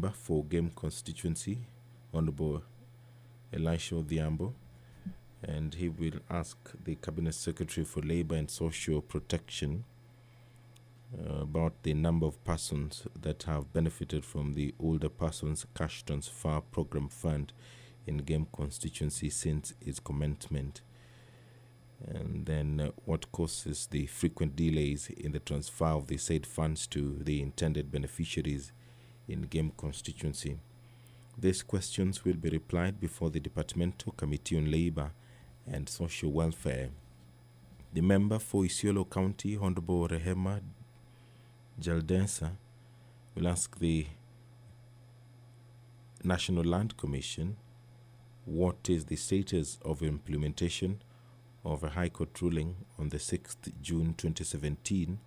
member for Game Constituency, Honorable Elisha Odhiambo, and he will ask the Cabinet Secretary for Labour and Social Protection about the number of persons that have benefited from the Older Persons Cash Transfer Program Fund in Game Constituency since its commencement, and then what causes the frequent delays in the transfer of the said funds to the intended beneficiaries in Game Constituency. These questions will be replied before the Departmental Committee on Labour and Social Welfare. The member for Isiolo County, Honorable Rehema Jaldensa, will ask the National Land Commission what is the status of implementation of a High Court ruling on the 6th June 2017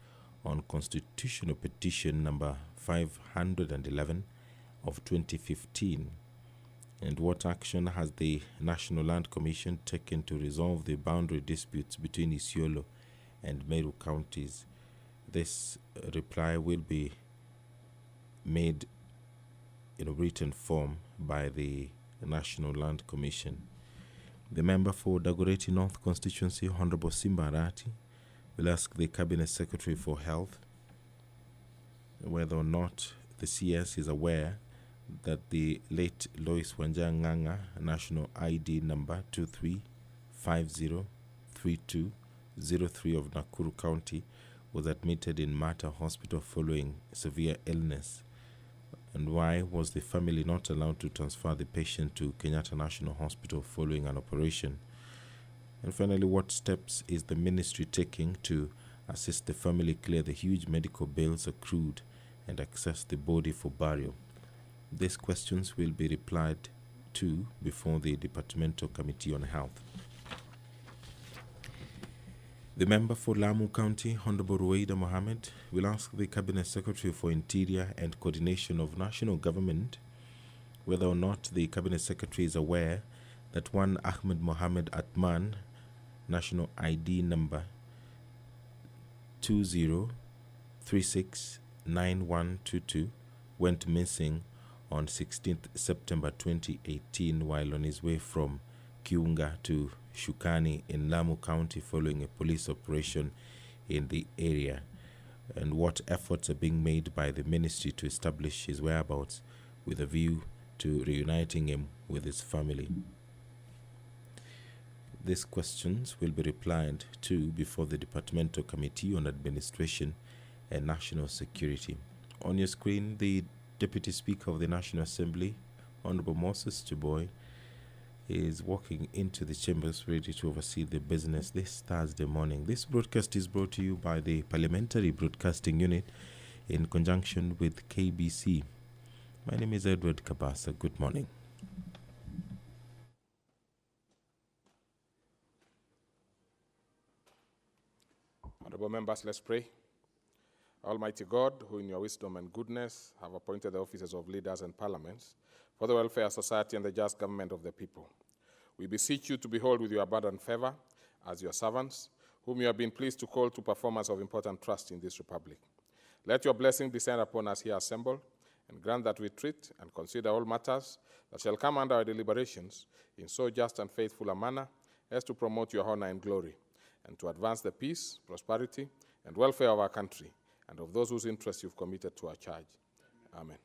on Constitutional Petition number 511 of 2015, and what action has the National Land Commission taken to resolve the boundary disputes between Isiolo and Meru counties. This reply will be made in a written form by the National Land Commission. The member for Dagoretti North Constituency, Honorable Simba Arati, will ask the Cabinet Secretary for Health whether or not the CS is aware that the late Lois Wanjanganga national ID number 23503203 of Nakuru County was admitted in Mata Hospital following severe illness, and why was the family not allowed to transfer the patient to Kenyatta National Hospital following an operation? And finally, what steps is the ministry taking to assist the family clear the huge medical bills accrued and access the body for burial? These questions will be replied to before the Departmental Committee on Health. The member for Lamu County, Honorable Ruwaida Mohammed, will ask the Cabinet Secretary for Interior and Coordination of National Government whether or not the Cabinet Secretary is aware that one Ahmed Mohammed Atman, national ID number 20369122, went missing on 16th September 2018 while on his way from Kiunga to Shukani in Lamu County following a police operation in the area, and what efforts are being made by the ministry to establish his whereabouts with a view to reuniting him with his family. These questions will be replied to before the Departmental Committee on Administration and National Security. On your screen, the Deputy Speaker of the National Assembly, Honorable Moses Chiboy, is walking into the chambers ready to oversee the business this Thursday morning. This broadcast is brought to you by the Parliamentary Broadcasting Unit in conjunction with KBC. My name is Edward Kabasa. Good morning. Honorable members, let's pray. Almighty God, who in your wisdom and goodness have appointed the offices of leaders and parliaments for the welfare of society and the just government of the people, we beseech you to behold with your abundant favor as your servants, whom you have been pleased to call to performance of important trust in this republic. Let your blessing descend upon us here assembled, and grant that we treat and consider all matters that shall come under our deliberations in so just and faithful a manner as to promote your honor and glory, and to advance the peace, prosperity, and welfare of our country, and of those whose interests you've committed to our charge. Amen.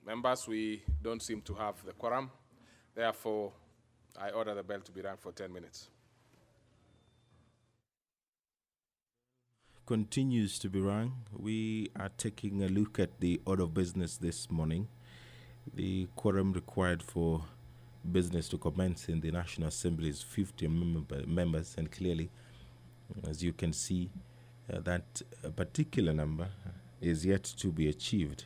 Members, we don't seem to have the quorum. Therefore, I order the bell to be rung for 10 minutes. Continues to be rung. We are taking a look at the order of business this morning. The quorum required for business to commence in the National Assembly is 50 members, and clearly, as you can see, that particular number is yet to be achieved.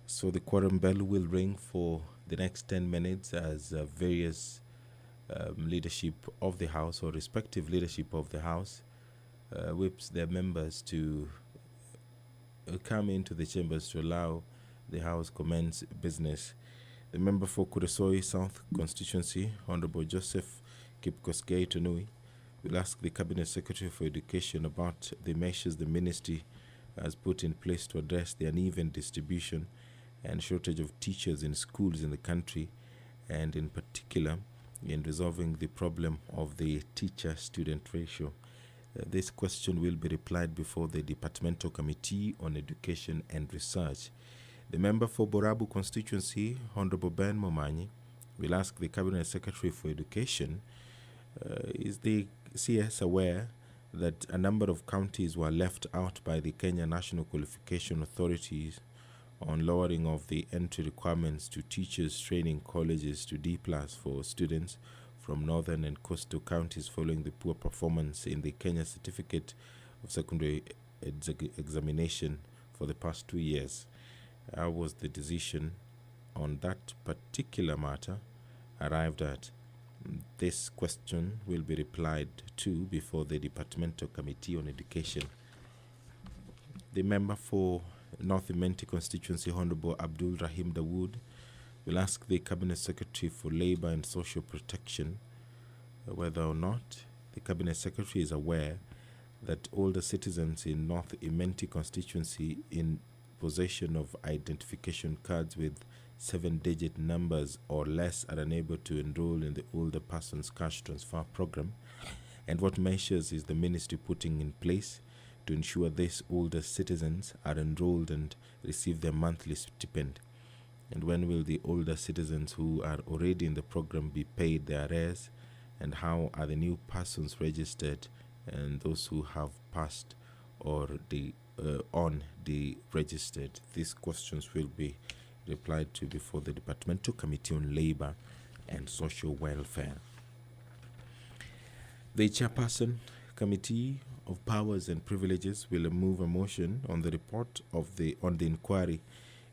So the quorum bell will ring for the next 10 minutes as various leadership of the House or respective leadership of the House whips their members to come into the chambers to allow the House commence business. The member for Kuresoi South Constituency, Honorable Joseph Kipkoskei Tonui, will ask the Cabinet Secretary for Education about the measures the ministry has put in place to address the uneven distribution and shortage of teachers in schools in the country, and in particular in resolving the problem of the teacher-student ratio. This question will be replied before the Departmental Committee on Education and Research. The member for Borabu constituency, Honorable Ben Momanyi, will ask the Cabinet Secretary for Education, is the CS aware that a number of counties were left out by the Kenya National Qualification Authorities on lowering of the entry requirements to teachers training colleges to D+ for students from northern and coastal counties following the poor performance in the Kenya Certificate of Secondary Examination for the past 2 years? How was the decision on that particular matter arrived at? This question will be replied to before the Departmental Committee on Education. The member for North Imenti constituency, Honorable Abdul Rahim Dawood, will ask the Cabinet Secretary for Labour and Social Protection whether or not the Cabinet Secretary is aware that older citizens in North Imenti constituency in possession of identification cards with 7-digit numbers or less are unable to enroll in the Older Persons Cash Transfer Program, and what measures is the ministry putting in place to ensure these older citizens are enrolled and receive their monthly stipend, and when will the older citizens who are already in the program be paid their arrears, and how are the new persons registered and those who have passed or the on the registered. These questions will be replied to before the Departmental Committee on Labour and Social Welfare. The Chairperson Committee of Powers and Privileges will move a motion on the report of the inquiry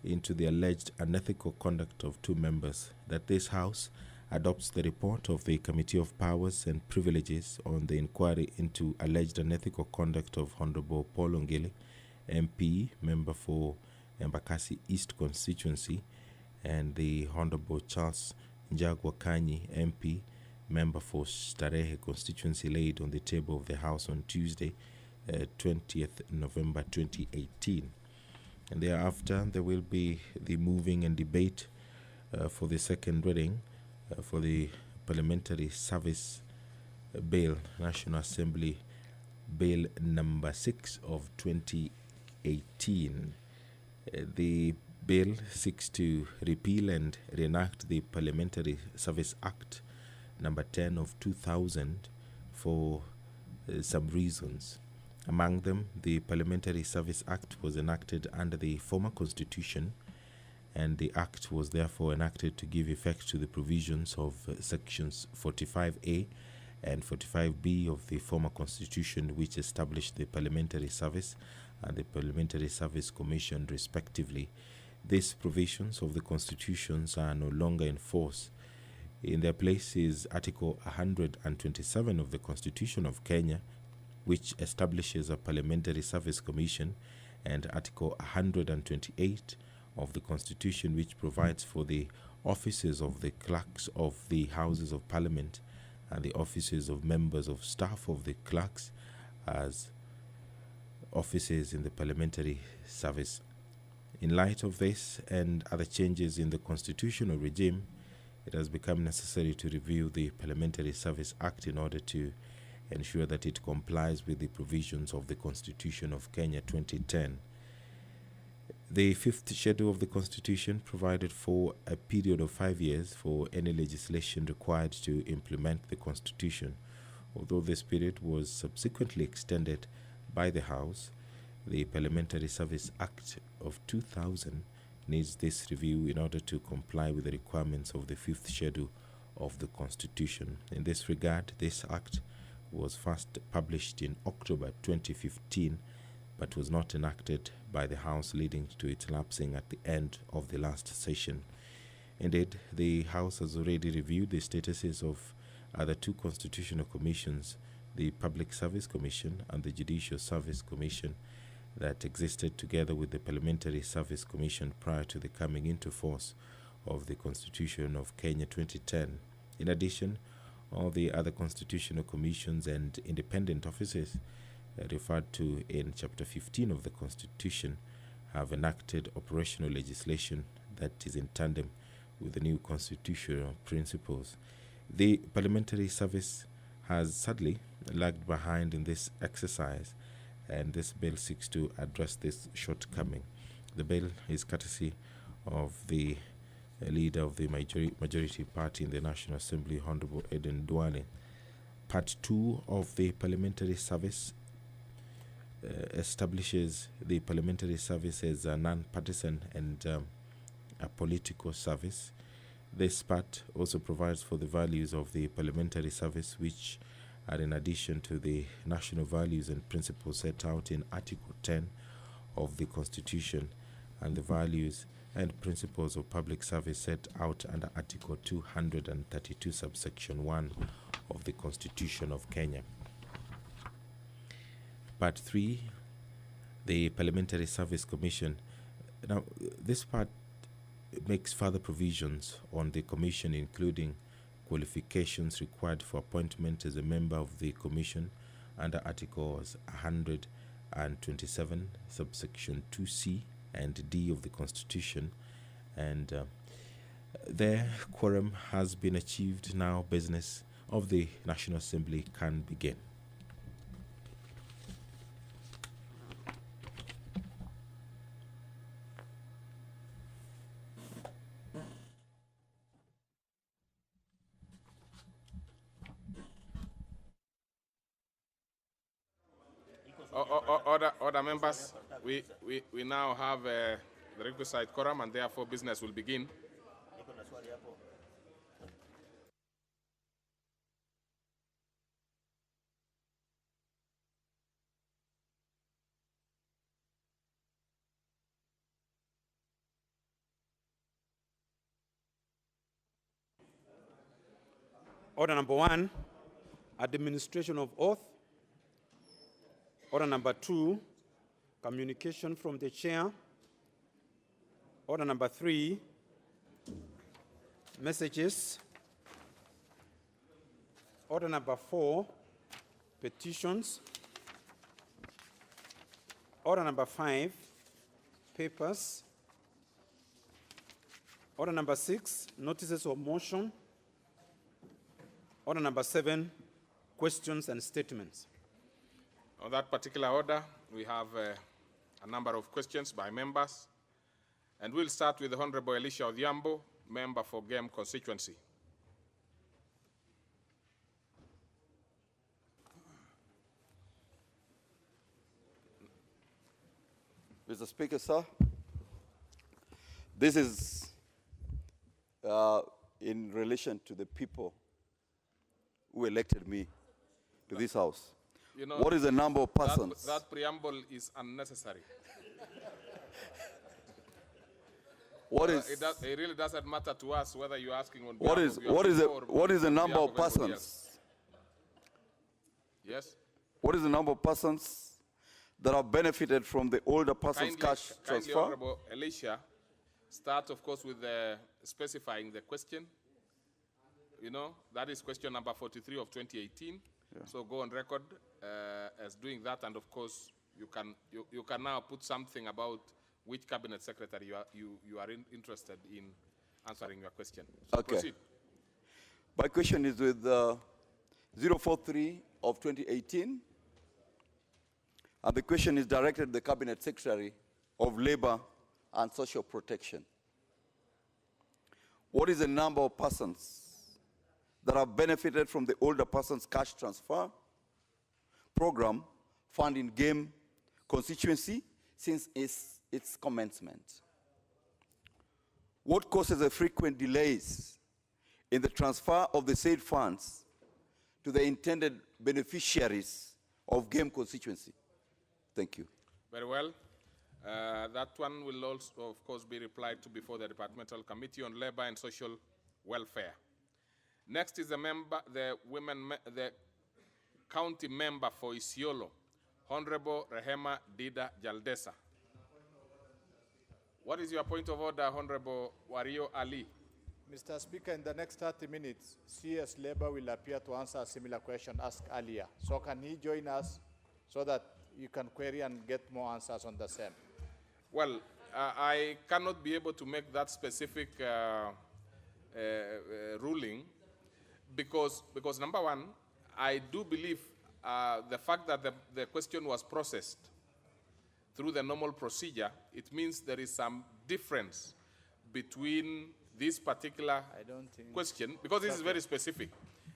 into the alleged unethical conduct of 2 members, that this House adopts the report of the Committee of Powers and Privileges on the inquiry into alleged unethical conduct of Honorable Paul Ongele, MP, member for Embakasi East constituency, and the Honorable Charles Njagwa Kanyi, MP, member for Starehe constituency, laid on the table of the House on Tuesday, 20th November 2018. And thereafter, there will be the moving and debate for the second reading for the Parliamentary Service Bill, National Assembly Bill number 6 of 2018. The bill seeks to repeal and reenact the Parliamentary Service Act number 10 of 2000 for some reasons. Among them, the Parliamentary Service Act was enacted under the former Constitution, and the Act was therefore enacted to give effect to the provisions of Sections 45A and 45B of the former Constitution, which established the Parliamentary Service and the Parliamentary Service Commission, respectively. These provisions of the Constitutions are no longer in force. In their place is Article 127 of the Constitution of Kenya, which establishes a Parliamentary Service Commission, and Article 128 of the Constitution, which provides for the offices of the clerks of the Houses of Parliament and the offices of members of staff of the clerks as offices in the Parliamentary Service. In light of this and other changes in the constitutional regime, it has become necessary to review the Parliamentary Service Act in order to ensure that it complies with the provisions of the Constitution of Kenya 2010. The 5th schedule of the Constitution provided for a period of 5 years for any legislation required to implement the Constitution. Although this period was subsequently extended by the House, the Parliamentary Service Act of 2000 needs this review in order to comply with the requirements of the 5th schedule of the Constitution. In this regard, this Act was first published in October 2015, but was not enacted by the House, leading to its lapsing at the end of the last session. Indeed, the House has already reviewed the statuses of other two constitutional commissions, the Public Service Commission and the Judicial Service Commission, that existed together with the Parliamentary Service Commission prior to the coming into force of the Constitution of Kenya 2010. In addition, all the other constitutional commissions and independent offices referred to in Chapter 15 of the Constitution have enacted operational legislation that is in tandem with the new constitutional principles. The Parliamentary Service has sadly lagged behind in this exercise, and this bill seeks to address this shortcoming. The bill is courtesy of the leader of the majority party in the National Assembly, Honorable Eden Duale. Part 2 of the Parliamentary Service establishes the Parliamentary Service as a non-partisan and a political service. This part also provides for the values of the Parliamentary Service, which are in addition to the national values and principles set out in Article 10 of the Constitution and the values and principles of public service set out under Article 232, subsection 1 of the Constitution of Kenya. Part 3, the Parliamentary Service Commission. Now, this part makes further provisions on the Commission, including qualifications required for appointment as a member of the Commission under Articles 127, subsection 2C and D of the Constitution. And their quorum has been achieved. Now business of the National Assembly can begin. Order members, we now have the requisite quorum, and therefore business will begin. Order number 1, administration of oath. Order number 2, communication from the chair. Order number 3, messages. Order number 4, petitions. Order number 5, papers. Order number 6, notices of motion. Order number 7, questions and statements. On that particular order, we have a number of questions by members. And we'll start with the Honorable Elisha Odhiambo, member for Game constituency. Mr. Speaker, sir, this is in relation to the people who elected me to this house. You know, what is the number of persons? That preamble is unnecessary. What is? It really doesn't matter to us whether you're asking on what behalf is? of your What is the? or What is the number behalf of anybody persons? else. Yes. What is the number of persons that have benefited from the older persons' cash kindly, transfer? Honorable Elisha, start, of course, with specifying the question. You know, that is question number 43 of 2018. Yeah. So go on record as doing that, and of course, you can now put something about which cabinet secretary you are interested in answering your question. So okay. Proceed. My question is with 043 of 2018, and the question is directed to the Cabinet Secretary of Labor and Social Protection. What is the number of persons that have benefited from the older persons cash transfer program funding Game constituency since its commencement? What causes the frequent delays in the transfer of the said funds to the intended beneficiaries of Game constituency? Thank you. Very well. That one will also, of course, be replied to before the Departmental Committee on Labor and Social Welfare. Next is the county member for Isiolo, Honorable Rehema Dida Jaldesa. What is your point of order, Honorable Wario Ali? Mr. Speaker, in the next 30 minutes, CS Labor will appear to answer a similar question asked earlier. So can he join us so that you can query and get more answers on the same? Well, I cannot be able to make that specific ruling because number one, I do believe the fact that the question was processed through the normal procedure, it means there is some difference between this particular question, because this is very specific.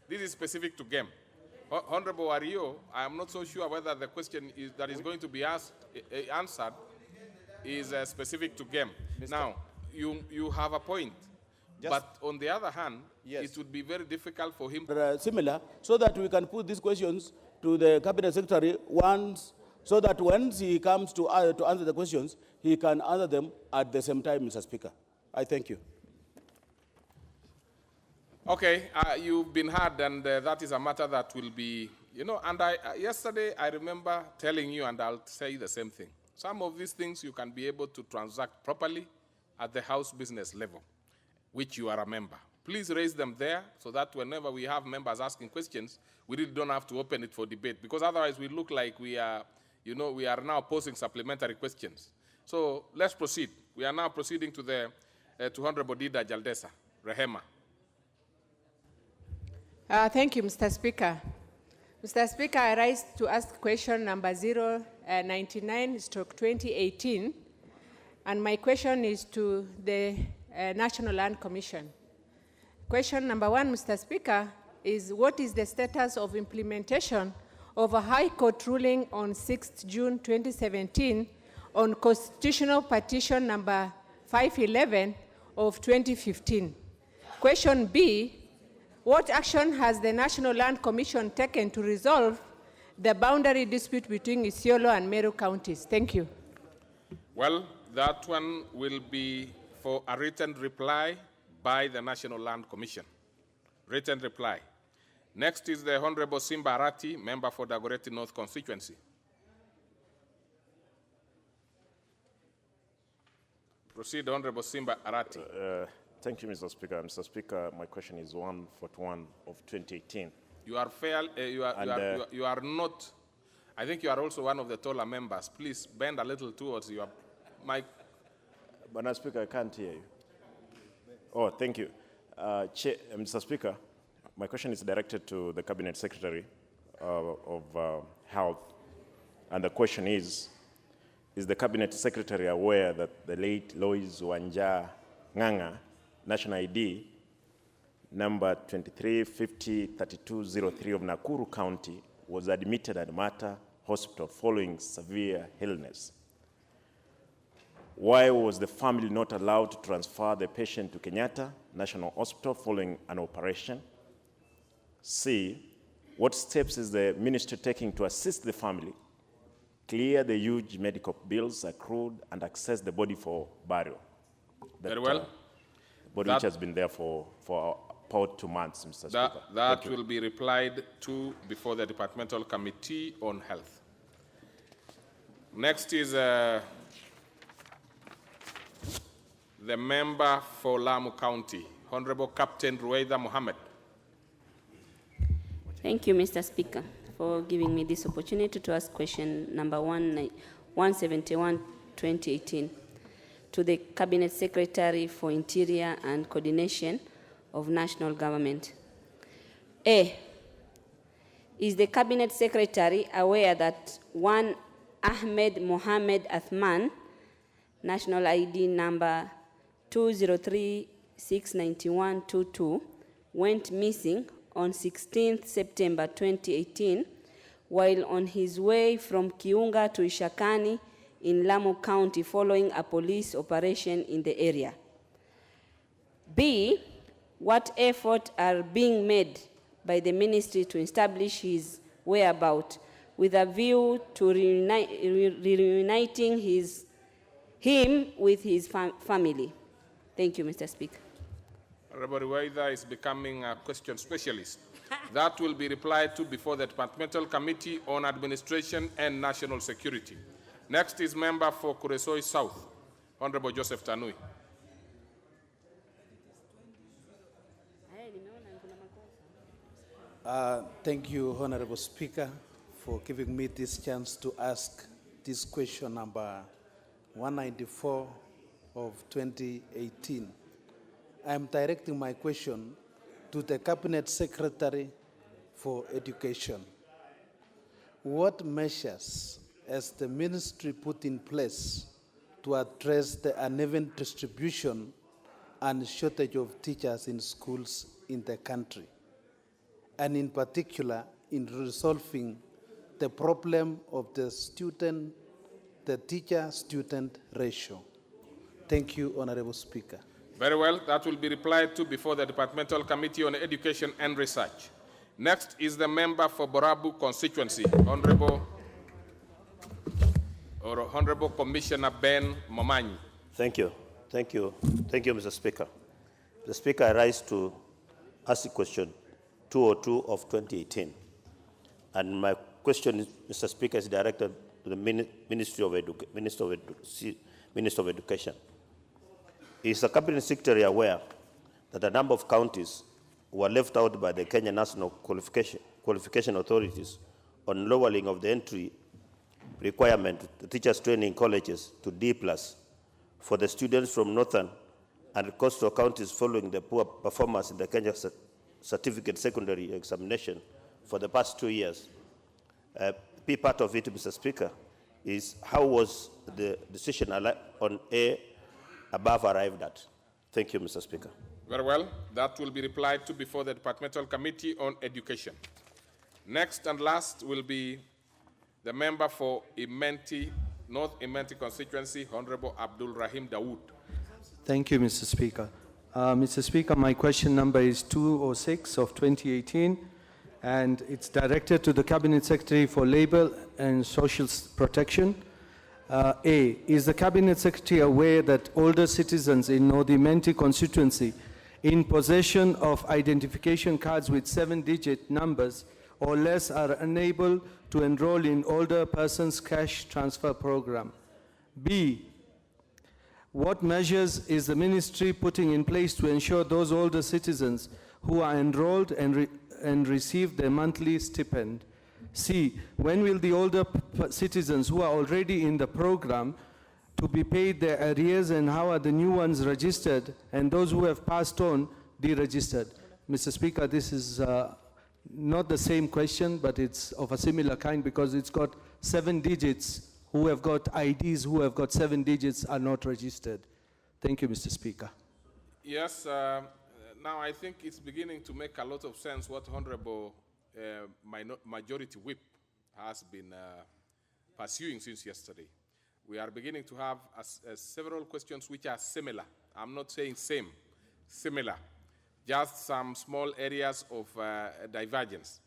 This is specific to game. Honorable Wario, I am not so sure whether the question that is going to be answered is specific to game. Now, you have a point. But on the other hand, yes, it would be very difficult for him similar, so that we can put these questions to the Cabinet Secretary once, so that when he comes to answer the questions, he can answer them at the same time, Mr. Speaker. I thank you. Okay, you've been heard, and that is a matter that will be, and yesterday I remember telling you, and I'll say the same thing. Some of these things you can be able to transact properly at the House business level, which you are a member. Please raise them there so that whenever we have members asking questions, we really don't have to open it for debate, because otherwise we look like we are, we are now posing supplementary questions. So let's proceed. We are now proceeding to the to Honorable Dida Jaldesa. Rehema. Thank you, Mr. Speaker. Mr. Speaker, I rise to ask question number 099/2018, and my question is to the National Land Commission. Question number 1, Mr. Speaker, is what is the status of implementation of a High Court ruling on 6th June 2017 on Constitutional Petition number 511 of 2015? Question B, what action has the National Land Commission taken to resolve the boundary dispute between Isiolo and Meru counties? Thank you. Well, that one will be for a written reply by the National Land Commission. Written reply. Next is the Honorable Simba Arati, member for Dagoretti North constituency. Proceed, Honorable Simba Arati. Thank you, Mr. Speaker. Mr. Speaker, my question is 141 of 2018. You are fair. You are not. I think you are also one of the taller members. Please bend a little towards your mic. Mr. Speaker, I can't hear you. Oh, thank you. Mr. Speaker, my question is directed to the Cabinet Secretary of Health. And the question is the Cabinet Secretary aware that the late Lois Wanja Nganga, National ID, number 23503203 of Nakuru County, was admitted at Mata Hospital following severe illness? Why was the family not allowed to transfer the patient to Kenyatta National Hospital following an operation? C, what steps is the ministry taking to assist the family, clear the huge medical bills accrued, and access the body for burial? Very well. Body which has been there for about 2 months, Mr. Speaker. That will be replied to before the Departmental Committee on Health. Next is the member for Lamu County, Honorable Captain Rueda Mohammed. Thank you, Mr. Speaker, for giving me this opportunity to ask question number 171/2018 to the Cabinet Secretary for Interior and Coordination of National Government. A, is the Cabinet Secretary aware that one Ahmed Mohammed Athman, National ID number 203-69122, went missing on 16th September 2018 while on his way from Kiunga to Ishakani in Lamu County following a police operation in the area? B, what efforts are being made by the ministry to establish his whereabouts with a view to reuniting his him with his family. Thank you, Mr. Speaker. Honorable Ruwaida is becoming a question specialist. That will be replied to before the Departmental Committee on Administration and National Security. Next is member for Kuresoi South, Honorable Joseph Tanui. Thank you, Honorable Speaker, for giving me this chance to ask this question number 194 of 2018. I am directing my question to the Cabinet Secretary for Education. What measures has the ministry put in place to address the uneven distribution and shortage of teachers in schools in the country, and in particular in resolving the problem of the teacher-student ratio? Thank you, Honorable Speaker. Very well, that will be replied to before the Departmental Committee on Education and Research. Next is the member for Borabu constituency, Honorable Commissioner Ben Momanyi. Thank you, Mr. Speaker. Mr. Speaker, I rise to ask the question 202 of 2018. And my question, Mr. Speaker, is directed to the Minister of Education. Is the Cabinet Secretary aware that a number of counties were left out by the Kenya National Qualification Authorities on lowering of the entry requirement to teachers training colleges to D+ for the students from northern and coastal counties following the poor performance in the Kenya Certificate Secondary Examination for the past 2 years? Be part of it, Mr. Speaker, is how was the decision on A above arrived at? Thank you, Mr. Speaker. Very well, that will be replied to before the Departmental Committee on Education. Next and last will be the member for Imenti, North Imenti constituency, Honorable Abdul Rahim Dawood. Thank you, Mr. Speaker. Mr. Speaker, my question number is 206 of 2018, and it's directed to the Cabinet Secretary for Labor and Social Protection. A, is the Cabinet Secretary aware that older citizens in North Imenti constituency in possession of identification cards with 7-digit numbers or less are unable to enroll in older persons cash transfer program? B, what measures is the ministry putting in place to ensure those older citizens who are enrolled and receive their monthly stipend? C, when will the older citizens who are already in the program to be paid their arrears, and how are the new ones registered and those who have passed on deregistered? Mr. Speaker, this is not the same question, but it's of a similar kind because it's got 7 digits. Who have got IDs who have got 7 digits are not registered. Thank you, Mr. Speaker. Yes, now I think it's beginning to make a lot of sense what Honorable Majority Whip has been pursuing since yesterday. We are beginning to have several questions which are similar. I'm not saying same, similar. Just some small areas of divergence.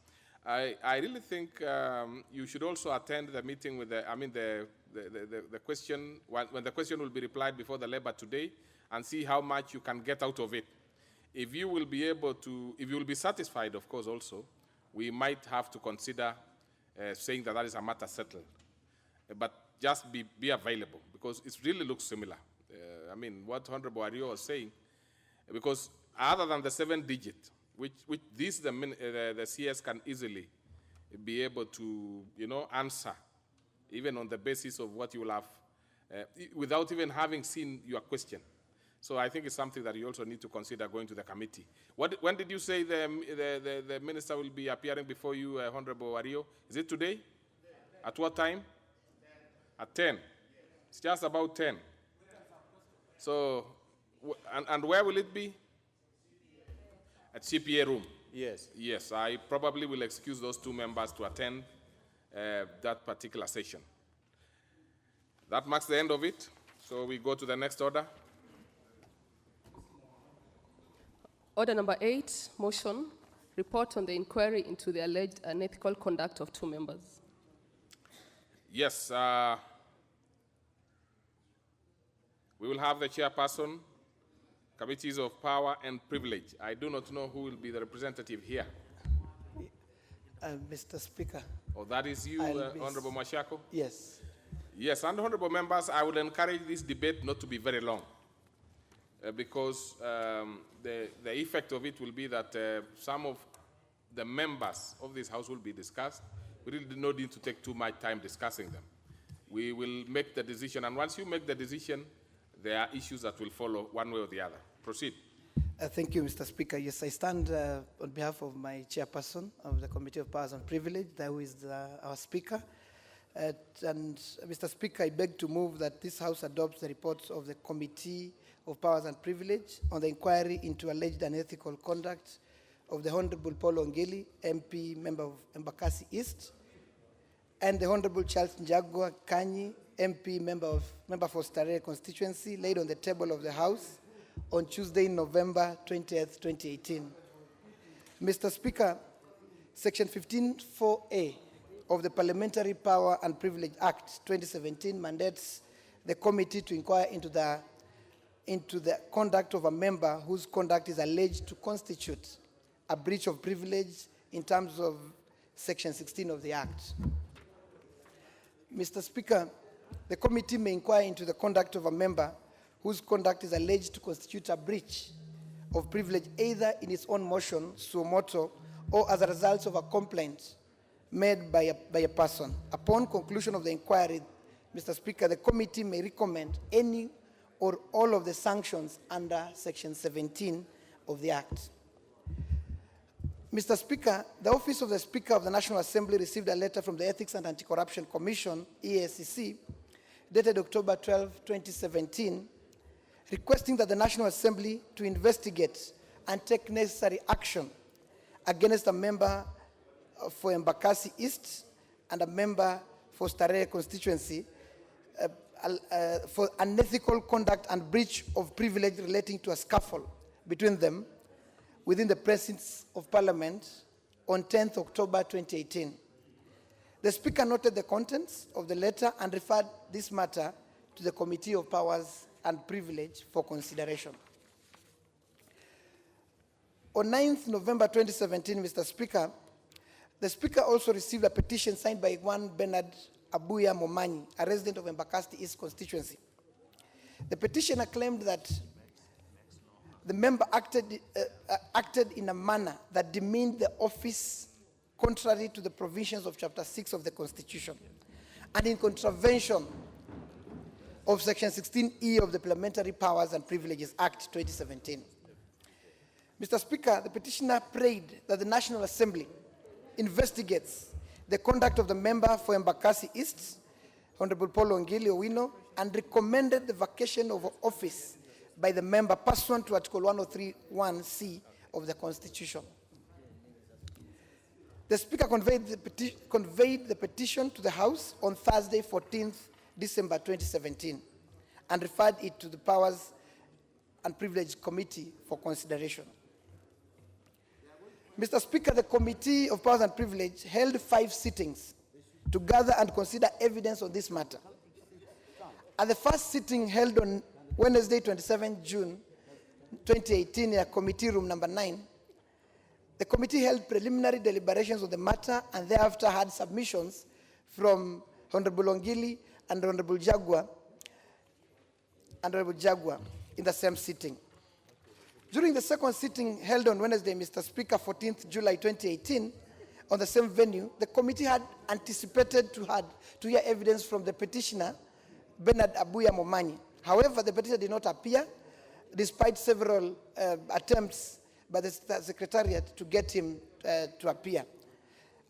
I really think you should also attend the meeting with the question, when the question will be replied before the Labor today, and see how much you can get out of it. If you will be able to, if you will be satisfied, of course, also, we might have to consider saying that is a matter settled. But just be available, because it really looks similar. What Honorable Ario was saying, because other than the 7-digit, which the CS can easily be able to, answer, even on the basis of what you will have, without even having seen your question. So I think it's something that you also need to consider going to the committee. When did you say the minister will be appearing before you, Honorable Ario? Is it today? At what time? 10. At 10. It's just about 10. So, and where will it be? At CPA room? Yes. Yes, I probably will excuse those 2 members to attend that particular session. That marks the end of it. So we go to the next order. Order number 8, motion, report on the inquiry into the alleged unethical conduct of 2 members. Yes, We will have the chairperson, committees of power and privilege. I do not know who will be the representative here. Mr. Speaker. Oh, that is you, Honorable Mashako? Yes. Yes, and honorable members, I would encourage this debate not to be very long because the effect of it will be that some of the members of this House will be discussed. We really do not need to take too much time discussing them. We will make the decision, and once you make the decision, there are issues that will follow one way or the other. Proceed. Thank you, Mr. Speaker. Yes, I stand on behalf of my chairperson of the Committee of Powers and Privilege, who is our Speaker. And Mr. Speaker, I beg to move that this House adopts the reports of the Committee of Powers and Privilege on the inquiry into alleged unethical conduct of the Honorable Paul Ongeli, MP, member of Embakasi East, and the Honorable Charles Njagwa Kanyi, MP, member for Starehe constituency, laid on the table of the House on Tuesday, November 20th, 2018. Mr. Speaker, Section 15(4)(a) of the Parliamentary Power and Privilege Act 2017 mandates the committee to inquire into the conduct of a member whose conduct is alleged to constitute a breach of privilege in terms of Section 16 of the Act. Mr. Speaker, the committee may inquire into the conduct of a member whose conduct is alleged to constitute a breach of privilege either in its own motion, suo motu, or as a result of a complaint made by a person. Upon conclusion of the inquiry, Mr. Speaker, the committee may recommend any or all of the sanctions under Section 17 of the Act. Mr. Speaker, the Office of the Speaker of the National Assembly received a letter from the Ethics and Anti-Corruption Commission, EACC, dated October 12, 2017, requesting that the National Assembly to investigate and take necessary action against a member for Embakasi East and a member for Starehe constituency for unethical conduct and breach of privilege relating to a scuffle between them within the precincts of Parliament on 10th October 2018. The Speaker noted the contents of the letter and referred this matter to the Committee of Powers and Privilege for consideration. On 9th November 2017, Mr. Speaker, the Speaker also received a petition signed by one Bernard Abuya Momanyi, a resident of Embakasi East constituency. The petitioner claimed that the member acted in a manner that demeaned the office contrary to the provisions of Chapter 6 of the Constitution and in contravention of Section 16E of the Parliamentary Powers and Privileges Act 2017. Mr. Speaker, the petitioner prayed that the National Assembly investigates the conduct of the member for Embakasi East, Honorable Paul Ongeli Owino, and recommended the vacation of office by the member pursuant to Article 103(1)(c) of the Constitution. The Speaker conveyed the petition to the House on Thursday, 14th December 2017, and referred it to the Powers and Privilege Committee for consideration. Mr. Speaker, the Committee of Powers and Privilege held 5 sittings to gather and consider evidence on this matter. At the first sitting held on Wednesday, 27 June 2018 in committee room number 9, the committee held preliminary deliberations on the matter and thereafter had submissions from Honorable Ongili and Honorable Jagwa in the same sitting. During the second sitting held on Wednesday, Mr. Speaker, 14th July 2018, on the same venue, the committee had anticipated to hear evidence from the petitioner, Bernard Abuya Momanyi. However, the petitioner did not appear, despite several attempts by the Secretariat to get him to appear.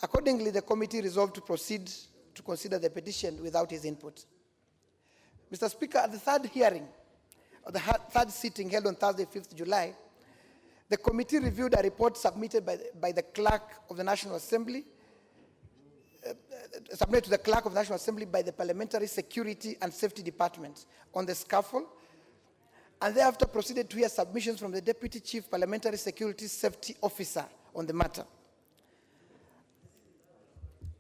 Accordingly, the committee resolved to proceed to consider the petition without his input. Mr. Speaker, at the third hearing, or the third sitting held on Thursday, 5th July, the committee reviewed a report submitted by the Clerk of the National Assembly, submitted to the Clerk of the National Assembly by the Parliamentary Security and Safety Department on the scuffle, and thereafter proceeded to hear submissions from the Deputy Chief Parliamentary Security Safety Officer on the matter.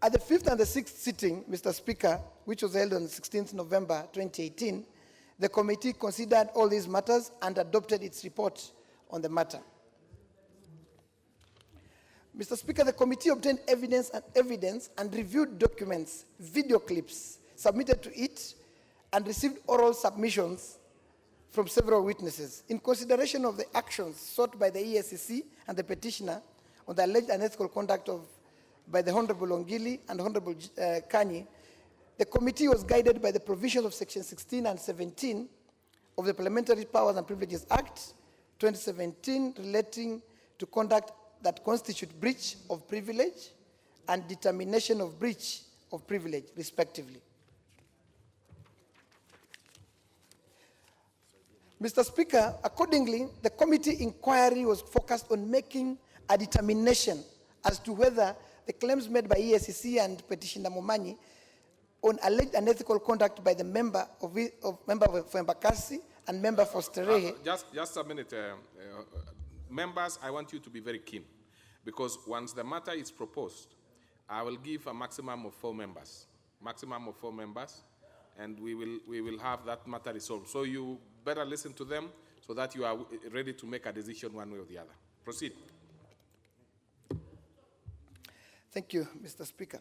At the 5th and the 6th sitting, Mr. Speaker, which was held on 16th November 2018, The committee considered all these matters and adopted its report on the matter. Mr. Speaker, the committee obtained evidence and reviewed documents, video clips submitted to it, and received oral submissions from several witnesses. In consideration of the actions sought by the EACC and the petitioner on the alleged unethical conduct by the Honorable Ongili and Honorable Kanyi, the committee was guided by the provisions of Section 16 and 17 of the Parliamentary Powers and Privileges Act 2017 relating to conduct that constitute breach of privilege and determination of breach of privilege, respectively. Mr. Speaker, accordingly, the committee inquiry was focused on making a determination as to whether the claims made by EACC and Petitioner Momanyi on alleged unethical conduct by the member for Embakasi and member for Sterehe. Just a minute. Members, I want you to be very keen, because once the matter is proposed, I will give a maximum of 4 members. Maximum of 4 members, and we will have that matter resolved. So you better listen to them so that you are ready to make a decision one way or the other. Proceed. Thank you, Mr. Speaker.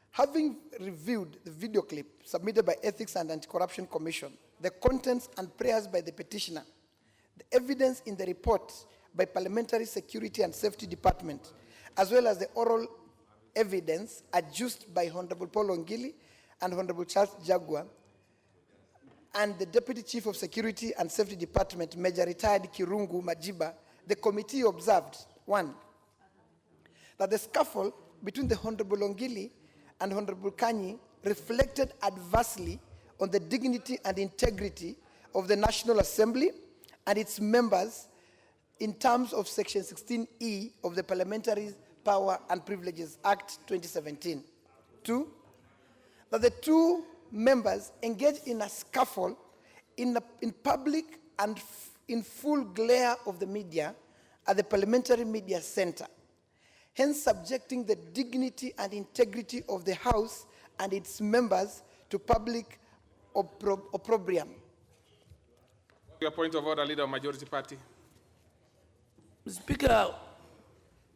Having reviewed the video clip submitted by Ethics and Anti-Corruption Commission, the contents and prayers by the petitioner, the evidence in the report by Parliamentary Security and Safety Department, as well as the oral evidence adduced by Honorable Paul Ongili and Honorable Charles Jagua, and the Deputy Chief of Security and Safety Department, Major Retired Kirungu Majiba, the committee observed, 1, that the scuffle between the Honorable Ongili and Honorable Kanyi reflected adversely on the dignity and integrity of the National Assembly and its members in terms of Section 16E of the Parliamentary Power and Privileges Act 2017. 2, that the 2 members engaged in a scuffle in public and in full glare of the media at the Parliamentary Media Center, hence subjecting the dignity and integrity of the House and its members to public opprobrium. Your point of order, Leader of Majority Party. Mr. Speaker,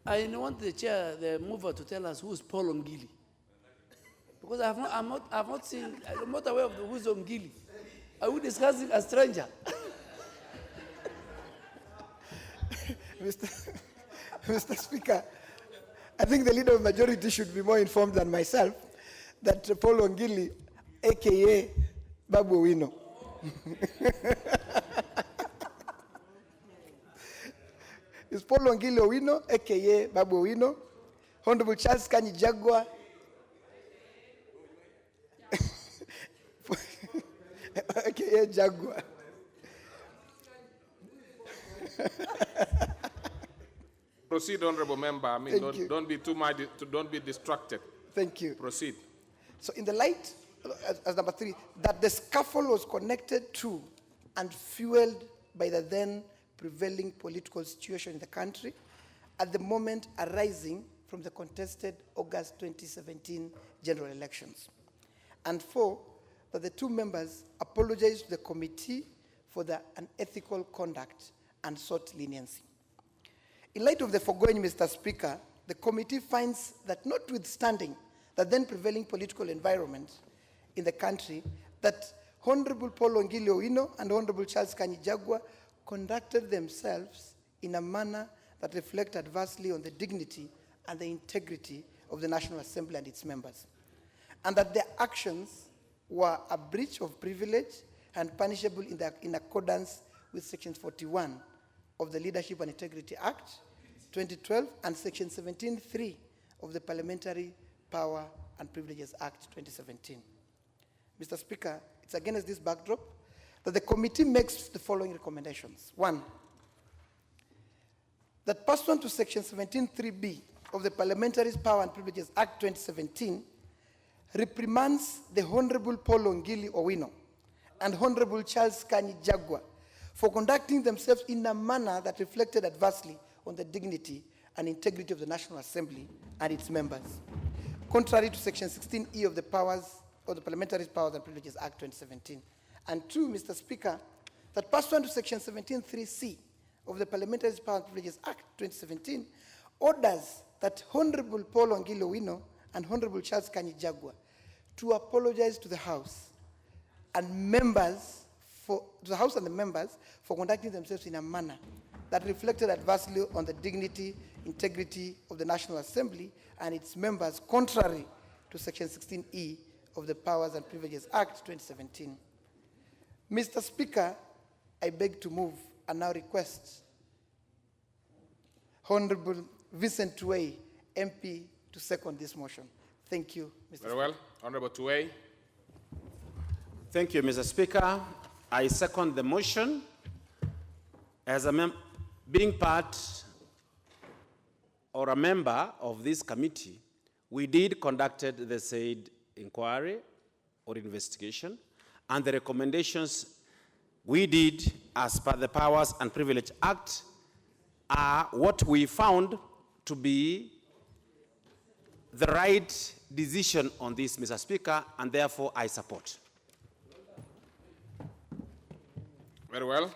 I want the chair, the mover, to tell us who is Paul Ongili. Because I've not seen, I'm not aware of who is Ongili. Are we discussing a stranger? Mr. Speaker, I think the Leader of Majority should be more informed than myself that Paul Ongili, a.k.a. Babu Owino, is Paul Ongili Owino, a.k.a. Babu Owino, Honorable Charles Kanyi Jagua, a.k.a. Jagua. Proceed, honorable member. I mean, don't be too much, don't be distracted. Thank you. Proceed. So in the light, as number 3, that the scuffle was connected to and fueled by the then prevailing political situation in the country at the moment arising from the contested August 2017 general elections. And 4, that the 2 members apologized to the committee for their unethical conduct and sought leniency. In light of the foregoing, Mr. Speaker, the committee finds that notwithstanding the then prevailing political environment in the country, that Honorable Paul Ongili Owino and Honorable Charles Kanyi Jagua conducted themselves in a manner that reflect adversely on the dignity and the integrity of the National Assembly and its members, and that their actions were a breach of privilege and punishable in accordance with Section 41 of the Leadership and Integrity Act 2012 and Section 17(3) of the Parliamentary Power and Privileges Act 2017. Mr. Speaker, it's against this backdrop that the committee makes the following recommendations. 1, that pursuant to Section 17(3)(b) of the Parliamentary Power and Privileges Act 2017, reprimands the Honorable Paul Ongili Owino and Honorable Charles Kanyi Jagua for conducting themselves in a manner that reflected adversely on the dignity and integrity of the National Assembly and its members, contrary to Section 16E of the Powers of the Parliamentary Powers and Privileges Act 2017. And two, Mr. Speaker, that pursuant to Section 17(3)(c) of the Parliamentary Powers and Privileges Act 2017, orders that Honorable Paul Ongilo Wino and Honorable Charles Kanyi Jagua to apologize to the House and the members for conducting themselves in a manner that reflected adversely on the dignity, integrity of the National Assembly and its members, contrary to Section 16(e) of the Powers and Privileges Act 2017. Mr. Speaker, I beg to move and now request Honorable Vincent Tuwei, MP, to second this motion. Thank you, Mr. Speaker. Very well. Honorable Tuwei. Thank you, Mr. Speaker. I second the motion. As being part or a member of this committee, we did conducted the said inquiry or investigation, and the recommendations we did as per the Powers and Privilege Act are what we found to be the right decision on this, Mr. Speaker, and therefore I support. Very well.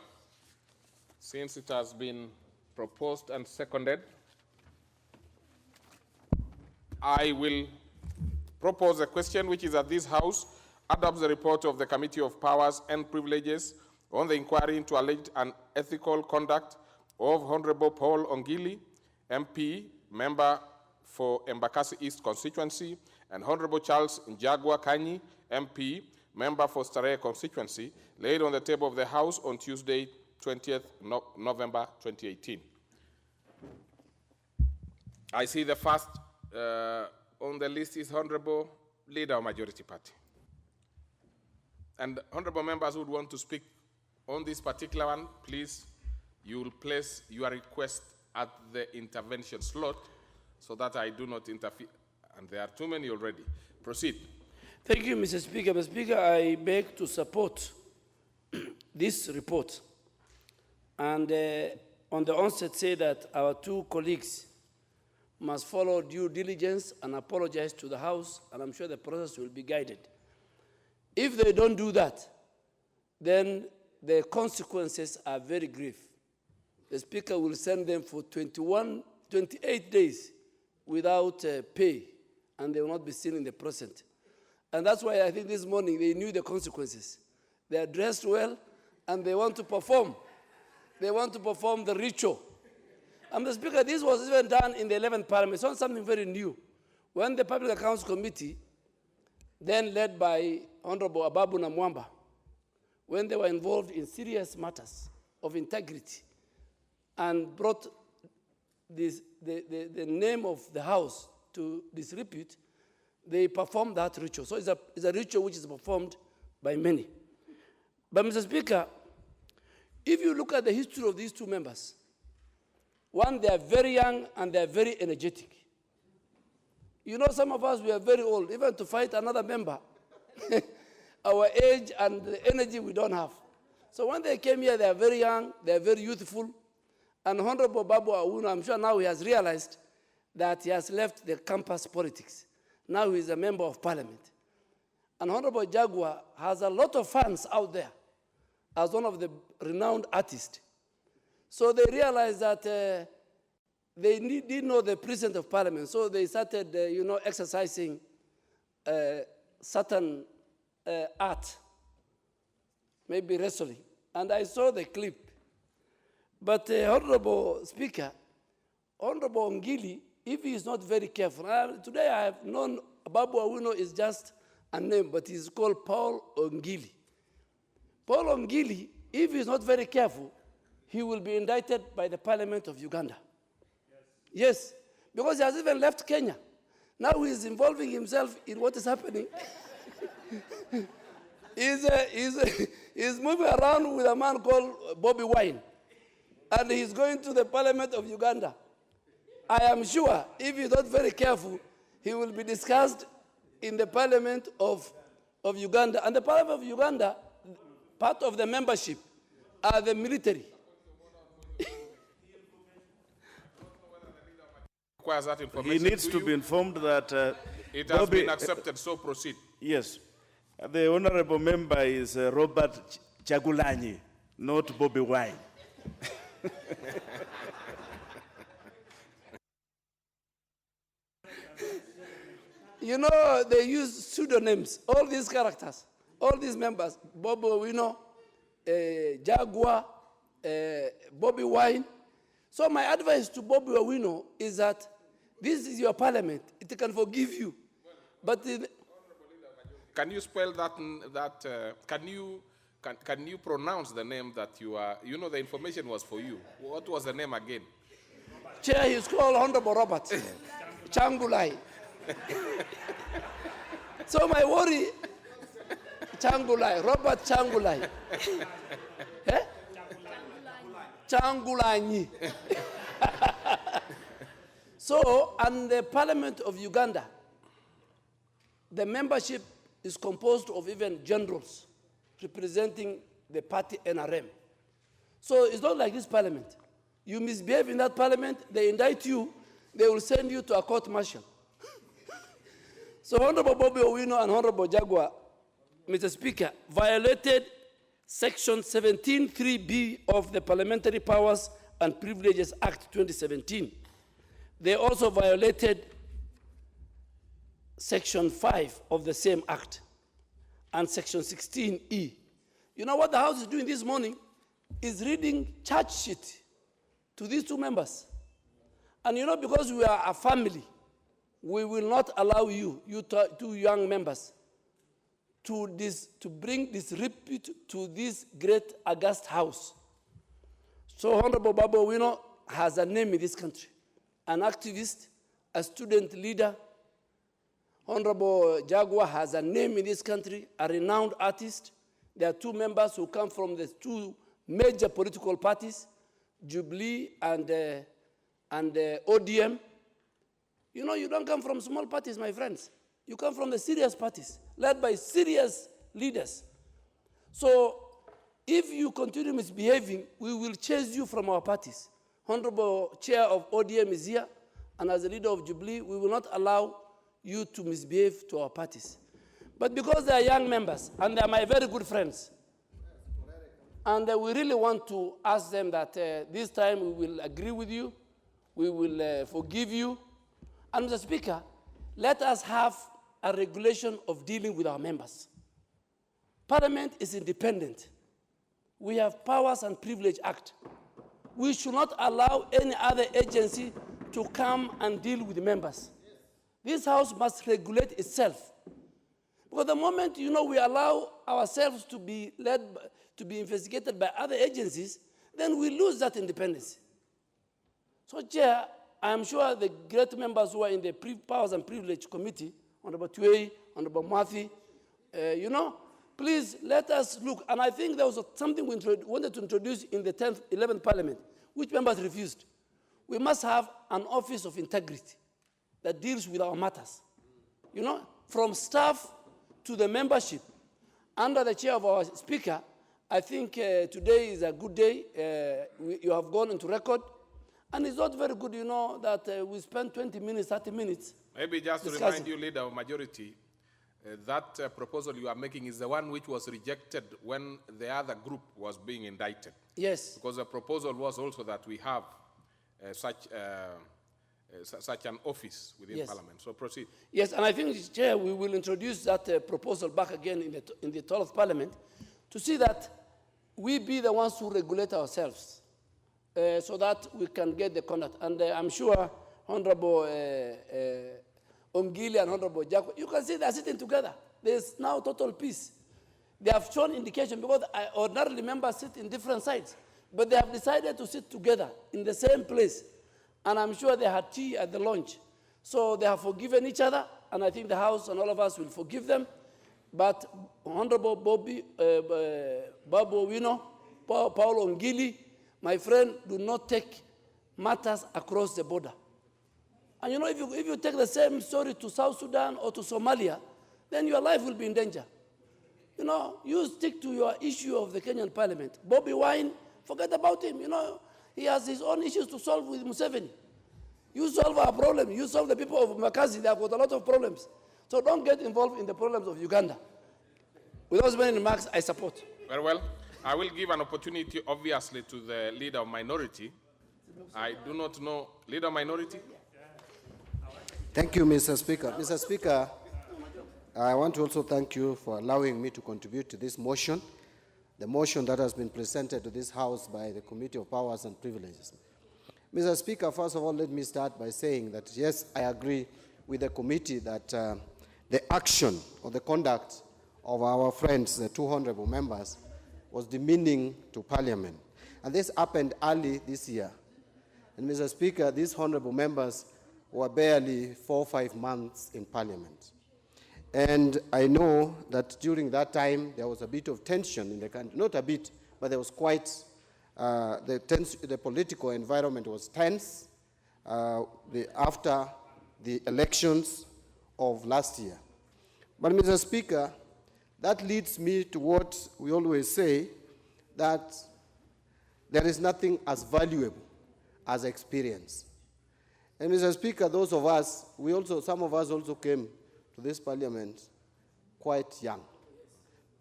Since it has been proposed and seconded, I will propose a question which is that this House adopts the report of the Committee of Powers and Privileges on the inquiry into alleged unethical conduct of Honorable Paul Ongili, MP, member for Embakasi East constituency, and Honorable Charles Njagua Kanyi, MP, member for Starehe constituency, laid on the table of the House on Tuesday, 20th November 2018. I see the first on the list is Honorable Leader of Majority Party. And honorable members who would want to speak on this particular one, please, you will place your request at the intervention slot so that I do not interfere. And there are too many already. Proceed. Thank you, Mr. Speaker. Mr. Speaker, I beg to support this report. And on the onset say that our two colleagues must follow due diligence and apologize to the House, and I'm sure the process will be guided. If they don't do that, then the consequences are very grave. The Speaker will send them for 28 days without pay, and they will not be seen in the present. And that's why I think this morning they knew the consequences. They are dressed well, and they want to perform. They want to perform the ritual. And the Speaker, this was even done in the 11th Parliament. It's not something very new. When the Public Accounts Committee, then led by Honorable Ababu Namwamba, when they were involved in serious matters of integrity and brought this, the name of the House to disrepute, they performed that ritual. So it's a ritual which is performed by many. But Mr. Speaker, if you look at the history of these two members, one, they are very young and they are very energetic. You know, some of us, we are very old, even to fight another member. Our age and the energy we don't have. So when they came here, they are very young, they are very youthful. And Honorable Babu Awuno, I'm sure now he has realized that he has left the campus politics. Now he is a member of parliament. And Honorable Jagua has a lot of fans out there as one of the renowned artists. So they realized that they didn't know the president of parliament, so they started, exercising certain art, maybe wrestling. And I saw the clip. But Honorable Speaker, Honorable Ongili, if he is not very careful, today I have known Babu Awuno is just a name, but he's called Paul Ongili. Paul Ongili, if he's not very careful, he will be indicted by the Parliament of Uganda. Yes, because he has even left Kenya. Now he's involving himself in what is happening. He's moving around with a man called Bobby Wine. And he's going to the Parliament of Uganda. I am sure if he's not very careful, he will be discussed in the Parliament of Uganda. And the Parliament of Uganda, part of the membership are the military. That he needs to be informed that it has been accepted, so proceed. Yes. The honorable member is Robert Chagulanyi, not Bobby Wine. You know, they use pseudonyms, all these characters, all these members, Bobby Owino, Jaguar, Bobby Wine. So my advice to Bobby Owino is that this is your parliament. It can forgive you. But can you spell can you pronounce the name that you are, you know, the information was for you. What was the name again? Chair, he's called Honorable Robert Changulai. So my worry, Changulai, Robert Changulai. Eh? Changulanyi. So, and the Parliament of Uganda, the membership is composed of even generals representing the party NRM. So it's not like this parliament. You misbehave in that parliament, they indict you, they will send you to a court martial. So Honorable Bobby Owino and Honorable Jaguar, Mr. Speaker, violated Section 17(3)(b of the Parliamentary Powers and Privileges Act 2017. They also violated Section 5 of the same act and Section 16(e). You know what the House is doing this morning? Is reading charge sheet to these two members. And you know, because we are a family, we will not allow you two young members, to bring disrepute to this great august house. So Honorable Baba Owino has a name in this country, an activist, a student leader. Honorable Jaguar has a name in this country, a renowned artist. There are two members who come from the two major political parties, Jubilee and ODM. You know, you don't come from small parties, my friends. You come from the serious parties, led by serious leaders. So if you continue misbehaving, we will chase you from our parties. Honorable Chair of ODM is here, and as a leader of Jubilee, we will not allow you to misbehave to our parties. But because they are young members, and they are my very good friends, and we really want to ask them that this time we will agree with you, we will forgive you. And Mr. Speaker, let us have a regulation of dealing with our members. Parliament is independent. We have Powers and Privilege Act. We should not allow any other agency to come and deal with the members. This House must regulate itself. Because the moment, you know, we allow ourselves to be investigated by other agencies, then we lose that independence. So, Chair, I am sure the great members who are in the Powers and Privilege Committee, Honorable Tuei, Honorable Murphy, you know, please let us look. And I think there was something we wanted to introduce in the 10th, 11th Parliament, which members refused. We must have an office of integrity that deals with our matters. You know, from staff to the membership, under the chair of our Speaker. I think today is a good day. You have gone into record. And it's not very good, you know, that we spend 20 minutes, 30 minutes. Maybe just to remind you, Leader of Majority, that proposal you are making is the one which was rejected when the other group was being indicted. Yes. Because the proposal was also that we have such an office within Parliament. So proceed. Yes, and I think, Chair, we will introduce that proposal back again in the 12th Parliament to see that we be the ones who regulate ourselves. So that we can get the conduct. And I'm sure Honorable Omgili and Honorable Jaco, you can see they're sitting together. There's now total peace. They have shown indication, because ordinarily members sit in different sides, but they have decided to sit together in the same place. And I'm sure they had tea at the lunch. So they have forgiven each other, and I think the House and all of us will forgive them. But Honorable Babu Owino, Paul Ongili, my friend, do not take matters across the border. And you know, if you take the same story to South Sudan or to Somalia, then your life will be in danger. You know, you stick to your issue of the Kenyan Parliament. Bobby Wine, forget about him. You know, he has his own issues to solve with Museveni. You solve our problem. You solve the people of Makazi. They have got a lot of problems. So don't get involved in the problems of Uganda. With those many remarks, I support. Very well. I will give an opportunity, obviously, to the leader of minority. I do not know. Leader of minority? Thank you, Mr. Speaker. Mr. Speaker, I want to also thank you for allowing me to contribute to this motion, the motion that has been presented to this House by the Committee of Powers and Privileges. Mr. Speaker, first of all, let me start by saying that, yes, I agree with the committee that the action or the conduct of our friends, the two honorable members, was demeaning to Parliament. And this happened early this year. And Mr. Speaker, these honorable members were barely 4 or 5 months in Parliament. And I know that during that time, there was a bit of tension in the country. Not a bit, but there was quite, the political environment was tense after the elections of last year. But Mr. Speaker, that leads me to what we always say, that there is nothing as valuable as experience. And Mr. Speaker, those of us, some of us also came to this Parliament quite young.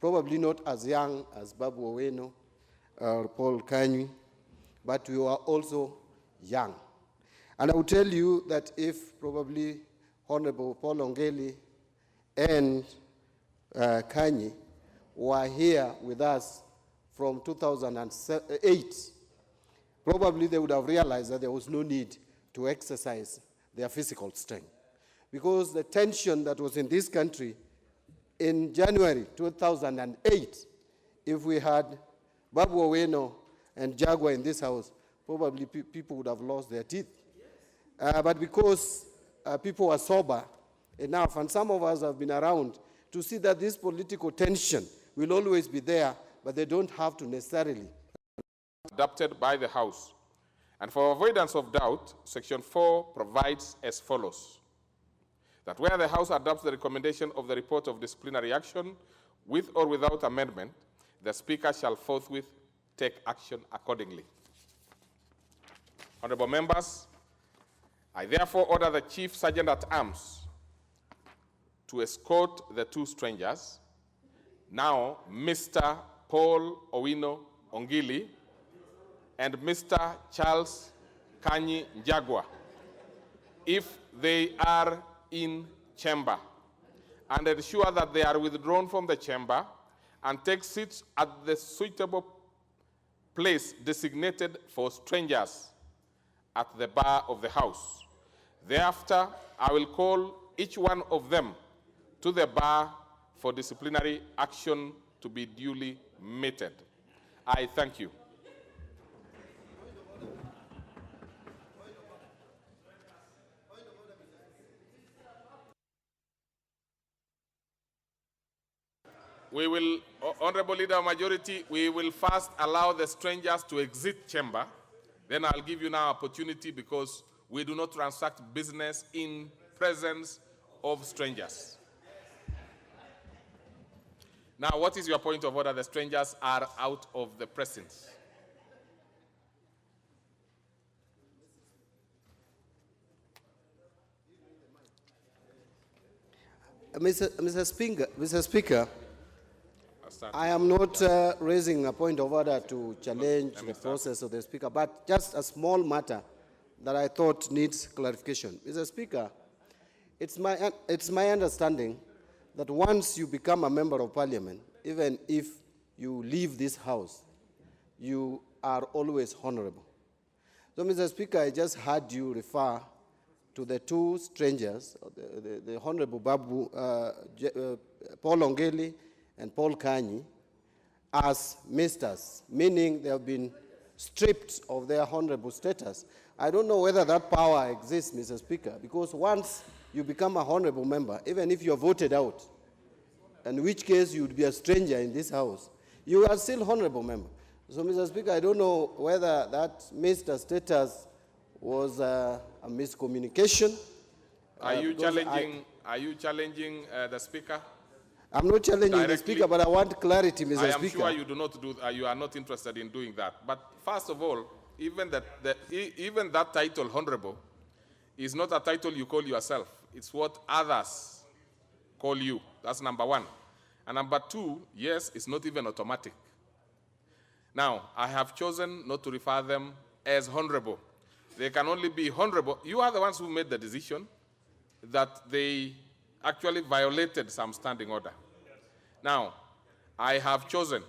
Probably not as young as Babu Owino or Paul Kanywi, but we were also young. And I will tell you that if probably Honorable Paul Ongeli and Kanywi were here with us from 2008, probably they would have realized that there was no need to exercise their physical strength. Because the tension that was in this country in January 2008, if we had Babu Owino and Jaguar in this house, probably people would have lost their teeth. But because people were sober enough, and some of us have been around to see that this political tension will always be there, but they don't have to necessarily. Adopted by the House. And for avoidance of doubt, Section 4 provides as follows: that where the House adopts the recommendation of the report of disciplinary action with or without amendment, the Speaker shall forthwith take action accordingly. Honorable members, I therefore order the Chief Sergeant at Arms to escort the two strangers, now Mr. Paul Owino Ongili and Mr. Charles Kanywi Njagua, if they are in chamber, and ensure that they are withdrawn from the chamber and take seats at the suitable place designated for strangers at the bar of the House. Thereafter, I will call each one of them to the bar for disciplinary action to be duly meted. I thank you. We will, Honorable Leader of Majority, we will first allow the strangers to exit chamber. Then I'll give you now opportunity, because we do not transact business in presence of strangers. Now, what is your point of order? The strangers are out of the presence. Mr. Speaker, I am not raising a point of order to challenge the process of the Speaker, but just a small matter that I thought needs clarification. Mr. Speaker, it's my understanding that once you become a member of Parliament, even if you leave this House, you are always honorable. So, Mr. Speaker, I just heard you refer to the two strangers, the Honorable Babu, Paul Ongeli and Paul Kanywi, as misters, meaning they have been stripped of their honorable status. I don't know whether that power exists, Mr. Speaker, because once you become a honorable member, even if you're voted out, in which case you would be a stranger in this House, you are still honorable member. So, Mr. Speaker, I don't know whether that Mr. status was a miscommunication. Are you challenging the Speaker? I'm not challenging directly? the Speaker, but I want clarity, Mr. Speaker. I am sure you do not do. You are not interested in doing that. But first of all, even that title, honorable, is not a title you call yourself. It's what others call you. That's number one. And number two, yes, it's not even automatic. Now, I have chosen not to refer them as honorable. They can only be honorable. You are the ones who made the decision that they actually violated some standing order. Now, I have chosen.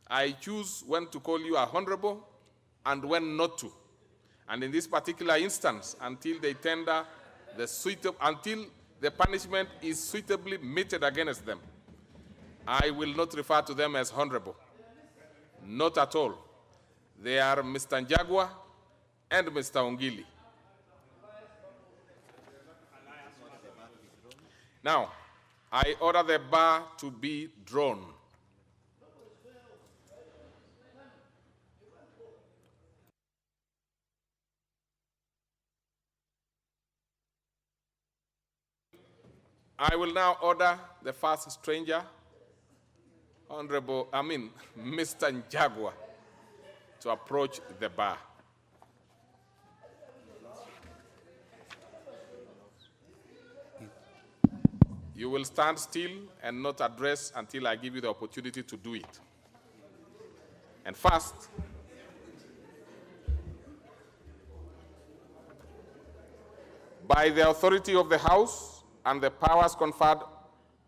I choose when to call you a honorable and when not to. And in this particular instance, until they tender until the punishment is suitably meted against them, I will not refer to them as honorable. Not at all. They are Mr. Njagwa and Mr. Ongili. Now, I order the bar to be drawn. I will now order the first stranger, Mr. Njagwa, to approach the bar. You will stand still and not address until I give you the opportunity to do it. And first, by the authority of the House and the powers conferred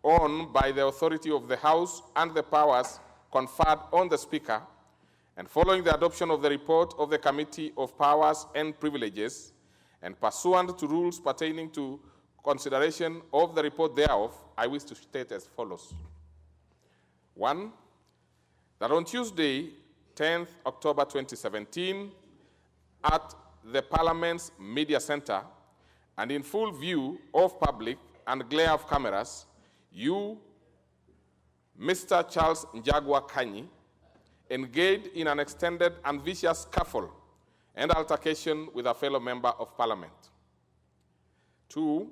on by the authority of the House and the powers conferred on the Speaker, and following the adoption of the report of the Committee of Powers and Privileges, and pursuant to rules pertaining to consideration of the report thereof, I wish to state as follows. 1, that on Tuesday, 10th October 2017, at the Parliament's Media Center, and in full view of public and glare of cameras, you, Mr. Charles Njagwa Kanyi, engaged in an extended and vicious scuffle and altercation with a fellow member of Parliament. 2,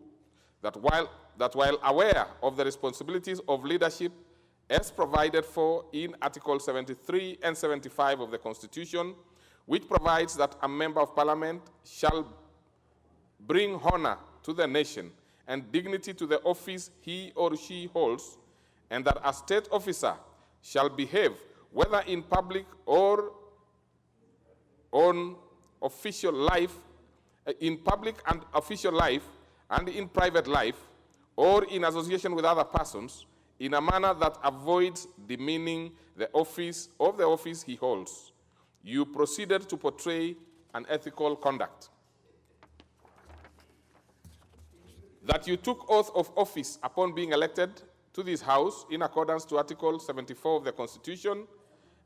that while aware of the responsibilities of leadership as provided for in Article 73 and 75 of the Constitution, which provides that a member of Parliament shall bring honor to the nation and dignity to the office he or she holds, and that a state officer shall behave, whether in public or on official life, in public and official life, and in private life, or in association with other persons, in a manner that avoids demeaning the office he holds. You proceeded to portray an ethical conduct. That you took oath of office upon being elected to this House in accordance to Article 74 of the Constitution,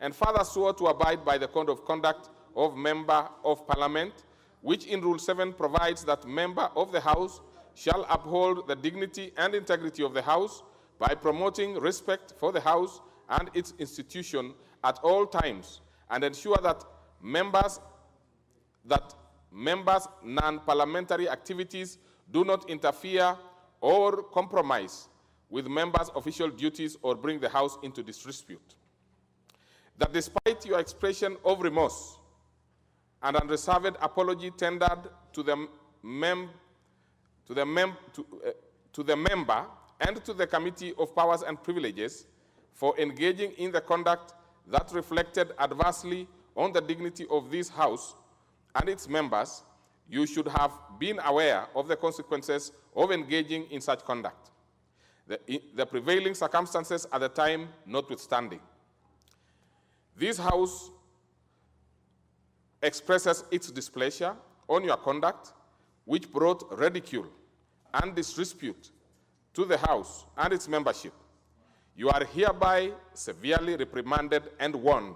and further swore to abide by the code of conduct of Member of Parliament, which in Rule 7 provides that member of the House shall uphold the dignity and integrity of the House by promoting respect for the House and its institution at all times, and ensure that members' non-parliamentary activities do not interfere or compromise with members' official duties or bring the House into disrepute. That despite your expression of remorse and unreserved apology tendered to the member and to the Committee of Powers and Privileges for engaging in the conduct that reflected adversely on the dignity of this House and its members, you should have been aware of the consequences of engaging in such conduct, the prevailing circumstances at the time notwithstanding. This House expresses its displeasure on your conduct, which brought ridicule and disrepute to the House and its membership. You are hereby severely reprimanded and warned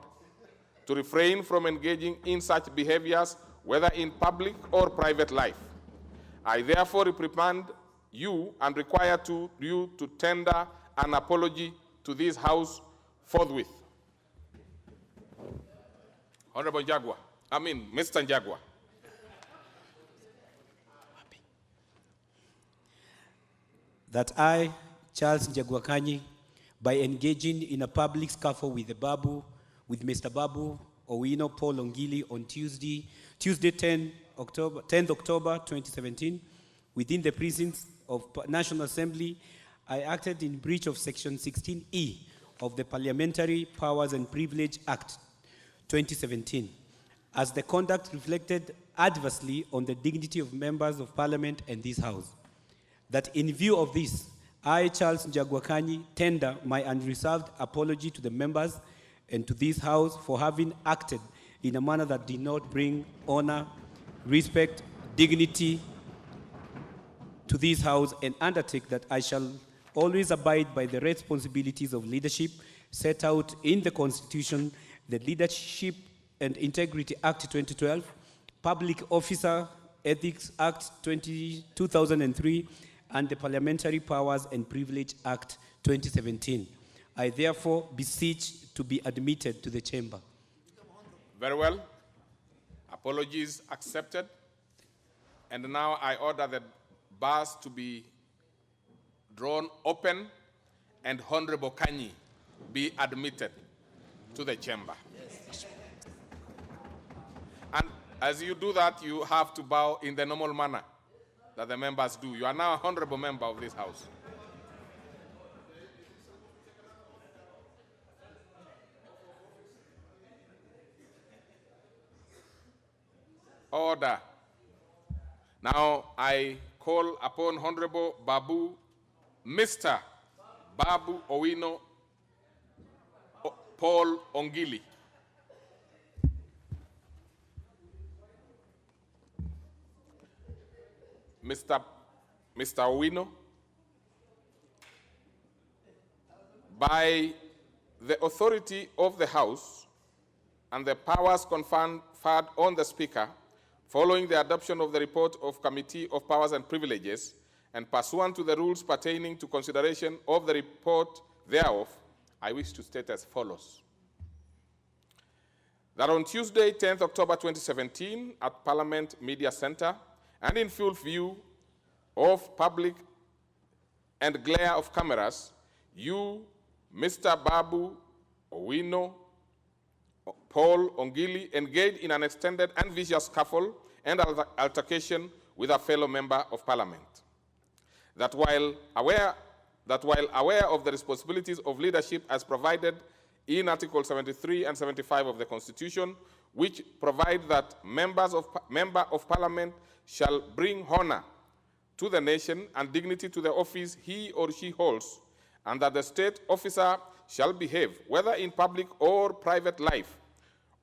to refrain from engaging in such behaviors, whether in public or private life. I therefore reprimand you and require you to tender an apology to this House forthwith. Honorable Mr. Njagwa. That I, Charles Njagwa Kanyi, by engaging in a public scuffle with Mr. Babu Owino Paul Ongili on Tuesday 10th October 2017, within the precincts of National Assembly, I acted in breach of Section 16E of the Parliamentary Powers and Privilege Act 2017, as the conduct reflected adversely on the dignity of members of Parliament and this House. That in view of this, I, Charles Njagwakanyi, tender my unreserved apology to the members and to this House for having acted in a manner that did not bring honor, respect, dignity to this House, and undertake that I shall always abide by the responsibilities of leadership set out in the Constitution, the Leadership and Integrity Act 2012, Public Officer Ethics Act 2003, and the Parliamentary Powers and Privilege Act 2017. I therefore beseech to be admitted to the chamber. Very well. Apologies accepted. And now I order the bars to be drawn open and Honorable Kanyi be admitted to the chamber. Yes. And as you do that, you have to bow in the normal manner that the members do. You are now a honorable member of this House. Order. Now I call upon Honorable Mr. Babu Owino Paul Ongili. Mr. Owino, by the authority of the House and the powers conferred on the Speaker, following the adoption of the report of Committee of Powers and Privileges, and pursuant to the rules pertaining to consideration of the report thereof, I wish to state as follows. That on Tuesday, 10th October 2017, at Parliament Media Center, and in full view of public and glare of cameras, you, Mr. Babu Owino Paul Ongili, engaged in an extended and vicious scuffle and altercation with a fellow member of Parliament. That while aware of the responsibilities of leadership as provided in Article 73 and 75 of the Constitution, which provide that member of Parliament shall bring honor to the nation and dignity to the office he or she holds, and that the state officer shall behave, whether in public or private life,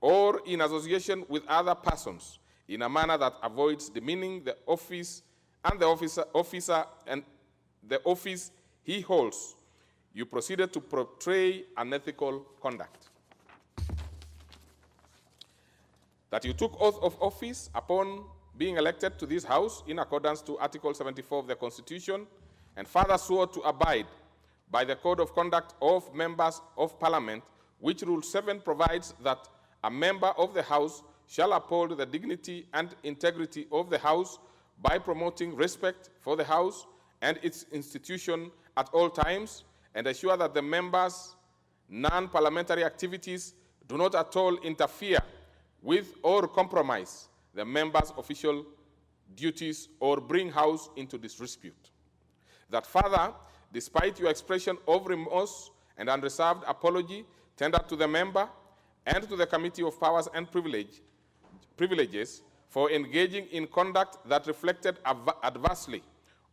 or in association with other persons, in a manner that avoids demeaning the office and the officer and the office he holds, you proceeded to portray unethical conduct. That you took oath of office upon being elected to this House in accordance to Article 74 of the Constitution, and further swore to abide by the Code of Conduct of Members of Parliament, which Rule 7 provides that a member of the House shall uphold the dignity and integrity of the House by promoting respect for the House and its institution at all times, and assure that the members' non-parliamentary activities do not at all interfere with or compromise the members' official duties or bring House into disrepute. That further, despite your expression of remorse and unreserved apology tendered to the member and to the Committee of Powers and Privileges for engaging in conduct that reflected adversely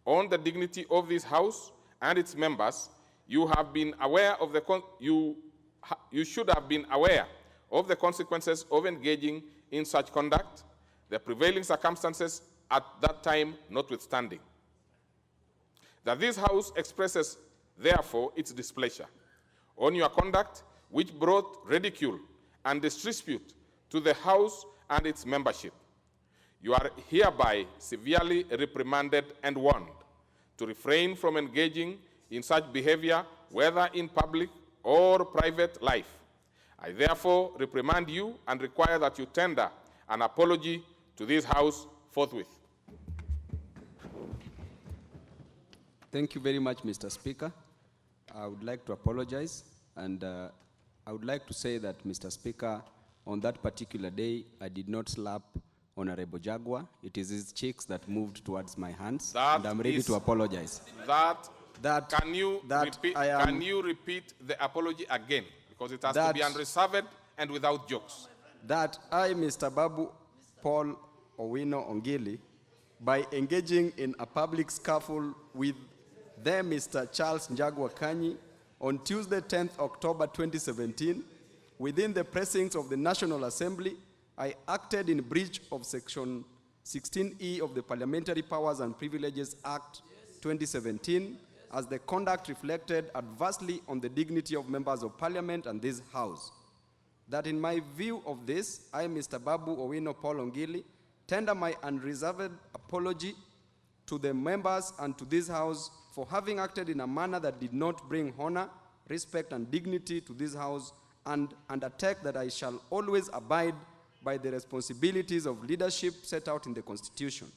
on the dignity of this House and its members, you have been aware of you should have been aware of the consequences of engaging in such conduct, the prevailing circumstances at that time notwithstanding. That this House expresses, therefore, its displeasure on your conduct, which brought ridicule and disrepute to the House and its membership. You are hereby severely reprimanded and warned to refrain from engaging in such behavior, whether in public or private life. I therefore reprimand you and require that you tender an apology to this House forthwith. Thank you very much, Mr. Speaker. I would like to apologize, and I would like to say that, Mr. Speaker, on that particular day, I did not slap Honorable Jaguar. It is his cheeks that moved towards my hands, and I'm ready to apologize. That Can you repeat the apology again? Because it has to be unreserved and without jokes. That I, Mr. Babu Paul Owino Ongili, by engaging in a public scuffle with them, Mr. Charles Njagwa Kanyi, on Tuesday, 10th October 2017, within the precincts of the National Assembly, I acted in breach of Section 16E of the Parliamentary Powers and Privileges Act 2017, as the conduct reflected adversely on the dignity of members of Parliament and this House. That in my view of this, I, Mr. Babu Owino Paul Ongili, tender my unreserved apology to the members and to this House for having acted in a manner that did not bring honor, respect, and dignity to this House, and undertake that I shall always abide by the responsibilities of leadership set out in the Constitution,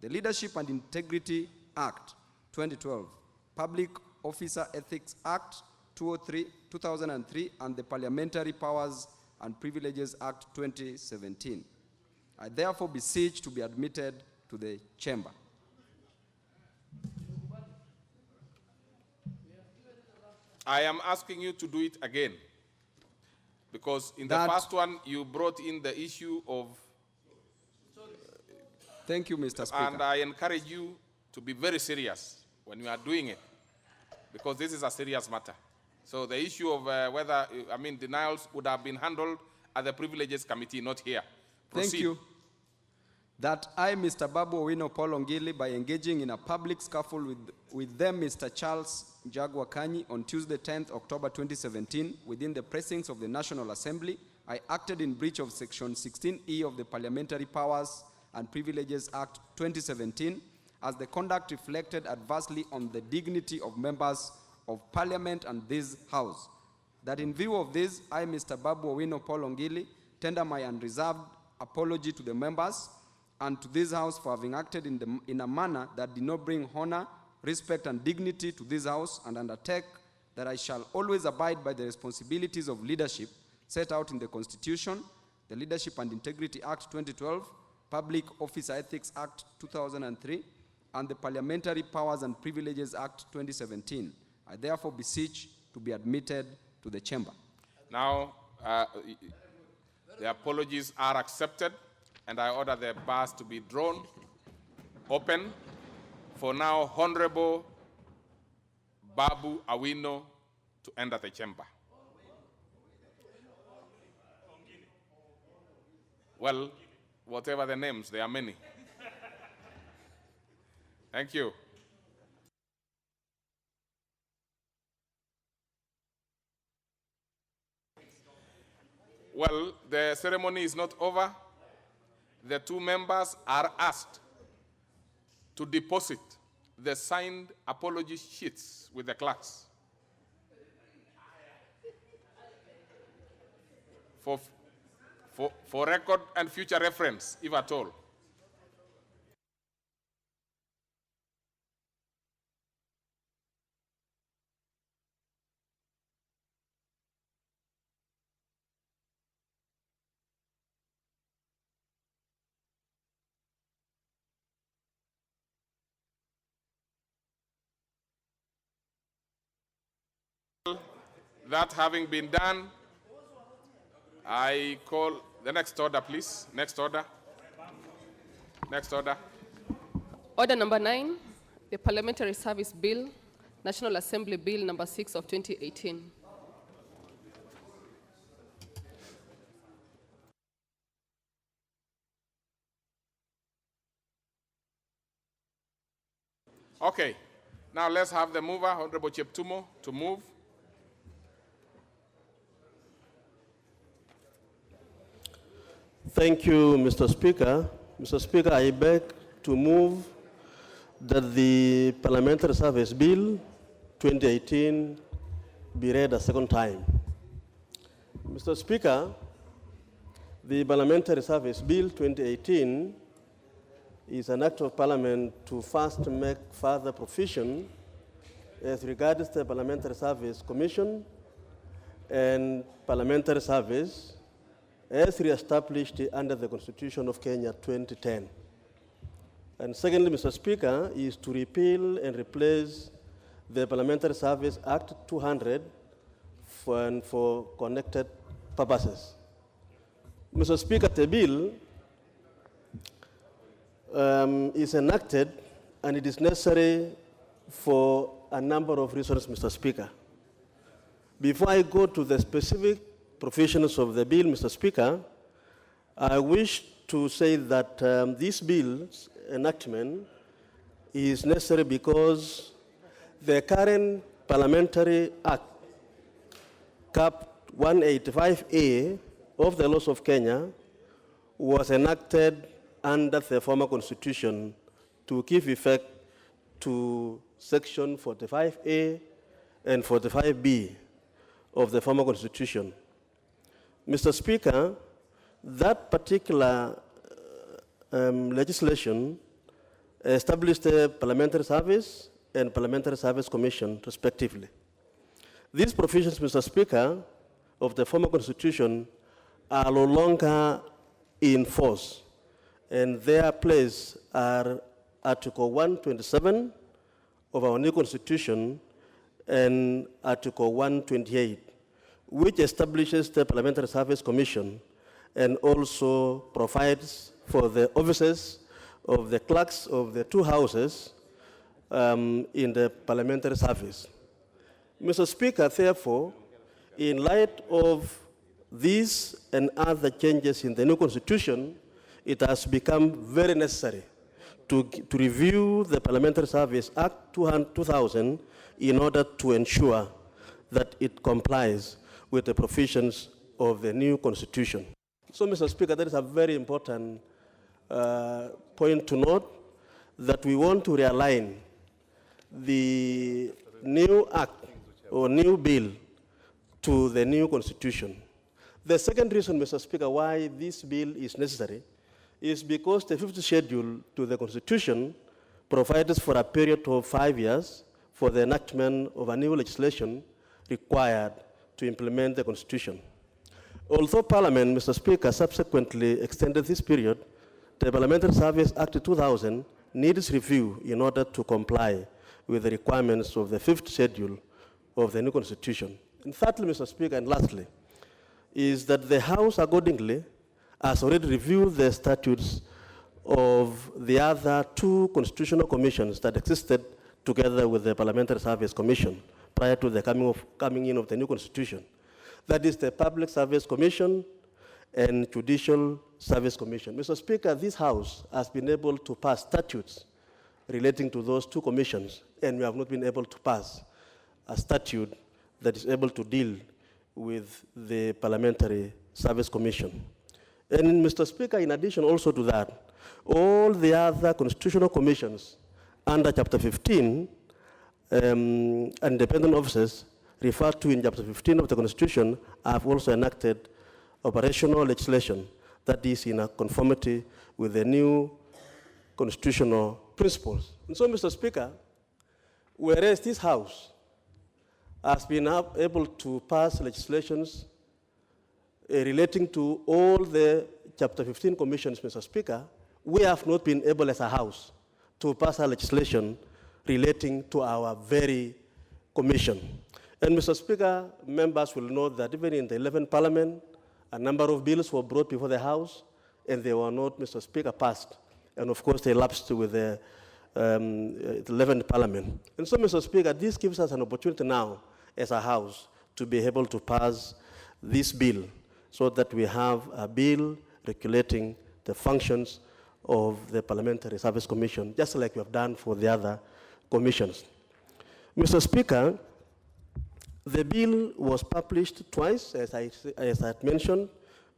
the Leadership and Integrity Act 2012, Public Officer Ethics Act 2003, and the Parliamentary Powers and Privileges Act 2017. I therefore beseech to be admitted to the chamber. I am asking you to do it again, because in the first one you brought in the issue of... Thank you, Mr. Speaker. And I encourage you to be very serious when you are doing it, because this is a serious matter. So the issue of denials would have been handled at the Privileges Committee, not here. Proceed. Thank you. That I, Mr. Babu Owino Paul Ongili, by engaging in a public scuffle with them, Mr. Charles Njagwa Kanyi, on Tuesday, 10th October 2017, within the precincts of the National Assembly, I acted in breach of Section 16E of the Parliamentary Powers and Privileges Act 2017, as the conduct reflected adversely on the dignity of members of Parliament and this House. That in view of this, I, Mr. Babu Owino Paul Ongili, tender my unreserved apology to the members and to this House for having acted in a manner that did not bring honor, respect, and dignity to this House, and undertake that I shall always abide by the responsibilities of leadership set out in the Constitution, the Leadership and Integrity Act 2012, Public Officer Ethics Act 2003, and the Parliamentary Powers and Privileges Act 2017. I therefore beseech to be admitted to the chamber. Now, the apologies are accepted, and I order the bars to be drawn open. For now, Honorable Babu Owino to enter the chamber. Well, whatever the names, there are many. Thank you. Well, the ceremony is not over. The two members are asked to deposit the signed apology sheets with the clerks for record and future reference, if at all. That having been done, I call the next order, please. Next order. Next order. Order number 9, the Parliamentary Service Bill, National Assembly Bill number 6 of 2018. Okay. Now let's have the mover, Honorable Cheptumo, to move. Thank you, Mr. Speaker. Mr. Speaker, I beg to move that the Parliamentary Service Bill 2018 be read a second time. Mr. Speaker, the Parliamentary Service Bill 2018 is an act of Parliament to first make further provision as regards the Parliamentary Service Commission and Parliamentary Service as re-established under the Constitution of Kenya 2010. And secondly, Mr. Speaker, is to repeal and replace the Parliamentary Service Act 200 for connected purposes. Mr. Speaker, the bill is enacted and it is necessary for a number of reasons, Mr. Speaker. Before I go to the specific provisions of the bill, Mr. Speaker, I wish to say that this bill's enactment is necessary because the current Parliamentary Act, Cap 185A of the laws of Kenya, was enacted under the former constitution to give effect to Section 45A and 45B of the former constitution. Mr. Speaker, that particular legislation established a Parliamentary Service and Parliamentary Service Commission, respectively. These provisions, Mr. Speaker, of the former constitution are no longer in force, and their place are Article 127 of our new constitution and Article 128, which establishes the Parliamentary Service Commission and also provides for the offices of the clerks of the two houses in the parliamentary service. Mr. Speaker, therefore, in light of these and other changes in the new constitution, it has become very necessary to review the Parliamentary Service Act 2000 in order to ensure that it complies with the provisions of the new constitution. So, Mr. Speaker, that is a very important point to note, that we want to realign the new act or new bill to the new constitution. The second reason, Mr. Speaker, why this bill is necessary is because the fifth schedule to the constitution provides for a period of 5 years for the enactment of a new legislation required to implement the constitution. Although Parliament, Mr. Speaker, subsequently extended this period, the Parliamentary Service Act 2000 needs review in order to comply with the requirements of the fifth schedule of the new constitution. And thirdly, Mr. Speaker, and lastly, is that the House accordingly has already reviewed the statutes of the other two constitutional commissions that existed together with the Parliamentary Service Commission prior to the coming in of the new constitution. That is the Public Service Commission and Judicial Service Commission. Mr. Speaker, this House has been able to pass statutes relating to those two commissions, and we have not been able to pass a statute that is able to deal with the Parliamentary Service Commission. And Mr. Speaker, in addition also to that, all the other constitutional commissions under Chapter 15, independent officers referred to in Chapter 15 of the Constitution have also enacted operational legislation that is in a conformity with the new constitutional principles. And so, Mr. Speaker, whereas this House has been able to pass legislations relating to all the Chapter 15 commissions, Mr. Speaker, we have not been able as a House to pass a legislation relating to our very commission. And Mr. Speaker, members will know that even in the 11th Parliament, a number of bills were brought before the House, and they were not, Mr. Speaker, passed. And of course, they lapsed with the 11th Parliament. And so, Mr. Speaker, this gives us an opportunity now as a House to be able to pass this bill so that we have a bill regulating the functions of the Parliamentary Service Commission, just like we have done for the other commissions. Mr. Speaker, the bill was published twice, as I had mentioned,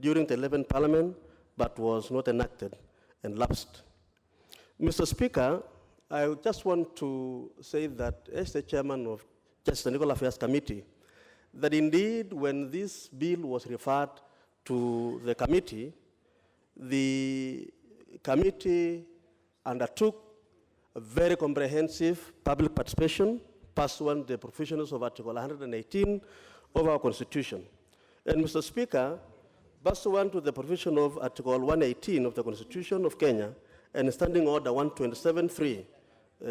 during the 11th Parliament, but was not enacted and lapsed. Mr. Speaker, I just want to say that as the chairman of Justice and Legal Affairs Committee, that indeed when this bill was referred to the committee undertook a very comprehensive public participation pursuant to the provisions of Article 118 of our Constitution. And Mr. Speaker, pursuant to the provision of Article 118 of the Constitution of Kenya and Standing Order 127.3,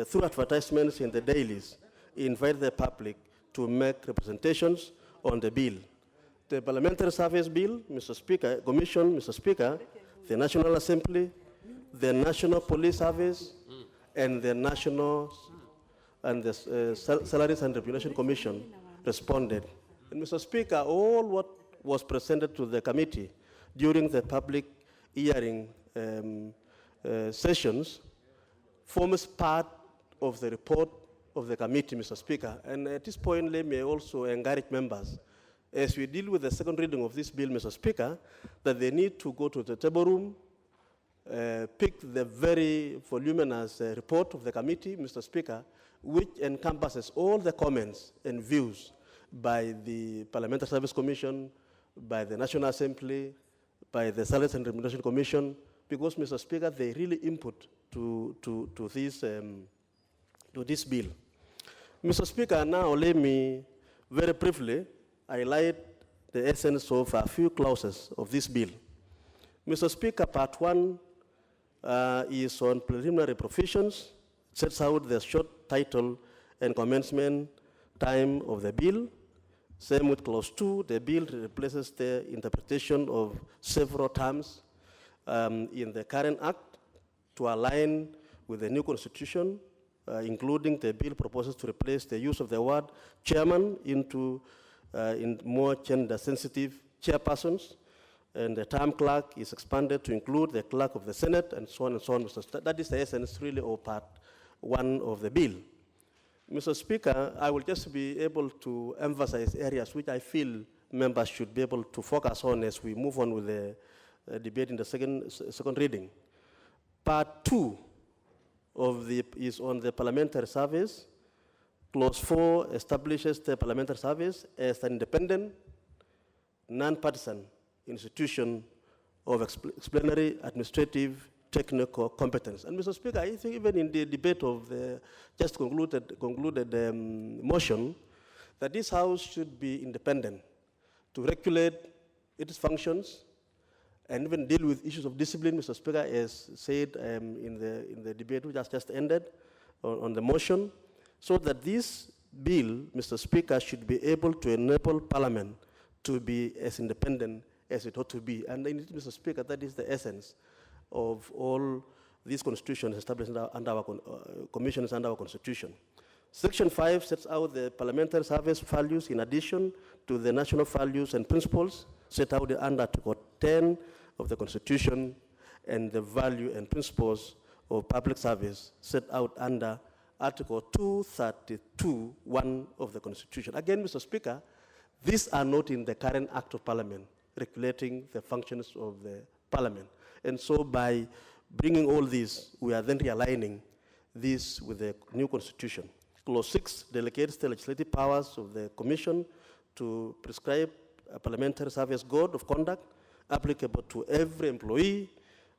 through advertisements in the dailies invite the public to make representations on the bill. The Parliamentary Service Bill, Mr. Speaker, Commission, Mr. Speaker, the National Assembly, the National Police Service, and the National and the Salaries and Remuneration Commission responded. And Mr. Speaker, all what was presented to the committee during the public hearing sessions forms part of the report of the committee, Mr. Speaker. And at this point, let me also encourage members, as we deal with the second reading of this bill, Mr. Speaker, that they need to go to the table room, pick the very voluminous report of the committee, Mr. Speaker, which encompasses all the comments and views by the Parliamentary Service Commission, by the National Assembly, by the Salaries and Remuneration Commission, because, Mr. Speaker, they really input to this bill. Mr. Speaker, now let me very briefly highlight the essence of a few clauses of this bill. Mr. Speaker, Part 1 is on preliminary provisions, sets out the short title and commencement time of the bill. Same with Clause 2, the bill replaces the interpretation of several terms in the current act to align with the new constitution, including the bill proposes to replace the use of the word chairman into in more gender-sensitive chairpersons, and the term clerk is expanded to include the clerk of the Senate, and so on and so on. That is the essence, really, of Part 1 of the bill. Mr. Speaker, I will just be able to emphasize areas which I feel members should be able to focus on as we move on with the debate in the second reading. Part 2 is on the parliamentary service. Clause 4 establishes the parliamentary service as an independent, non-partisan institution of explanatory, administrative, technical competence. And Mr. Speaker, I think even in the debate of the just concluded motion, that this House should be independent to regulate its functions and even deal with issues of discipline, Mr. Speaker, as said in the debate which has just ended on the motion, so that this bill, Mr. Speaker, should be able to enable Parliament to be as independent as it ought to be. And indeed, Mr. Speaker, that is the essence of all these constitutions established under our commissions under our Constitution. Section 5 sets out the parliamentary service values in addition to the national values and principles set out under Article 10 of the Constitution and the value and principles of public service set out under Article 232(1) of the Constitution. Again, Mr. Speaker, these are not in the current Act of Parliament regulating the functions of the Parliament. And so by bringing all these, we are then realigning this with the new Constitution. Clause 6 delegates the legislative powers of the Commission to prescribe a parliamentary service code of conduct applicable to every employee,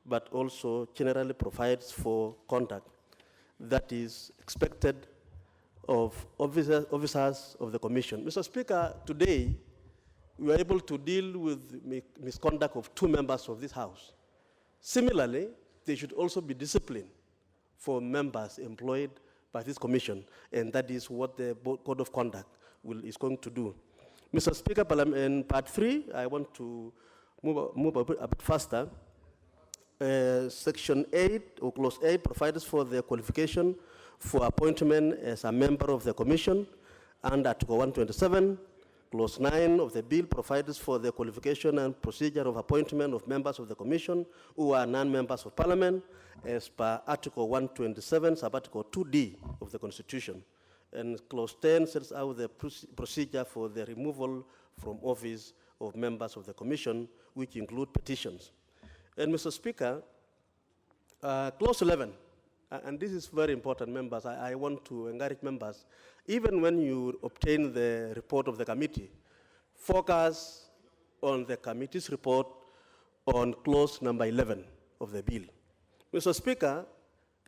but also generally provides for conduct that is expected of officers of the Commission. Mr. Speaker, today we are able to deal with misconduct of 2 members of this House. Similarly, there should also be discipline for members employed by this commission, and that is what the Code of Conduct is going to do. Mr. Speaker, in Part 3, I want to move a bit faster. Section 8, or Clause 8, provides for the qualification for appointment as a member of the commission, and Article 127, Clause 9 of the bill provides for the qualification and procedure of appointment of members of the Commission who are non-members of Parliament as per Article 127, sub-Article 2D of the Constitution. And Clause 10 sets out the procedure for the removal from office of members of the Commission, which include petitions. And Mr. Speaker, Clause 11, and this is very important, members. I want to encourage members, even when you obtain the report of the committee, focus on the committee's report on clause number 11 of the bill. Mr. Speaker,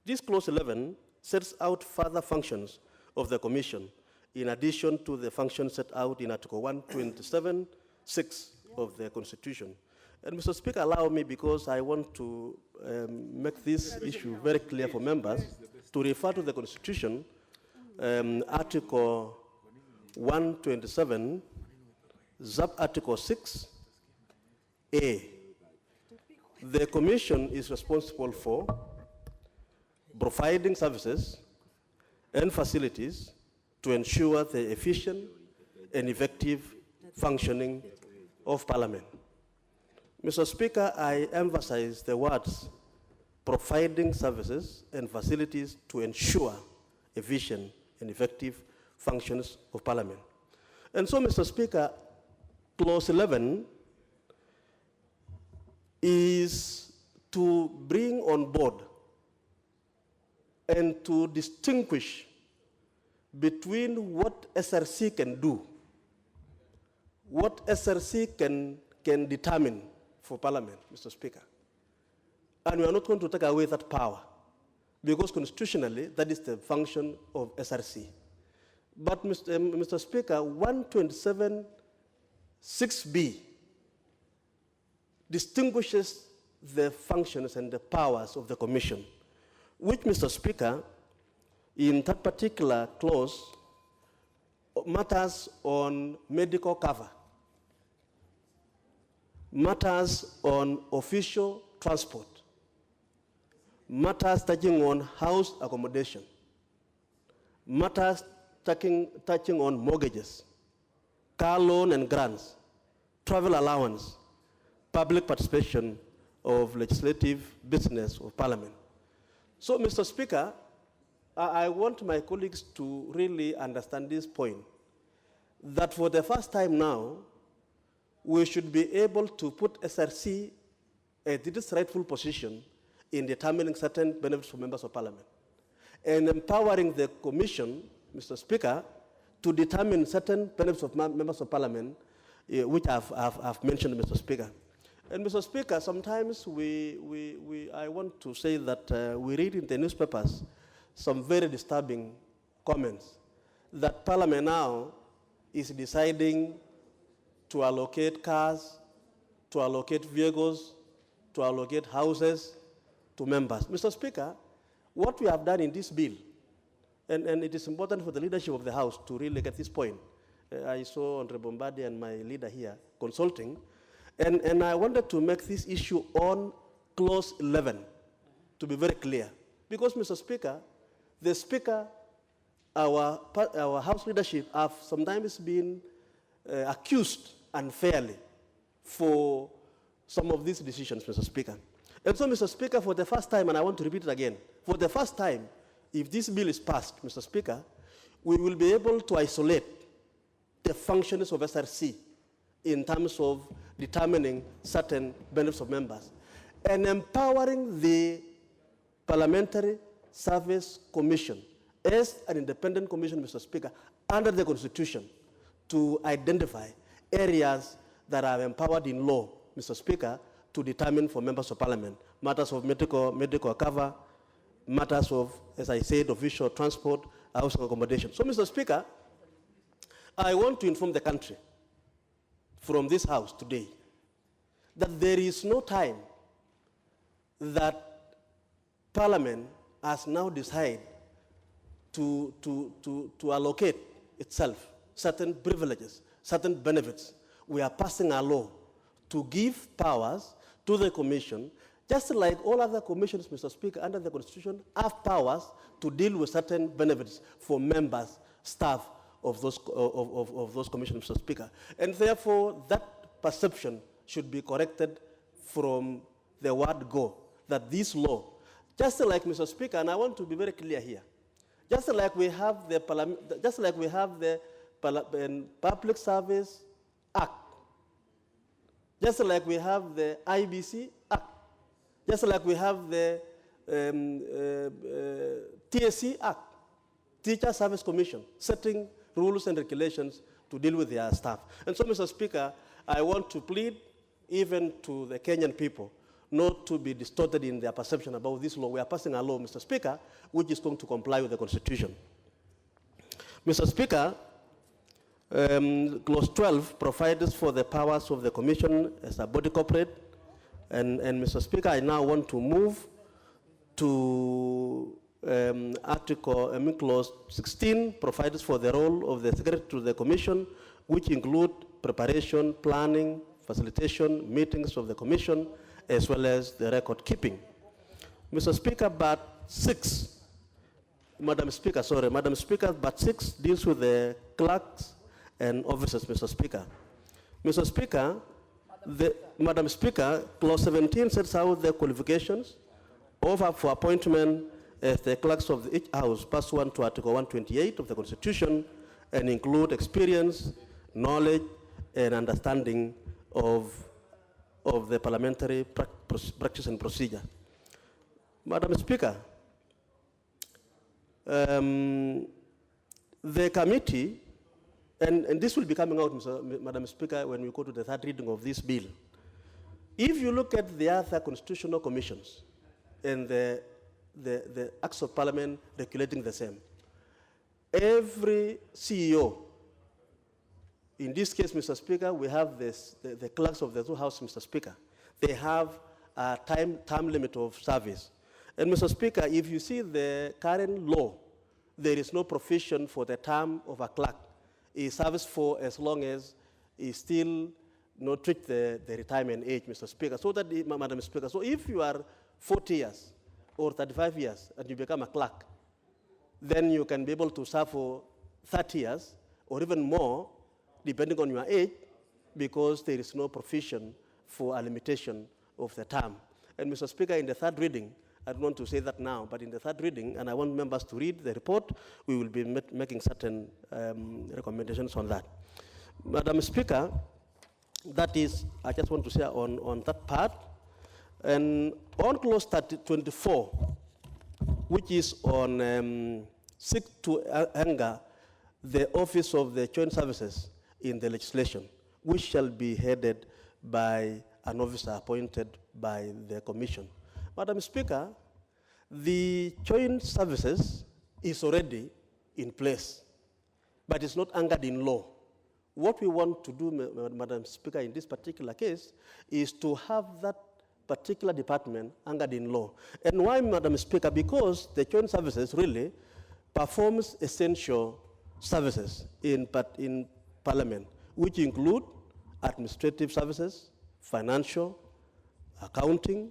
this clause 11 sets out further functions of the commission in addition to the functions set out in Article 127(6) of the Constitution. And Mr. Speaker, allow me, because I want to make this issue very clear for members, to refer to the Constitution Article 127, sub-article 6A. The Commission is responsible for providing services and facilities to ensure the efficient and effective functioning of Parliament. Mr. Speaker, I emphasize the words providing services and facilities to ensure efficient and effective functions of Parliament. And so, Mr. Speaker, clause 11 is to bring on board and to distinguish between what SRC can do, what SRC can determine for Parliament, Mr. Speaker. And we are not going to take away that power, because constitutionally, that is the function of SRC. But Mr. Speaker, 127(6)(b) distinguishes the functions and the powers of the Commission, which, Mr. Speaker, in that particular clause, matters on medical cover, matters on official transport, matters touching on house accommodation, matters touching on mortgages, car loan and grants, travel allowance, public participation of legislative business of Parliament. So, Mr. Speaker, I want my colleagues to really understand this point, that for the first time now, we should be able to put SRC at its rightful position in determining certain benefits for members of Parliament and empowering the Commission, Mr. Speaker, to determine certain benefits of members of Parliament, which I've mentioned, Mr. Speaker. And Mr. Speaker, sometimes I want to say that we read in the newspapers some very disturbing comments that Parliament now is deciding to allocate cars, to allocate vehicles, to allocate houses to members. Mr. Speaker, what we have done in this bill, and it is important for the leadership of the House to really get this point. I saw Honorable Mbadi and my leader here consulting, and I wanted to make this issue on clause 11 to be very clear. Because, Mr. Speaker, the Speaker, our House leadership have sometimes been accused unfairly for some of these decisions, Mr. Speaker. And so, Mr. Speaker, for the first time, and I want to repeat it again, for the first time, if this bill is passed, Mr. Speaker, we will be able to isolate the functions of SRC in terms of determining certain benefits of members and empowering the Parliamentary Service Commission as an independent commission, Mr. Speaker, under the Constitution to identify areas that are empowered in law, Mr. Speaker, to determine for members of Parliament matters of medical cover, matters of, as I said, official transport, housing accommodation. So, Mr. Speaker, I want to inform the country from this House today that there is no time that Parliament has now decided to allocate itself certain privileges, certain benefits. We are passing a law to give powers to the Commission, just like all other commissions, Mr. Speaker, under the Constitution, have powers to deal with certain benefits for members, staff of those commissions, Mr. Speaker. And therefore, that perception should be corrected from the word go, that this law, just like, Mr. Speaker, and I want to be very clear here, just like we have the Public Service Act, just like we have the IBC Act, just like we have the TSC Act, Teacher Service Commission, setting rules and regulations to deal with their staff. And so, Mr. Speaker, I want to plead even to the Kenyan people not to be distorted in their perception about this law. We are passing a law, Mr. Speaker, which is going to comply with the Constitution. Mr. Speaker, clause 12 provides for the powers of the Commission as a body corporate. And Mr. Speaker, I now want to move to Clause 16 provides for the role of the Secretary to the Commission, which include preparation, planning, facilitation, meetings of the Commission, as well as the record keeping. Mr. Speaker, but 6, Madam Speaker, but 6 deals with the clerks and officers, Mr. Speaker. Mr. Speaker, Madam Speaker, Clause 17 sets out the qualifications for appointment as the clerks of each house, pursuant to Article 128 of the Constitution, and include experience, knowledge, and understanding of the parliamentary practice and procedure. Madam Speaker, the committee, and this will be coming out, Madam Speaker, when we go to the third reading of this bill. If you look at the other constitutional commissions and the acts of parliament regulating the same, every CEO, in this case, Mr. Speaker, we have the clerks of the two houses, Mr. Speaker. They have a time limit of service. And Mr. Speaker, if you see the current law, there is no provision for the term of a clerk. He serves for as long as he still not reach the retirement age, Mr. Speaker. So that, Madam Speaker, so if you are 40 years or 35 years and you become a clerk, then you can be able to serve for 30 years or even more, depending on your age, because there is no provision for a limitation of the term. And Mr. Speaker, in the third reading, I don't want to say that now, but in the third reading, and I want members to read the report, we will be making certain recommendations on that. Madam Speaker, that is, I just want to say on that part. And on Clause 24, which is on seek to anger the office of the joint services in the legislation, which shall be headed by an officer appointed by the Commission. Madam Speaker, the joint services is already in place, but it's not anchored in law. What we want to do, Madam Speaker, in this particular case, is to have that particular department anchored in law. And why, Madam Speaker? Because the joint services really performs essential services in Parliament, which include administrative services, financial, accounting,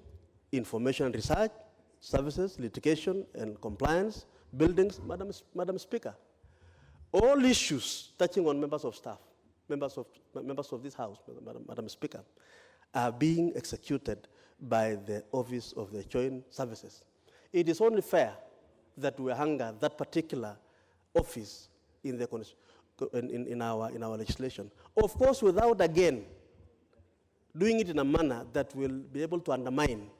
information and research services, litigation and compliance, buildings. Madam Speaker, all issues touching on members of staff, members of this House, Madam Speaker, are being executed by the Office of the Joint Services. It is only fair that we anchor that particular office in our legislation. Of course, without again doing it in a manner that will be able to undermine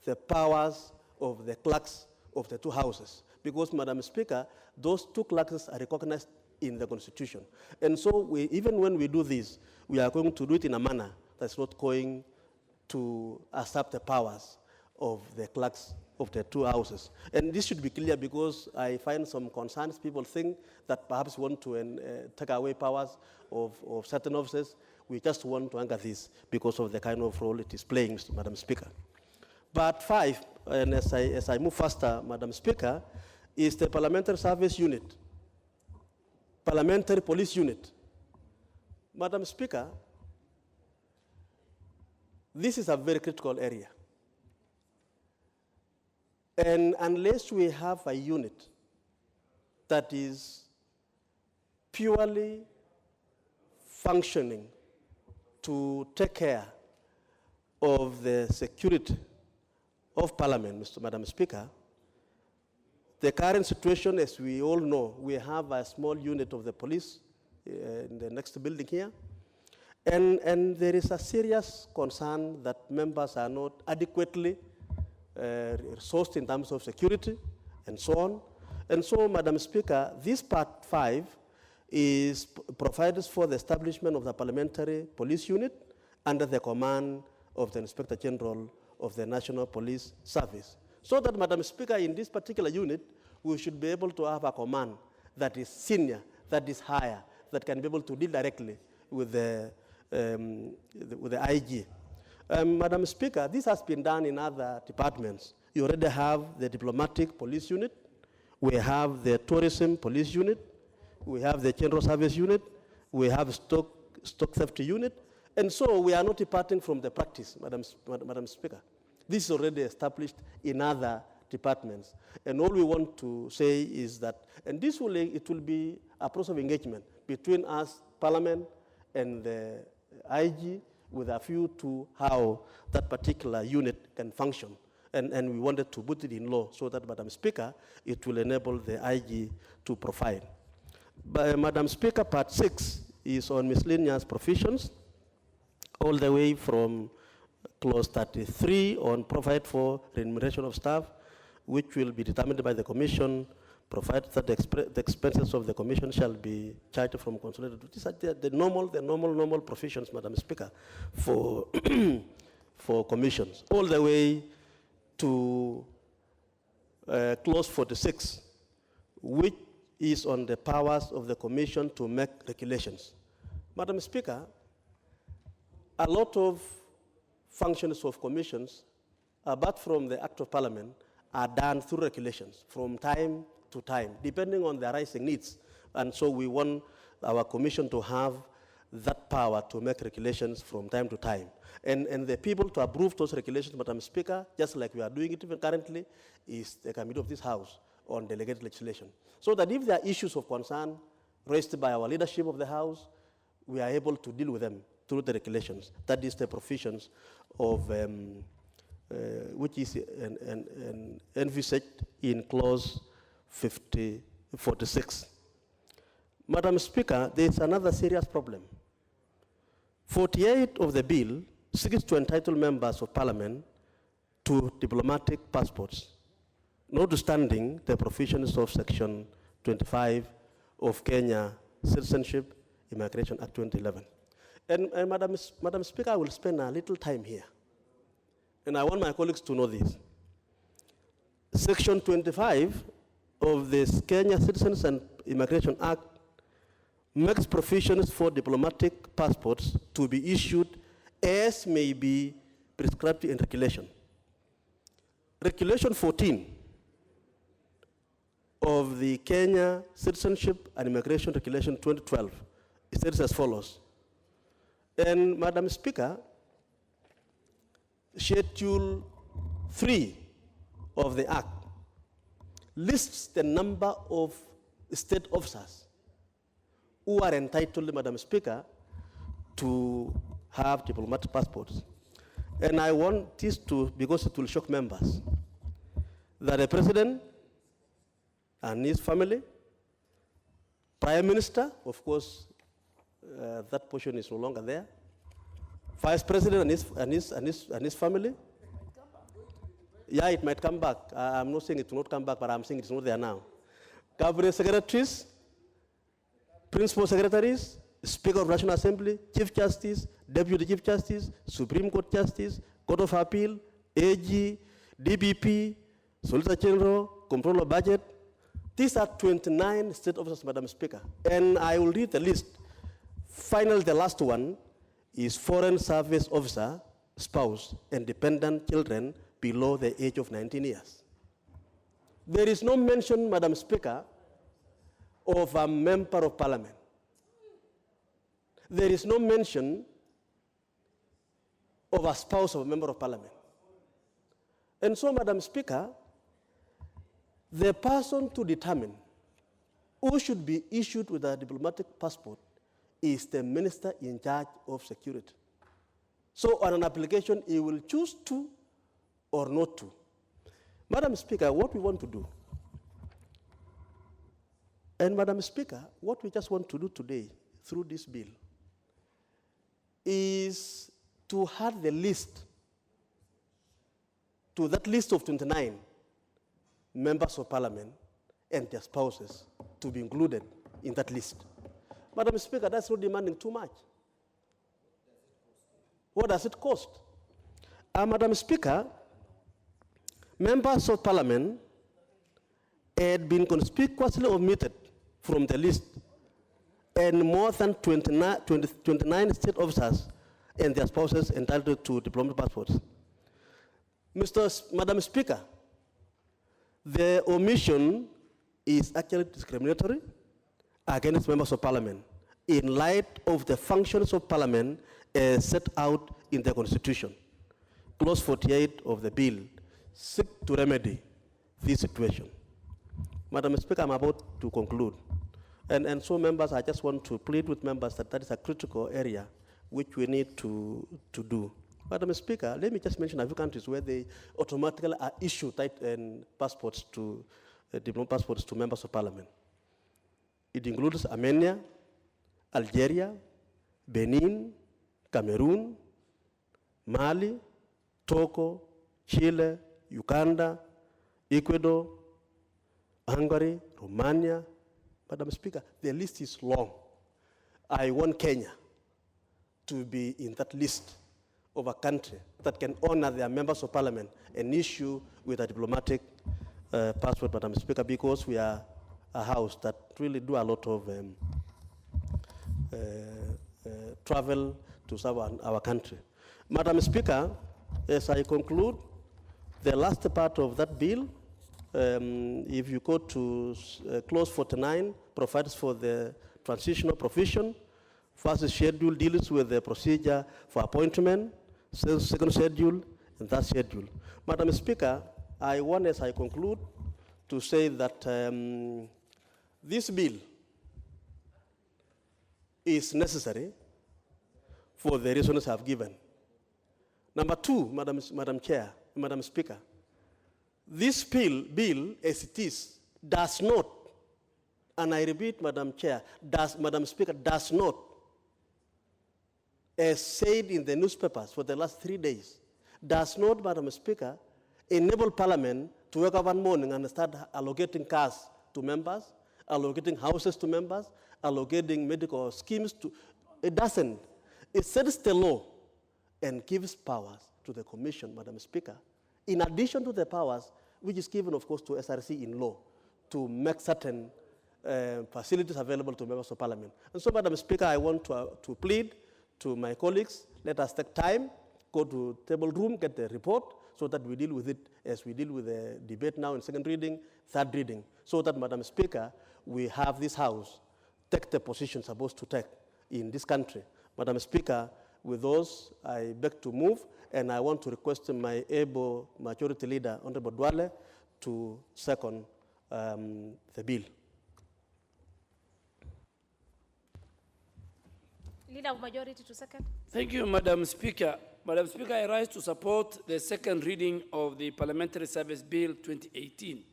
the powers of the clerks of the two houses. Because, Madam Speaker, those two clerks are recognized in the Constitution. And so even when we do this, we are going to do it in a manner that's not going to usurp the powers of the clerks of the two houses. And this should be clear because I find some concerns. People think that perhaps we want to take away powers of certain officers. We just want to anchor this because of the kind of role it is playing, Madam Speaker. Part 5, and as I move faster, Madam Speaker, is the Parliamentary Service Unit, Parliamentary Police Unit. Madam Speaker, this is a very critical area. And unless we have a unit that is purely functioning to take care of the security of Parliament, Madam Speaker, the current situation, as we all know, we have a small unit of the police in the next building here, and there is a serious concern that members are not adequately resourced in terms of security and so on. And so, Madam Speaker, this Part 5 provides for the establishment of the Parliamentary Police Unit under the command of the Inspector General of the National Police Service. So that, Madam Speaker, in this particular unit, we should be able to have a command that is senior, that is higher, that can be able to deal directly with the IG. Madam Speaker, this has been done in other departments. You already have the Diplomatic Police Unit, we have the tourism police unit, we have the general service unit, we have stock theft unit, and so we are not departing from the practice, Madam Speaker. This is already established in other departments. And all we want to say is that, and it will be a process of engagement between us, Parliament, and the IG, with a view to how that particular unit can function. And we wanted to put it in law so that, Madam Speaker, it will enable the IG to provide. But, Madam Speaker, part 6 is on miscellaneous provisions, all the way from clause 33 on provide for remuneration of staff, which will be determined by the Commission, provided that the expenses of the Commission shall be charged from consolidated. These are the normal provisions, Madam Speaker, for, for commissions, all the way to clause 46, which is on the powers of the Commission to make regulations. Madam Speaker, a lot of functions of commissions, apart from the Act of Parliament, are done through regulations from time to time, depending on the arising needs. And so we want our commission to have that power to make regulations from time to time. And the people to approve those regulations, Madam Speaker, just like we are doing it even currently, is the committee of this House on delegated legislation. So that if there are issues of concern raised by our leadership of the House, we are able to deal with them through the regulations. That is the provisions of, which is envisaged in clause 46. Madam Speaker, there is another serious problem. 48 of the bill seeks to entitle members of Parliament to diplomatic passports, notwithstanding the provisions of Section 25 of Kenya Citizenship Immigration Act 2011. And Madam Speaker, I will spend a little time here. And I want my colleagues to know this. Section 25 of the Kenya Citizens and Immigration Act makes provisions for diplomatic passports to be issued as may be prescribed in regulation. Regulation 14 of the Kenya Citizenship and Immigration Regulation 2012 states as follows. And Madam Speaker, Schedule 3 of the Act lists the number of state officers who are entitled, Madam Speaker, to have diplomatic passports. And I want this to, because it will shock members, that the President and his family, Prime Minister, of course, that portion is no longer there, Vice President and his family. Yeah, it might come back. I'm not saying it will not come back, but I'm saying it's not there now. Cabinet secretaries, principal secretaries, Speaker of National Assembly, Chief Justice, Deputy Chief Justice, Supreme Court Justice, Court of Appeal, AG, DPP, Solicitor General, Comptroller of Budget. These are 29 state officers, Madam Speaker. And I will read the list. Finally, the last one is Foreign Service Officer, spouse, and dependent children below the age of 19 years. There is no mention, Madam Speaker, of a member of Parliament. There is no mention of a spouse of a member of Parliament. And so, Madam Speaker, the person to determine who should be issued with a diplomatic passport is the Minister in charge of security. So on an application, he will choose to or not to. Madam Speaker, what we want to do, and Madam Speaker, what we just want to do today through this bill is to add the list to that list of 29 members of Parliament and their spouses to be included in that list. Madam Speaker, that's not demanding too much. What does it cost? Madam Speaker, members of Parliament had been conspicuously omitted from the list, and more than 29 state officers and their spouses entitled to diplomatic passports. Madam Speaker, the omission is actually discriminatory against members of parliament in light of the functions of parliament as set out in the constitution. Clause 48 of the bill seek to remedy this situation. Madam Speaker, I'm about to conclude. And so members, I just want to plead with members that that is a critical area which we need to do. Madam Speaker, let me just mention a few countries where they automatically issue passports to diplomatic passports to members of parliament. It includes Armenia, Algeria, Benin, Cameroon, Mali, Togo, Chile, Uganda, Ecuador, Hungary, Romania. Madam Speaker, the list is long. I want Kenya to be in that list of a country that can honor their members of parliament and issue with a diplomatic passport, Madam Speaker, because we are a house that really do a lot of travel to serve our country. Madam Speaker, as I conclude, the last part of that bill, if you go to clause 49, provides for the transitional provision. First schedule deals with the procedure for appointment, second schedule, and third schedule. Madam Speaker, I want, as I conclude, to say that this bill is necessary for the reasons I've given. Number two, Madam Chair, Madam Speaker, this bill, as it is, does not, and I repeat, Madam Chair, Madam Speaker, does not, as said in the newspapers for the last 3 days, does not, Madam Speaker, enable Parliament to wake up one morning and start allocating cars to members, allocating houses to members, allocating medical schemes to, it doesn't. It sets the law and gives powers to the Commission, Madam Speaker, in addition to the powers which is given, of course, to SRC in law to make certain facilities available to members of Parliament. And so, Madam Speaker, I want to plead to my colleagues, let us take time, go to table room, get the report, so that we deal with it as we deal with the debate now in second reading, third reading, so that, Madam Speaker, we have this House take the position supposed to take in this country. Madam Speaker, with those, I beg to move, and I want to request my able majority leader, Honorable Dwale, to second the bill. Leader of Majority to second. Thank you, Madam Speaker. Madam Speaker, I rise to support the second reading of the Parliamentary Service Bill 2018.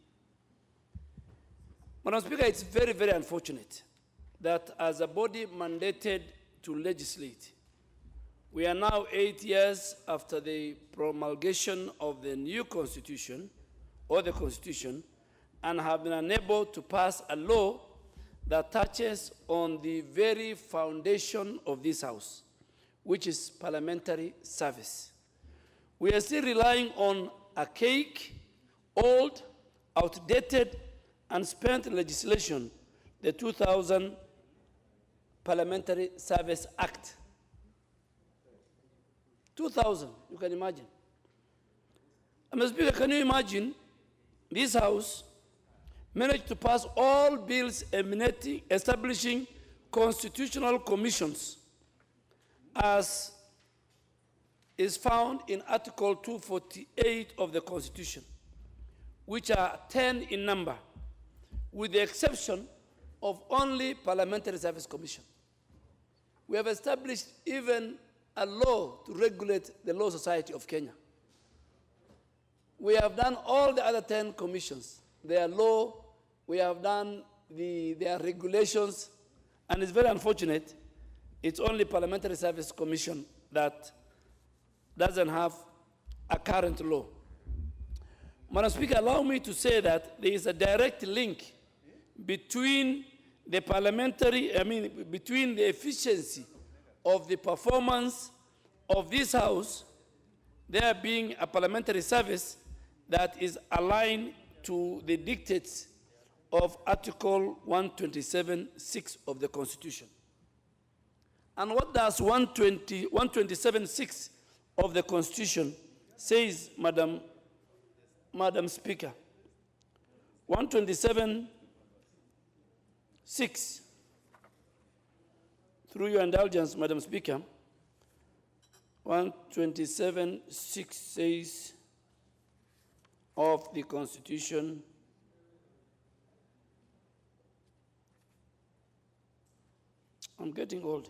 Madam Speaker, it's very, very unfortunate that as a body mandated to legislate, we are now 8 years after the promulgation of the new constitution, or the constitution, and have been unable to pass a law that touches on the very foundation of this House, which is parliamentary service. We are still relying on archaic, old, outdated, and spent legislation, the 2000 Parliamentary Service Act. 2000, you can imagine. Mr. Speaker, can you imagine this House managed to pass all bills emanating, establishing constitutional commissions, as is found in Article 248 of the Constitution, which are 10 in number, with the exception of only Parliamentary Service Commission. We have established even a law to regulate the Law Society of Kenya. We have done all the other 10 commissions. Their law, we have done their regulations, and it's very unfortunate. It's only Parliamentary Service Commission that doesn't have a current law. Madam Speaker, allow me to say that there is a direct link between the between the efficiency of the performance of this House, there being a parliamentary service that is aligned to the dictates of Article 127(6) of the Constitution. And what does 127(6) of the Constitution says, Madam Speaker? 127 6. Through your indulgence, Madam Speaker, 127.6 says of the Constitution, I'm getting old.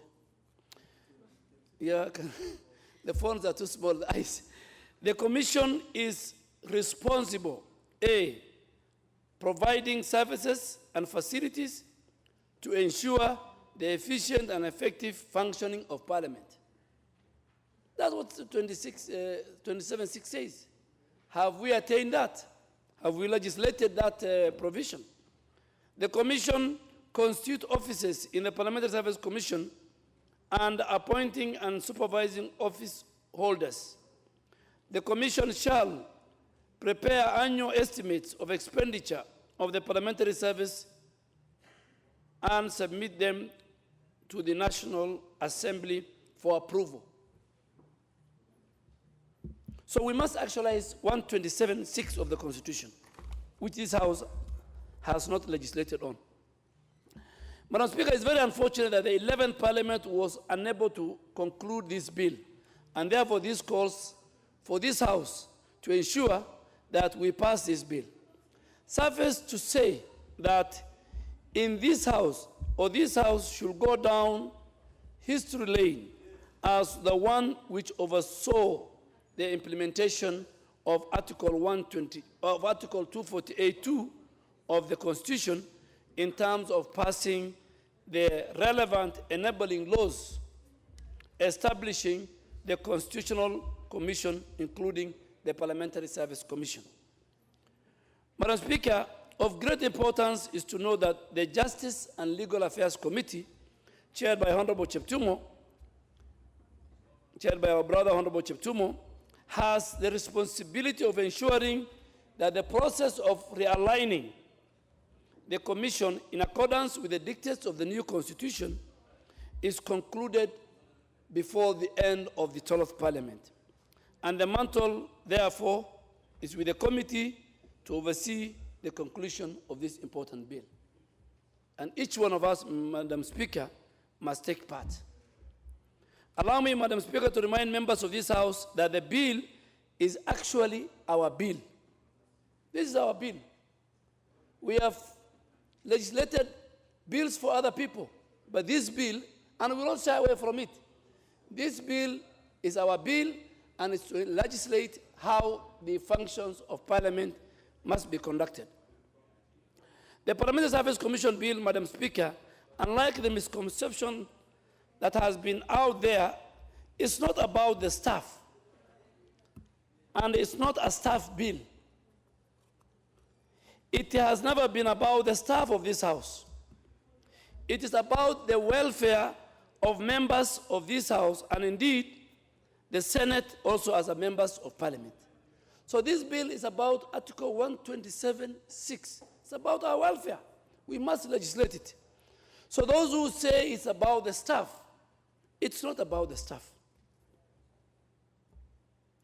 Yeah, the phones are too small, the eyes. The Commission is responsible, A, providing services and facilities to ensure the efficient and effective functioning of Parliament. That's what 27.6 says. Have we attained that? Have we legislated that provision? The Commission constitutes offices in the Parliamentary Service Commission and appointing and supervising office holders. The Commission shall prepare annual estimates of expenditure of the Parliamentary Service and submit them to the National Assembly for approval. So we must actualize 127.6 of the Constitution, which this House has not legislated on. Madam Speaker, it's very unfortunate that the 11th Parliament was unable to conclude this bill, and therefore this calls for this House to ensure that we pass this bill. Suffice to say that in this House, or this House should go down history lane as the one which oversaw the implementation of Article 248(2) of the Constitution in terms of passing the relevant enabling laws establishing the Constitutional Commission, including the Parliamentary Service Commission. Madam Speaker, of great importance is to know that the Justice and Legal Affairs Committee, chaired by Honorable Cheptumo, chaired by our brother Honorable Cheptumo, has the responsibility of ensuring that the process of realigning the Commission in accordance with the dictates of the new Constitution is concluded before the end of the 12th Parliament. And the mantle, therefore, is with the committee to oversee the conclusion of this important bill. And each one of us, Madam Speaker, must take part. Allow me, Madam Speaker, to remind members of this House that the bill is actually our bill. This is our bill. We have legislated bills for other people, but this bill, and we won't shy away from it, this bill is our bill, and it's to legislate how the functions of Parliament must be conducted. The Parliamentary Service Commission bill, Madam Speaker, unlike the misconception that has been out there, is not about the staff, and it's not a staff bill. It has never been about the staff of this House. It is about the welfare of members of this House, and indeed, the Senate also as a members of Parliament. So this bill is about Article 127.6. It's about our welfare. We must legislate it. So those who say it's about the staff, it's not about the staff.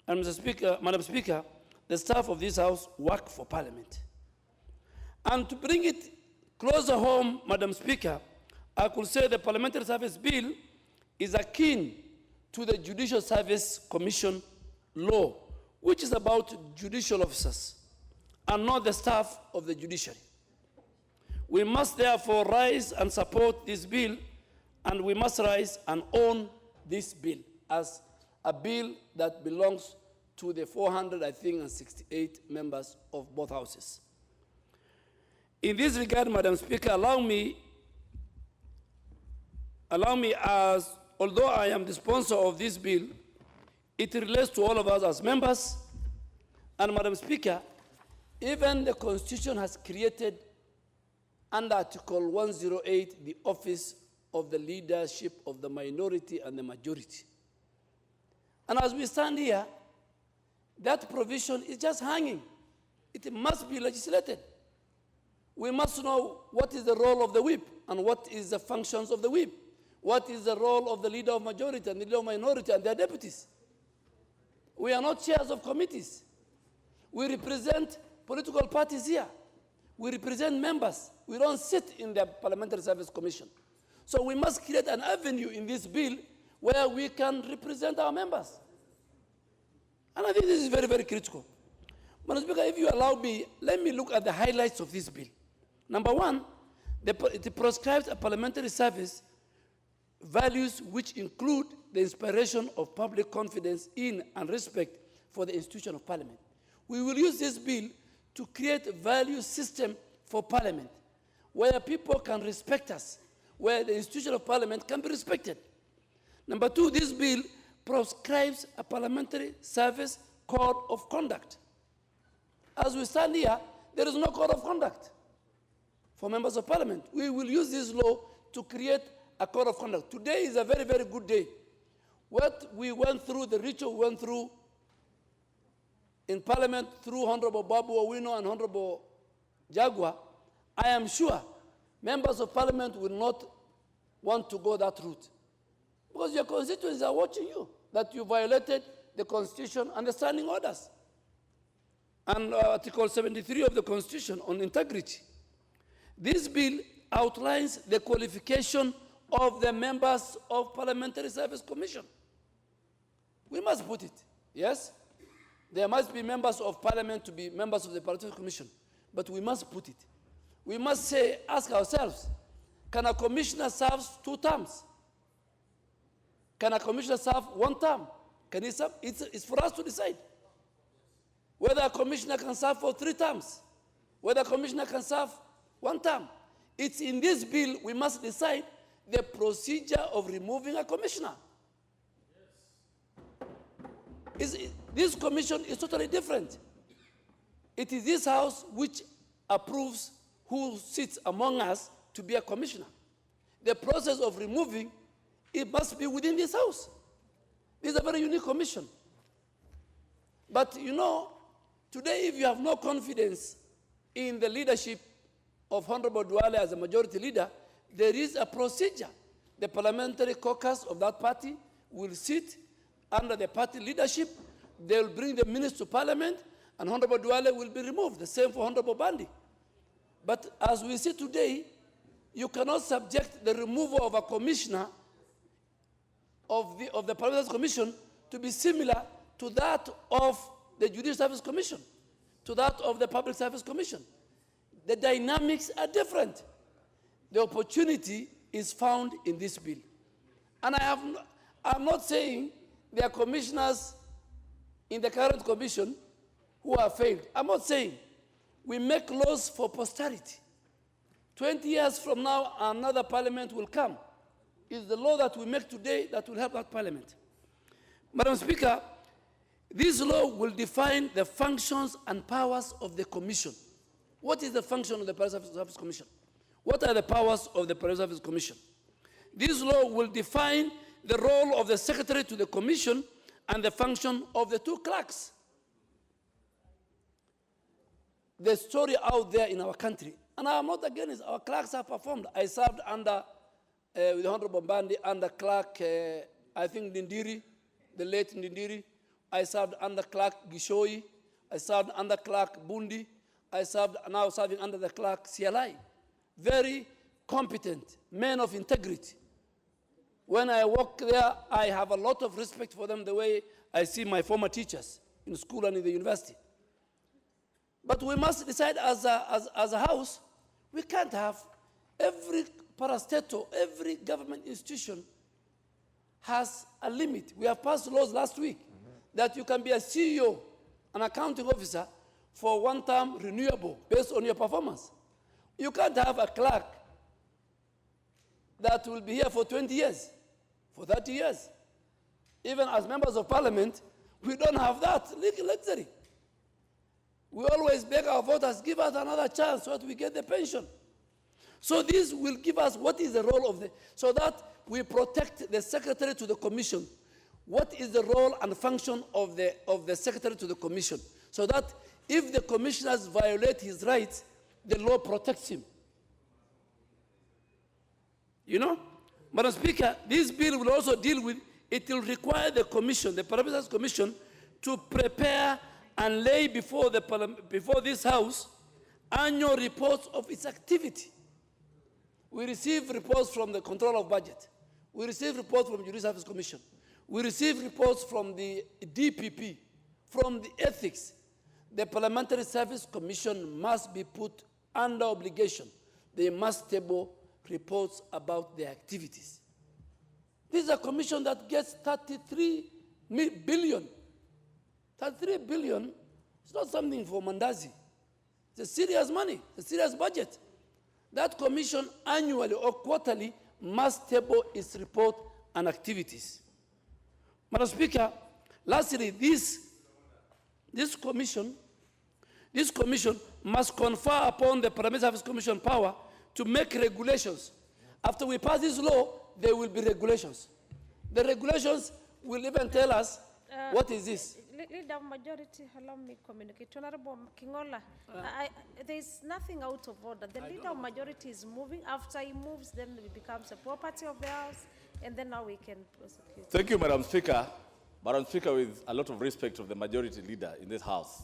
And Mr. Speaker, Madam Speaker, the staff of this House work for Parliament. And to bring it closer home, Madam Speaker, I could say the Parliamentary Service Bill is akin to the Judicial Service Commission law, which is about judicial officers and not the staff of the judiciary. We must therefore rise and support this bill, and we must rise and own this bill as a bill that belongs to the 468 members of both houses. In this regard, Madam Speaker, allow me as, although I am the sponsor of this bill, it relates to all of us as members. And Madam Speaker, even the Constitution has created under Article 108 the office of the leadership of the minority and the majority. And as we stand here, that provision is just hanging. It must be legislated. We must know what is the role of the whip and what is the functions of the whip. What is the role of the leader of majority and the leader of minority and their deputies? We are not chairs of committees. We represent political parties here. We represent members. We don't sit in the Parliamentary Service Commission. So we must create an avenue in this bill where we can represent our members. And I think this is very, very critical. Madam Speaker, if you allow me, let me look at the highlights of this bill. Number one, it prescribes a parliamentary service values which include the inspiration of public confidence in and respect for the institution of parliament. We will use this bill to create a value system for parliament where people can respect us, where the institution of parliament can be respected. Number two, this bill prescribes a parliamentary service code of conduct. As we stand here, there is no code of conduct for members of parliament. We will use this law to create a code of conduct. Today is a very, very good day. What we went through, the ritual we went through in parliament through Honorable Babu Owino and Honorable Jagua, I am sure members of parliament will not want to go that route. Because your constituents are watching you, that you violated the Constitution and the standing orders. And Article 73 of the Constitution on integrity. This bill outlines the qualification of the members of Parliamentary Service Commission. We must put it, yes? There must be members of parliament to be members of the Parliamentary Commission, but we must put it. We must say, ask ourselves, can a commissioner serve 2 terms? Can a commissioner serve 1 term? Can he serve? It's for us to decide. Whether a commissioner can serve for 3 terms, whether a commissioner can serve 1 term. It's in this bill we must decide the procedure of removing a commissioner. This commission is totally different. It is this house which approves who sits among us to be a commissioner. The process of removing, it must be within this house. This is a very unique commission. But you know, today if you have no confidence in the leadership of Honorable Duale as a majority leader, there is a procedure. The parliamentary caucus of that party will sit under the party leadership. They will bring the minutes to parliament, and Honorable Duale will be removed. The same for Honorable Bandi. But as we see today, you cannot subject the removal of a commissioner of the Parliamentary Commission to be similar to that of the Judicial Service Commission, to that of the Public Service Commission. The dynamics are different. The opportunity is found in this bill. And I'm not saying there are commissioners in the current commission who have failed. I'm not saying. We make laws for posterity. 20 years from now, another parliament will come. It's the law that we make today that will help that parliament. Madam Speaker, this law will define the functions and powers of the commission. What is the function of the Parliamentary Service Commission? What are the powers of the Parliamentary Service Commission? This law will define the role of the secretary to the commission and the function of the 2 clerks. The story out there in our country, and I'm not against it, our clerks have performed. I served under, with the Honorable Bandi, under clerk, I think Ndindiri, the late Ndindiri. I served under clerk Gishoi. I served under clerk Bundi. I served, now serving under the clerk CLI. Very competent, men of integrity. When I walk there, I have a lot of respect for them the way I see my former teachers in school and in the university. But we must decide as a house, we can't have every parastatal, every government institution has a limit. We have passed laws last week that you can be a CEO, an accounting officer, for 1 term renewable based on your performance. You can't have a clerk that will be here for 20 years, for 30 years. Even as members of parliament, we don't have that legal luxury. We always beg our voters, give us another chance so that we get the pension. So this will give us what is the role of so that we protect the secretary to the commission. What is the role and function of the secretary to the commission? So that if the commissioners violate his rights, the law protects him. You know? Madam Speaker, this bill will also deal with, it will require the commission, the Parliamentary Commission, to prepare and lay before this House annual reports of its activity. We receive reports from the Control of Budget. We receive reports from the Judicial Service Commission. We receive reports from the DPP, from the Ethics. The Parliamentary Service Commission must be put under obligation. They must table reports about their activities. This is a commission that gets 33 billion. 33 billion is not something for Mandazi. It's a serious money, a serious budget. That commission annually or quarterly must table its report and activities. Madam Speaker, lastly, this commission must confer upon the Parliamentary Service Commission power to make regulations. After we pass this law, there will be regulations. The regulations will even tell us what is this. Leader of Majority, allow me to communicate. Honorable Kingola, there is nothing out of order. The Leader of Majority is moving. After he moves, then it becomes a property of the House, and then now we can prosecute. Thank you, Madam Speaker. Madam Speaker, with a lot of respect of the Majority Leader in this House,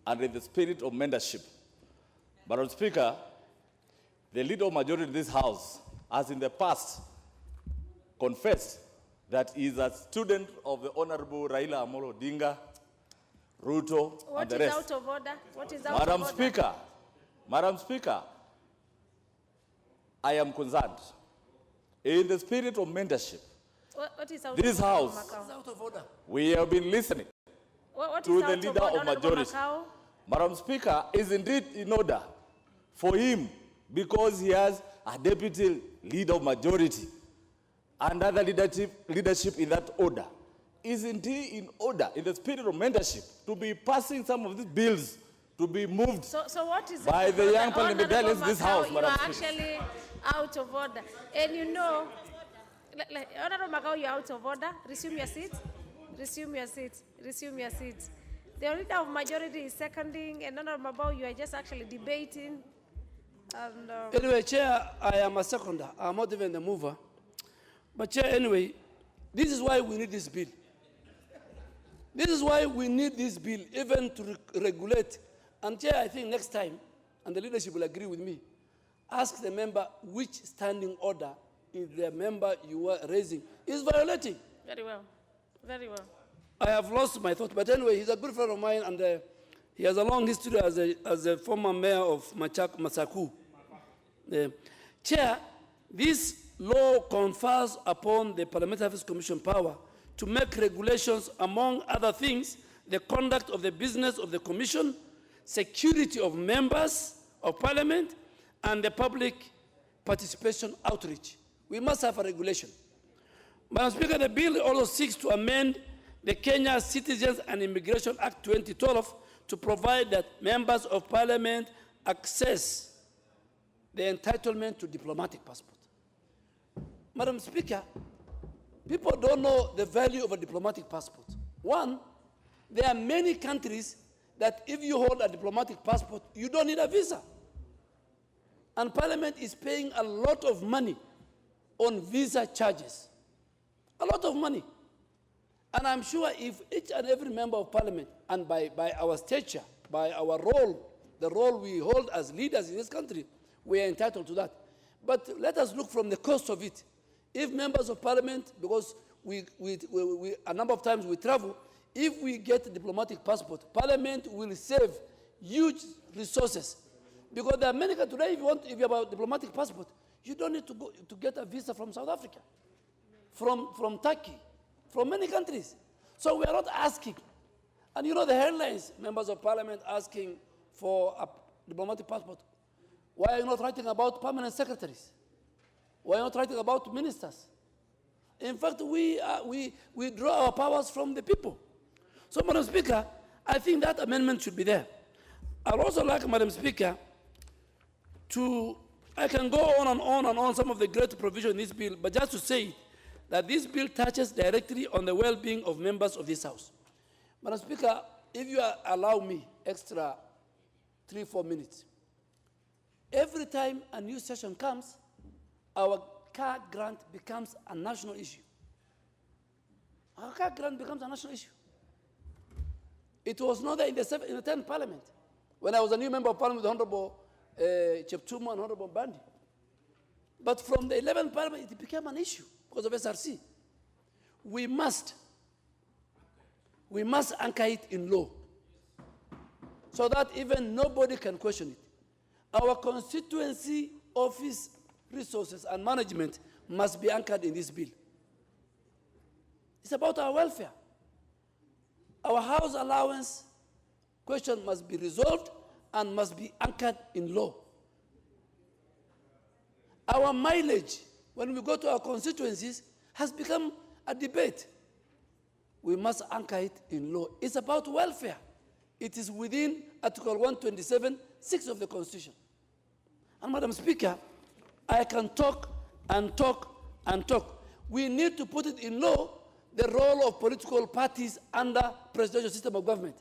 and in the spirit of mentorship, Madam Speaker, the Leader of Majority in this House has in the past confessed that he is a student of the Honorable Raila Amolo Odinga, Ruto, and the rest. What is out of order? What is out Madam of order? Speaker, Madam Speaker, I am concerned. In the spirit of mentorship, What is out this of order, House, Macau? Out of order. we have been listening What to is the out Leader order, of Honorable Majority. Macau? Madam Speaker, is indeed in order for him, because he has a deputy Leader of Majority and other leadership in that order, is indeed in order, in the spirit of mentorship, to be passing some of these bills to be moved So what is by out the of young order? parliamentarians in Honorable this House, Macau, Madam you are Speaker. actually out of order. And you know, Honorable Macau, you are out of order. Resume your seat. Resume your seat. Resume your seat. The Leader of Majority is seconding, and Honorable Macau, you are just actually debating. And, Anyway, Chair, I am a seconder. I'm not even the mover. But Chair, anyway, this is why we need this bill. This is why we need this bill, even to regulate. And Chair, I think next time, and the leadership will agree with me, ask the member which standing order is the member you are raising is violating. very well. Very well. I have lost my thought, but anyway, he's a good friend of mine, and he has a long history as a former mayor of Masaku. Chair, this law confers upon the Parliamentary Affairs Commission power to make regulations, among other things, the conduct of the business of the Commission, security of members of Parliament, and the public participation outreach. We must have a regulation. Madam Speaker, the bill also seeks to amend the Kenya Citizens and Immigration Act 2012 to provide that members of Parliament access the entitlement to diplomatic passport. Madam Speaker, people don't know the value of a diplomatic passport. One, there are many countries that if you hold a diplomatic passport, you don't need a visa. And Parliament is paying a lot of money on visa charges. A lot of money. And I'm sure if each and every member of Parliament, and by our stature, by our role, the role we hold as leaders in this country, we are entitled to that. But let us look from the cost of it. If members of Parliament, because a number of times we travel, if we get a diplomatic passport, Parliament will save huge resources. Because there are many countries today, if you have a diplomatic passport, you don't need to go to get a visa from South Africa, from Turkey, from many countries. So we are not asking. And you know the headlines, members of Parliament asking for a diplomatic passport. Why are you not writing about permanent secretaries? Why are you not writing about ministers? In fact, we draw our powers from the people. So, Madam Speaker, I think that amendment should be there. I'd also like, Madam Speaker, I can go on and on and on some of the great provisions in this bill, but just to say that this bill touches directly on the well-being of members of this House. Madam Speaker, if you allow me extra 3-4 minutes, every time a new session comes, our car grant becomes a national issue. Our car grant becomes a national issue. It was not there in the 10th Parliament. when I was a new member of parliament with Honorable Cheptuma and Honorable Bandi. But from the 11th parliament, it became an issue because of SRC. We must anchor it in law so that even nobody can question it. Our constituency office resources and management must be anchored in this bill. It's about our welfare. Our house allowance question must be resolved and must be anchored in law. Our mileage, when we go to our constituencies, has become a debate. We must anchor it in law. It's about welfare. It is within Article 127(6) of the Constitution. And Madam Speaker, I can talk and talk and talk. We need to put it in law, the role of political parties under presidential system of government.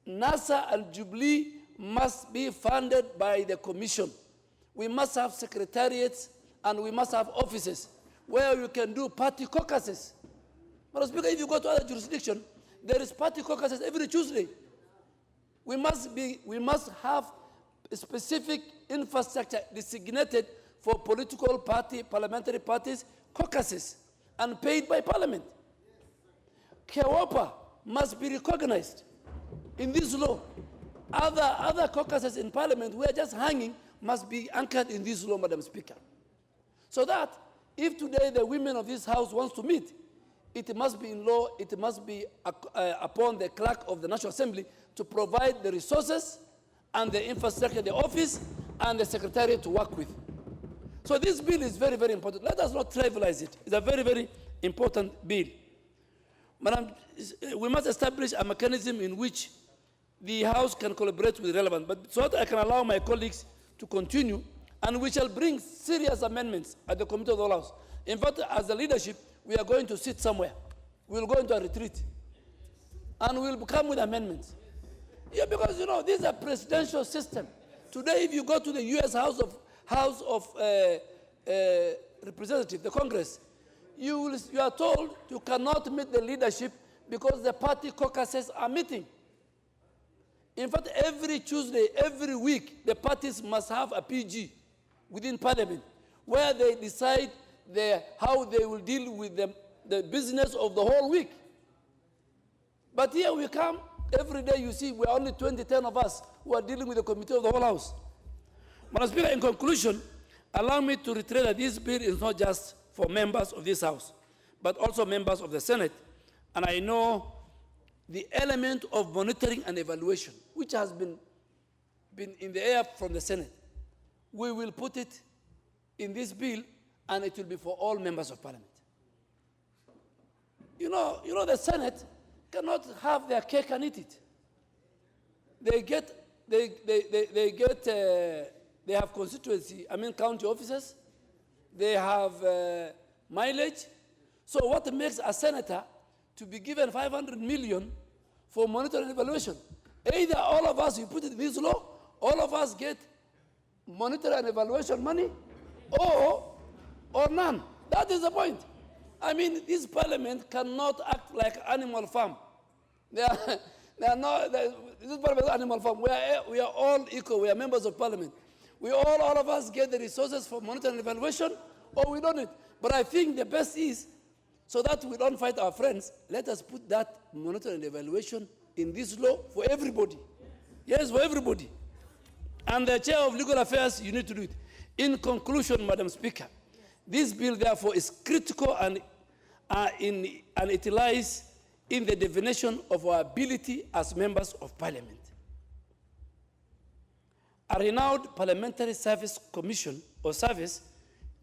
NASA and Jubilee must be funded by the Commission. We must have secretariats and we must have offices where you can do party caucuses. Madam Speaker, if you go to other jurisdictions, there is party caucuses every Tuesday. We must have a specific infrastructure designated for political party, parliamentary parties, caucuses, and paid by Parliament. KEWOPA must be recognized in this law. Other caucuses in Parliament who are just hanging must be anchored in this law, Madam Speaker. So that if today the women of this House wants to meet, it must be in law, it must be upon the clerk of the National Assembly to provide the resources and the infrastructure, the office, and the secretariat to work with. So this bill is very, very important. Let us not trivialize it. It's a very, very important bill. Madam, we must establish a mechanism in which the House can collaborate with relevant, but so that I can allow my colleagues to continue, and we shall bring serious amendments at the Committee of the Whole House. In fact, as the leadership, we are going to sit somewhere. We'll go into a retreat, and we'll come with amendments. Yeah, because, you know, this is a presidential system. Today, if you go to the U.S. House of Representatives, the Congress, you are told you cannot meet the leadership because the party caucuses are meeting. In fact, every Tuesday, every week, the parties must have a PG within Parliament where they decide how they will deal with the business of the whole week. But here we come, every day you see we're only 10 of us who are dealing with the Committee of the Whole House. Madam Speaker, in conclusion, allow me to reiterate that this bill is not just for members of this House, but also members of the Senate. And I know the element of monitoring and evaluation, which has been in the air from the Senate, we will put it in this bill, and it will be for all members of Parliament. You know the Senate cannot have their cake and eat it. They have constituency, county offices, they have mileage. So what makes a senator to be given 500 million for monitoring and evaluation? Either all of us, you put it in this law, all of us get monitor and evaluation money, or none. That is the point. This Parliament cannot act like Animal Farm. This Parliament is Animal Farm. We are all equal. We are members of Parliament. All of us get the resources for monitoring and evaluation, or we don't. But I think the best is, so that we don't fight our friends, let us put that monitoring and evaluation in this law for everybody. Yes, for everybody. And the Chair of Legal Affairs, you need to do it. In conclusion, Madam Speaker, this bill, therefore, is critical and it lies in the definition of our ability as members of Parliament. A renowned parliamentary service commission or service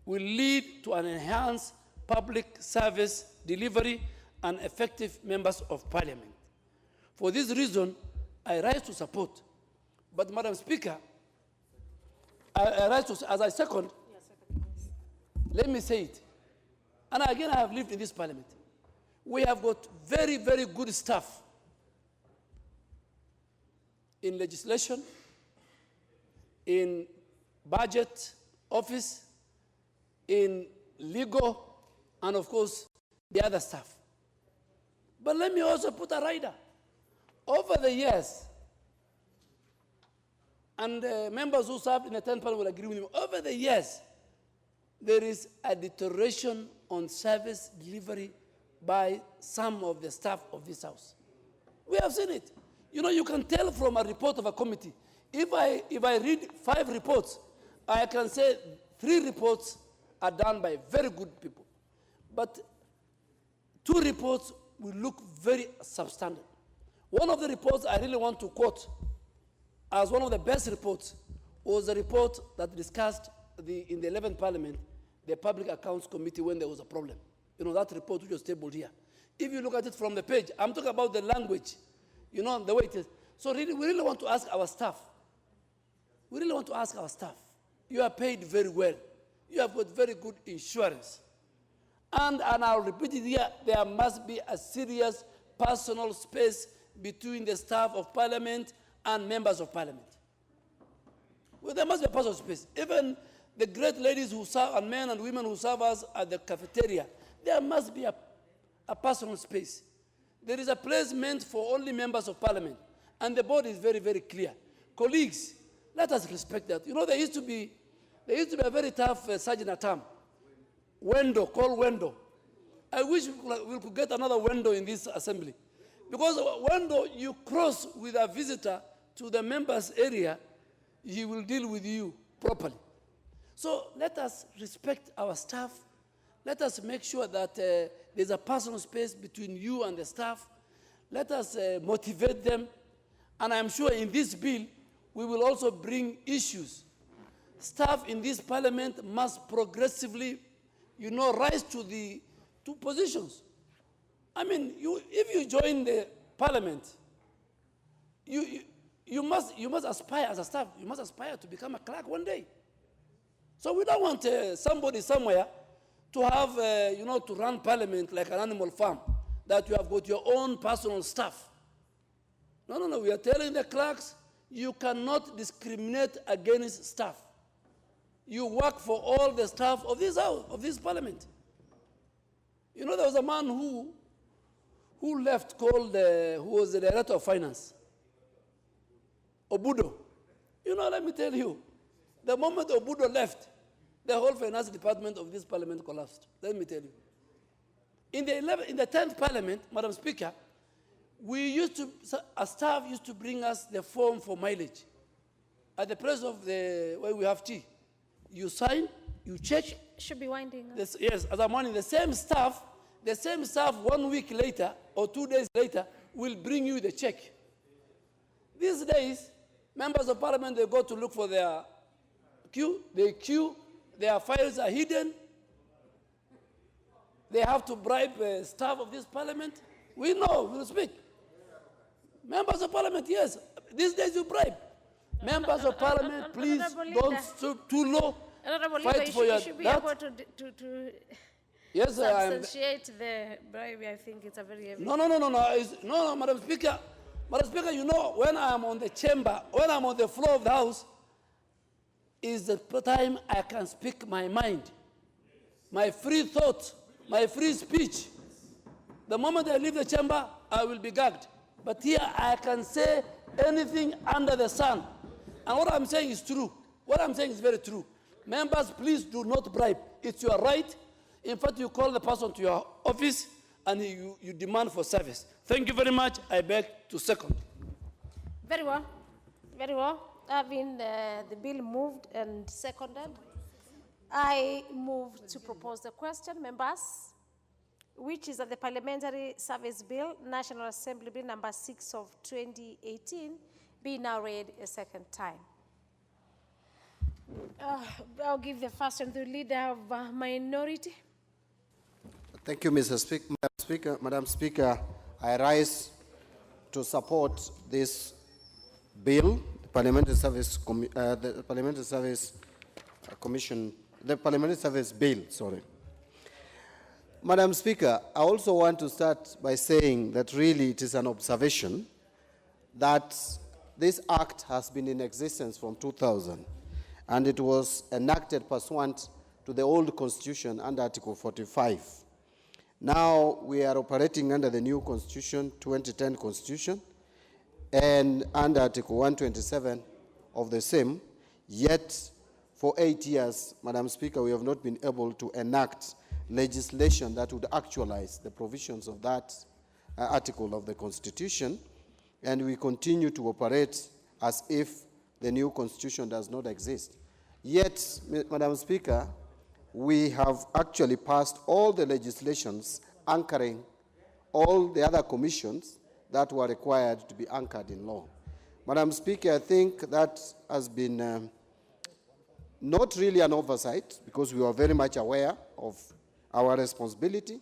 will lead to an enhanced public service delivery and effective members of Parliament. For this reason, I rise to support. But, Madam Speaker, I rise to, as I second, let me say it. And again, I have lived in this Parliament. We have got very, very good staff in legislation, in budget office, in legal, and of course, the other staff. But let me also put a rider. Over the years, and members who served in the 10th Parliament will agree with me. Over the years, there is a deterioration on service delivery by some of the staff of this House. We have seen it. You know, you can tell from a report of a committee. If I read 5 reports, I can say 3 reports are done by very good people. But 2 reports will look very substandard. One of the reports I really want to quote as one of the best reports was a report that discussed in the 11th Parliament, the Public Accounts Committee when there was a problem. You know, that report which was tabled here. If you look at it from the page, I'm talking about the language, you know, the way it is. So really, we really want to ask our staff. We really want to ask our staff. You are paid very well. You have got very good insurance. And I'll repeat it here, there must be a serious personal space between the staff of Parliament and members of Parliament. Well, there must be a personal space. Even the great ladies who serve, and men and women who serve us at the cafeteria, there must be a personal space. There is a place meant for only members of Parliament, and the board is very, very clear. Colleagues, let us respect that. You know, there used to be a very tough sergeant at arms, Wendo, called Wendo. I wish we could get another Wendo in this assembly. Because Wendo, you cross with a visitor to the members' area, he will deal with you properly. So let us respect our staff. Let us make sure that there's a personal space between you and the staff. Let us motivate them. And I'm sure in this bill, we will also bring issues. Staff in this parliament must progressively, you know, rise to positions. I mean, if you join the parliament, you must aspire as a staff. You must aspire to become a clerk one day. So we don't want somebody somewhere to have, you know, to run parliament like an animal farm, that you have got your own personal staff. No. We are telling the clerks, you cannot discriminate against staff. You work for all the staff of this house, of this parliament. You know, there was a man who left called, who was the director of finance, Obudo. You know, let me tell you, the moment Obudo left, the whole finance department of this parliament collapsed. Let me tell you. In the 10th parliament, Madam Speaker, a staff used to bring us the form for mileage. At the place of where we have tea, you sign, you check. Should be winding up. Yes, as I'm warning, the same staff 1 week later or 2 days later will bring you the check. These days, members of parliament, they go to look for their queue, their files are hidden. They have to bribe staff of this parliament. We know, we'll speak. Members of parliament, yes, these days you bribe. Members of parliament, please don't stoop too low. Fight for your... You should be able to yes, substantiate the bribe. I think it's a very heavy... No, Madam Speaker. Madam Speaker, you know, when I'm on the chamber, when I'm on the floor of the House, is the time I can speak my mind, my free thought, my free speech. The moment I leave the chamber, I will be gagged. But here I can say anything under the sun. And what I'm saying is true. What I'm saying is very true. Members, please do not bribe. It's your right. In fact, you call the person to your office and you demand for service. Thank you very much. I beg to second. Very well. Very well. Having the bill moved and seconded, I move to propose the question, members, which is that the Parliamentary Service Bill, National Assembly Bill number 6 of 2018, be now read a second time. I'll give the first one to the leader of minority. Thank you, Mr. Speaker. Madam Speaker, I rise to support this bill, the Parliamentary Service Bill, sorry. Madam Speaker, I also want to start by saying that really it is an observation that this act has been in existence from 2000, and it was enacted pursuant to the old constitution under Article 45. Now we are operating under the new constitution, 2010 constitution, and under Article 127 of the same, yet for 8 years, Madam Speaker, we have not been able to enact legislation that would actualize the provisions of that article of the Constitution, and we continue to operate as if the new Constitution does not exist. Yet, Madam Speaker, we have actually passed all the legislations anchoring all the other commissions that were required to be anchored in law. Madam Speaker, I think that has been not really an oversight, because we were very much aware of our responsibility.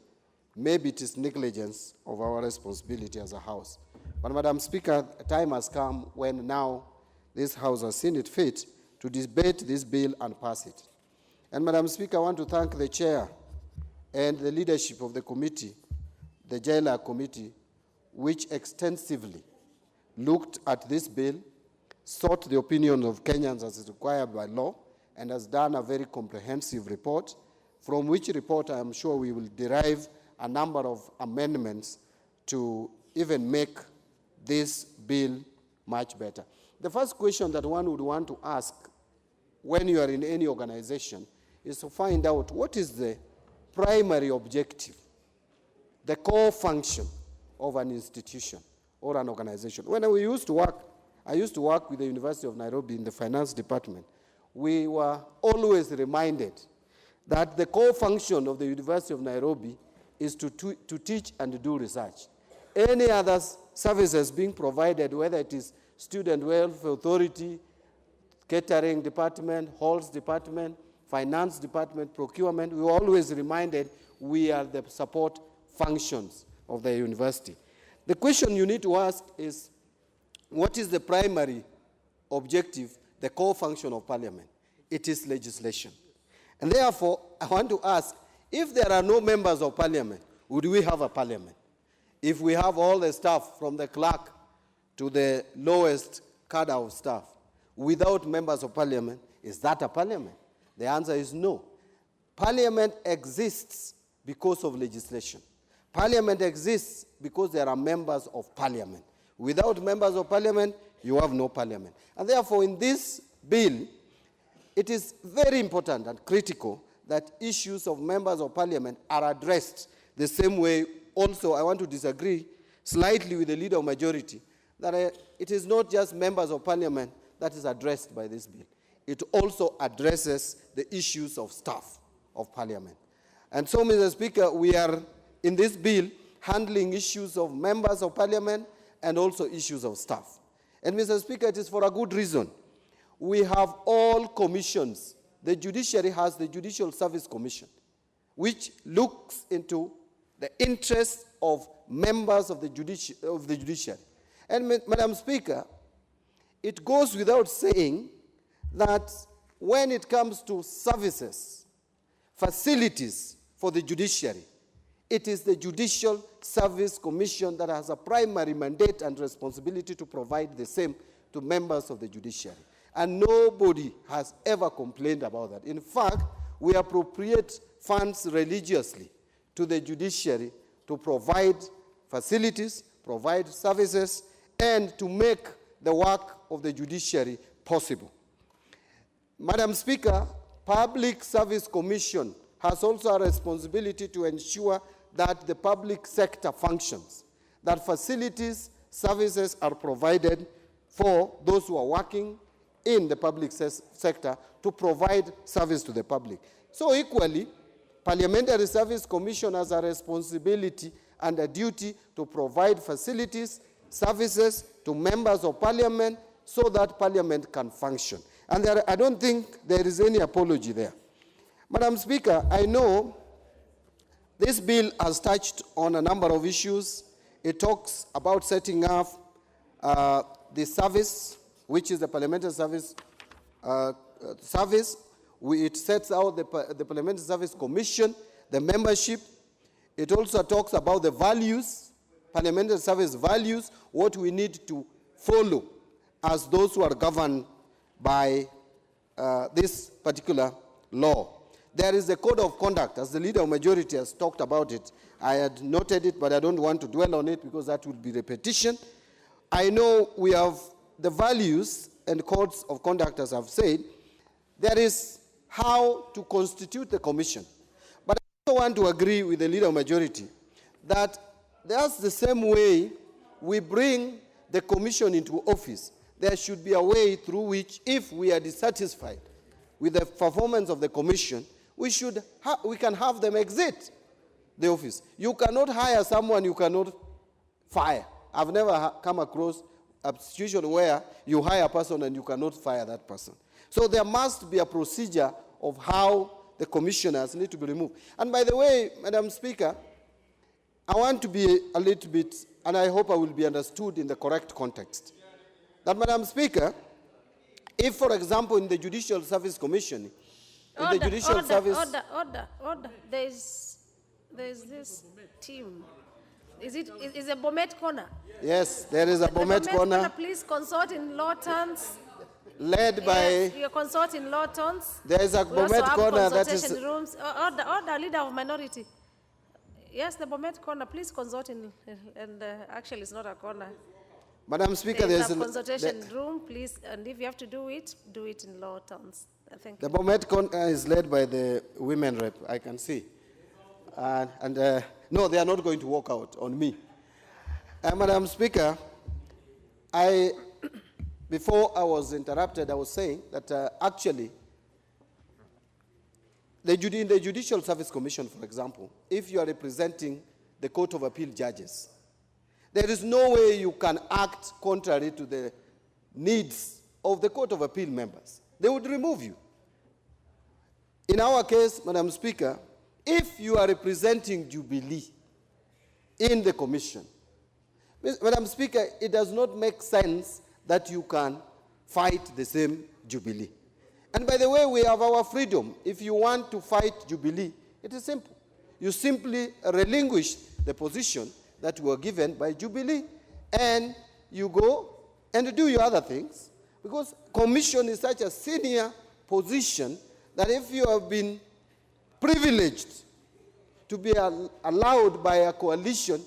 Maybe it is negligence of our responsibility as a House. But Madam Speaker, a time has come when now this House has seen it fit to debate this bill and pass it. And Madam Speaker, I want to thank the Chair and the leadership of the committee, the Jailer Committee, which extensively looked at this bill, sought the opinion of Kenyans as is required by law, and has done a very comprehensive report, from which report I am sure we will derive a number of amendments to even make this bill much better. The first question that one would want to ask when you are in any organization is to find out what is the primary objective, the core function of an institution or an organization. When I used to work with the University of Nairobi in the finance department, we were always reminded that the core function of the University of Nairobi is to teach and do research. Any other services being provided, whether it is Student Welfare Authority, Catering Department, Halls Department, Finance Department, Procurement, we were always reminded we are the support functions of the university. The question you need to ask is, what is the primary objective, the core function of Parliament? It is legislation. And therefore, I want to ask, if there are no members of Parliament, would we have a Parliament? If we have all the staff from the clerk to the lowest cadre of staff without members of Parliament, is that a Parliament? The answer is no. Parliament exists because of legislation. Parliament exists because there are members of Parliament. Without members of Parliament, you have no Parliament. And therefore, in this bill, it is very important and critical that issues of members of Parliament are addressed the same way. Also, I want to disagree slightly with the leader of majority that it is not just members of Parliament that is addressed by this bill. It also addresses the issues of staff of Parliament. And so, Mr. Speaker, we are in this bill handling issues of members of Parliament and also issues of staff. And Mr. Speaker, it is for a good reason. We have all commissions. The judiciary has the Judicial Service Commission, which looks into the interests of members of the judiciary. And Madam Speaker, it goes without saying that when it comes to services, facilities for the judiciary, it is the Judicial Service Commission that has a primary mandate and responsibility to provide the same to members of the judiciary. And nobody has ever complained about that. In fact, we appropriate funds religiously to the judiciary to provide facilities, provide services, and to make the work of the judiciary possible. Madam Speaker, Public Service Commission has also a responsibility to ensure that the public sector functions, that facilities, services are provided for those who are working in the public sector to provide service to the public. So equally, Parliamentary Service Commission has a responsibility and a duty to provide facilities, services to members of Parliament so that Parliament can function. And I don't think there is any apology there. Madam Speaker, I know this bill has touched on a number of issues. It talks about setting up the service, which is the Parliamentary Service It sets out the Parliamentary Service Commission, the membership. It also talks about the values, Parliamentary Service values, what we need to follow as those who are governed by this particular law. There is a code of conduct, as the leader of majority has talked about it. I had noted it, but I don't want to dwell on it because that would be repetition. I know we have the values and codes of conduct, as I've said, there is how to constitute the commission. But I also want to agree with the leader of majority that that's the same way we bring the commission into office. There should be a way through which, if we are dissatisfied with the performance of the commission, we can have them exit the office. You cannot hire someone you cannot fire. I've never come across a situation where you hire a person and you cannot fire that person. So there must be a procedure of how the commissioners need to be removed. And by the way, Madam Speaker, I want to be a little bit, and I hope I will be understood in the correct context, that, Madam Speaker, if, for example, in the Judicial Service Commission, Order. There's this team. Is a Bomet corner? Yes, there is a Bomet corner. Please consult in law terms. Led by... Yes, you consult in law terms. There is a Bomet corner that is... Rooms. Order, leader of minority. Yes, the Bomet corner, please consult in, and actually it's not a corner. Madam Speaker, there's a consultation room, please, and if you have to do it in law terms. Thank you. The Bomet corner is led by the women rep, I can see. No, they are not going to walk out on me. Madam Speaker, before I was interrupted, I was saying that actually, in the Judicial Service Commission, for example, if you are representing the Court of Appeal judges, there is no way you can act contrary to the needs of the Court of Appeal members. They would remove you. In our case, Madam Speaker, if you are representing Jubilee in the commission, Madam Speaker, it does not make sense that you can fight the same Jubilee. And by the way, we have our freedom. If you want to fight Jubilee, it is simple. You simply relinquish the position that were given by Jubilee, and you go and do your other things, because commission is such a senior position that if you have been privileged to be allowed by a coalition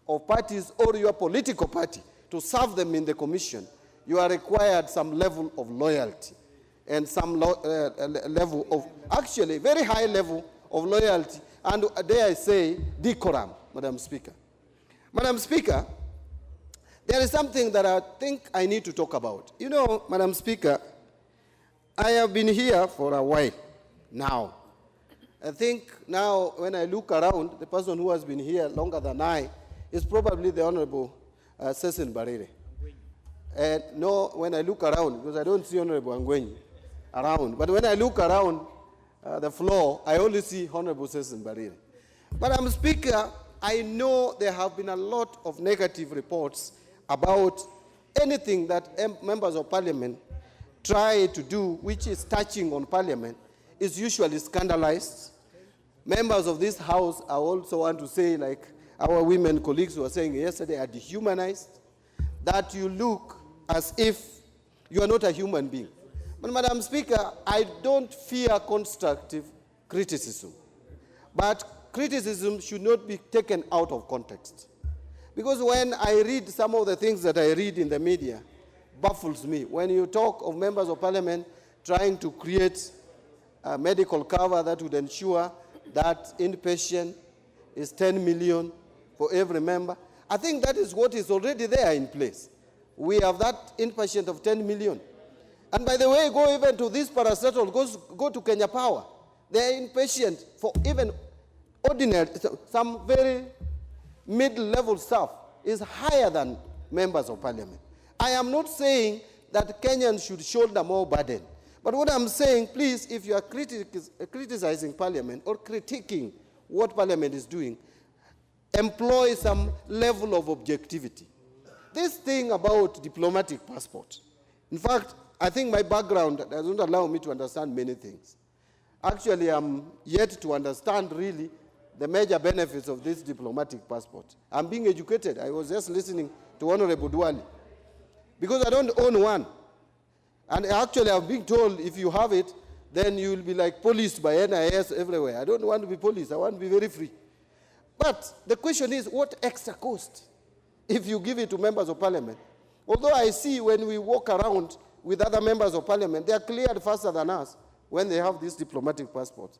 of parties or your political party to serve them in the commission, you are required some level of loyalty and some level of, actually, very high level of loyalty, and dare I say, decorum, Madam Speaker. Madam Speaker, there is something that I think I need to talk about. You know, Madam Speaker, I have been here for a while now. I think now when I look around, the person who has been here longer than I is probably the Honorable Cecil Barire. And no, when I look around, because I don't see Honorable Angwenyi around, but when I look around the floor, I only see Honorable Cecil Barire. Madam Speaker, I know there have been a lot of negative reports about anything that members of parliament try to do, which is touching on parliament, is usually scandalized. Members of this house, I also want to say, like our women colleagues were saying yesterday, are dehumanized, that you look as if you are not a human being. But Madam Speaker, I don't fear constructive criticism, but criticism should not be taken out of context. Because when I read some of the things that I read in the media, baffles me. When you talk of members of parliament trying to create a medical cover that would ensure that inpatient is 10 million for every member, I think that is what is already there in place. We have that inpatient of 10 million. And by the way, go even to this parastatal, go to Kenya Power. They are inpatient for even ordinary, some very mid-level staff is higher than members of parliament. I am not saying that Kenyans should shoulder more burden. But what I'm saying, please, if you are criticizing parliament or critiquing what parliament is doing, employ some level of objectivity. This thing about diplomatic passport, in fact, I think my background doesn't allow me to understand many things. Actually, I'm yet to understand really the major benefits of this diplomatic passport. I'm being educated. I was just listening to Honorable Duale. Because I don't own one. And actually, I'm being told if you have it, then you will be like policed by NIS everywhere. I don't want to be policed. I want to be very free. But the question is, what extra cost if you give it to members of parliament? Although I see when we walk around with other members of parliament. They are cleared faster than us when they have these diplomatic passports.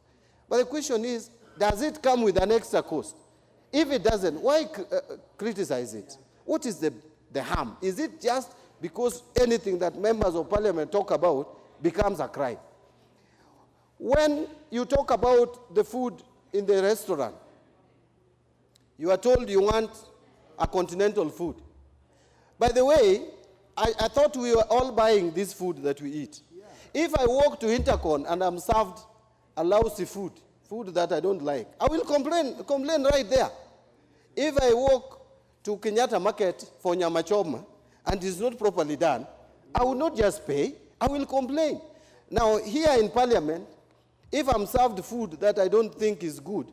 But the question is, does it come with an extra cost? If it doesn't, why criticize it? What is the harm? Is it just because anything that members of parliament talk about becomes a crime? When you talk about the food in the restaurant, you are told you want a continental food. By the way, I thought we were all buying this food that we eat. Yeah. If I walk to Intercon and I'm served a lousy food that I don't like, I will complain right there. If I walk to Kenyatta Market for nyama choma and it's not properly done, I will not just pay, I will complain. Now, here in Parliament, if I'm served food that I don't think is good,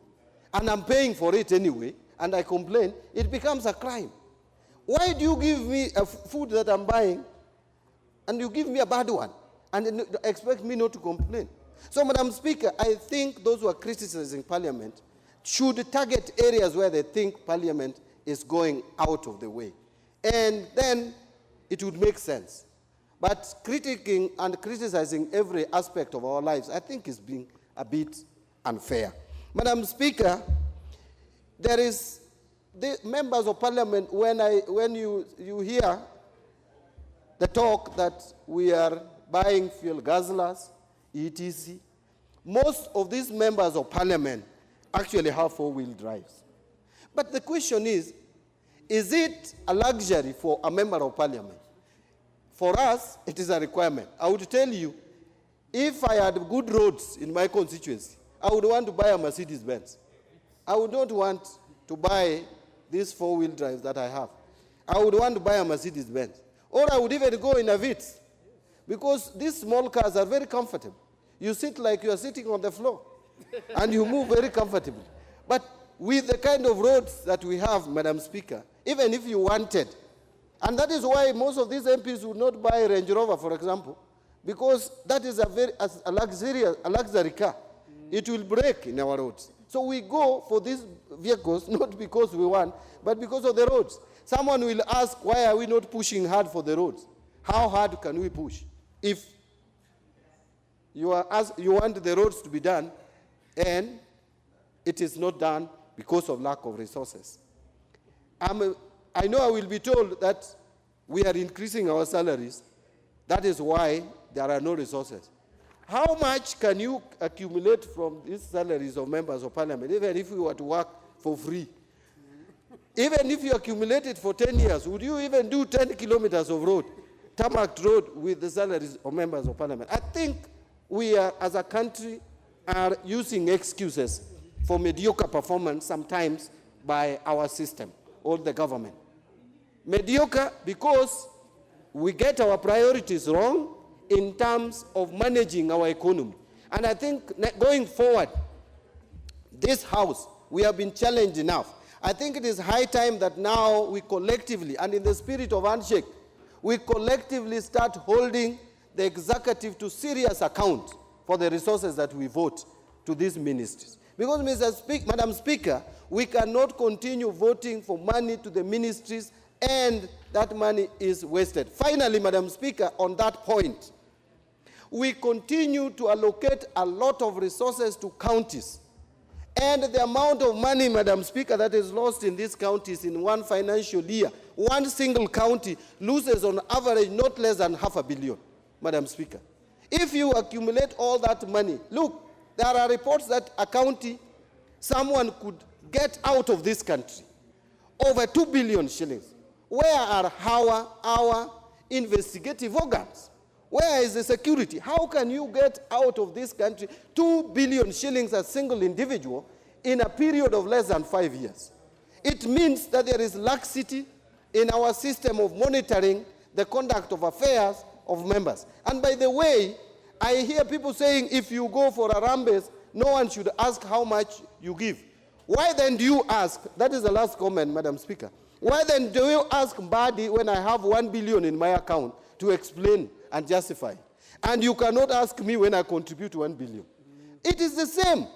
and I'm paying for it anyway, and I complain, it becomes a crime. Why do you give me a food that I'm buying, and you give me a bad one, and expect me not to complain? So, Madam Speaker, I think those who are criticizing Parliament should target areas where they think Parliament is going out of the way. And then it would make sense. But critiquing and criticizing every aspect of our lives, I think is being a bit unfair. Madam Speaker, there is the members of Parliament, when you hear the talk that we are buying fuel guzzlers, etc., most of these members of Parliament actually have four-wheel drives. But the question is it a luxury for a member of Parliament? For us, it is a requirement. I would tell you, if I had good roads in my constituency, I would want to buy a Mercedes-Benz. I would not want to buy these four-wheel drives that I have. I would want to buy a Mercedes-Benz. Or I would even go in a Vitz, because these small cars are very comfortable. You sit like you are sitting on the floor, and you move very comfortably. But with the kind of roads that we have, Madam Speaker, even if you wanted, and that is why most of these MPs would not buy a Range Rover, for example, because that is a luxury car. It will break in our roads. So we go for these vehicles, not because we want, but because of the roads. Someone will ask, why are we not pushing hard for the roads? How hard can we push? If you want the roads to be done, and it is not done because of lack of resources. I know I will be told that we are increasing our salaries. That is why there are no resources. How much can you accumulate from these salaries of members of Parliament, even if you were to work for free? Even if you accumulate it for 10 years, would you even do 10 kilometers of road, tarmac road, with the salaries of members of Parliament? I think we are, as a country, are using excuses for mediocre performance sometimes by our system or the government. Mediocre because we get our priorities wrong in terms of managing our economy. And I think going forward, this House, we have been challenged enough. I think it is high time that now we collectively, and in the spirit of handshake, we collectively start holding the executive to serious account for the resources that we vote to these ministries. Because, Madam Speaker, we cannot continue voting for money to the ministries and that money is wasted. Finally, Madam Speaker, on that point, we continue to allocate a lot of resources to counties. And the amount of money, Madam Speaker, that is lost in these counties in one financial year, one single county loses on average not less than $500 million, Madam Speaker. If you accumulate all that money, look, there are reports that a county, someone could get out of this country over 2 billion shillings. Where are our investigative organs? Where is the security? How can you get out of this country 2 billion shillings as a single individual in a period of less than 5 years? It means that there is laxity in our system of monitoring the conduct of affairs of members. And by the way, I hear people saying if you go for a Rambes, no one should ask how much you give. Why then do you ask? That is the last comment, Madam Speaker. Why then do you ask Mbadi when I have 1 billion in my account to explain and justify? And you cannot ask me when I contribute 1 billion. It is the same.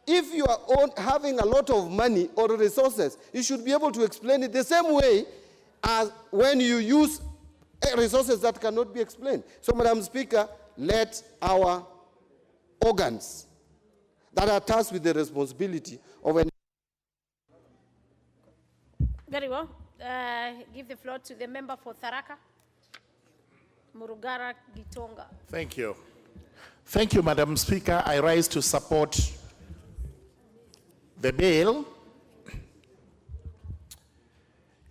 If you are having a lot of money or resources, you should be able to explain it the same way as when you use resources that cannot be explained. So, Madam Speaker, let our organs that are tasked with the responsibility of an... Very well. Give the floor to the member for Tharaka, Murugara Gitonga. Thank you. Thank you, Madam Speaker. I rise to support the bill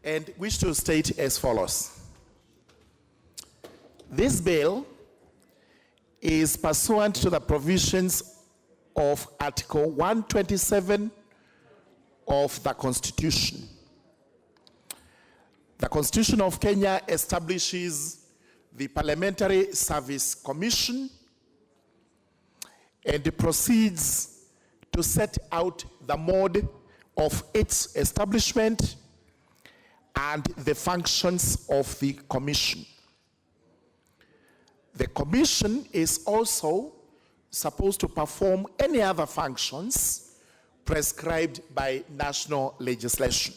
and wish to state as follows. This bill is pursuant to the provisions of Article 127 of the Constitution. The Constitution of Kenya establishes the Parliamentary Service Commission and proceeds to set out the mode of its establishment and the functions of the commission. The commission is also supposed to perform any other functions prescribed by national legislation.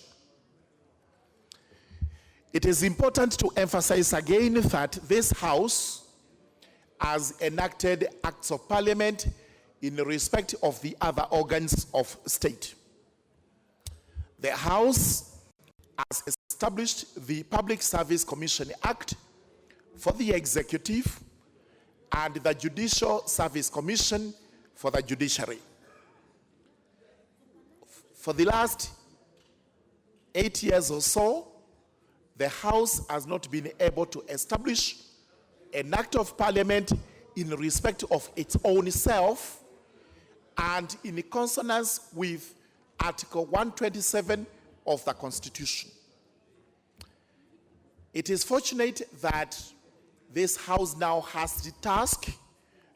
It is important to emphasize again that this House has enacted acts of parliament in respect of the other organs of state. The House has established the Public Service Commission Act for the executive and the Judicial Service Commission for the judiciary. For the last 8 years or so, the House has not been able to establish an act of parliament in respect of its own self and in consonance with Article 127 of the Constitution. It is fortunate that this House now has the task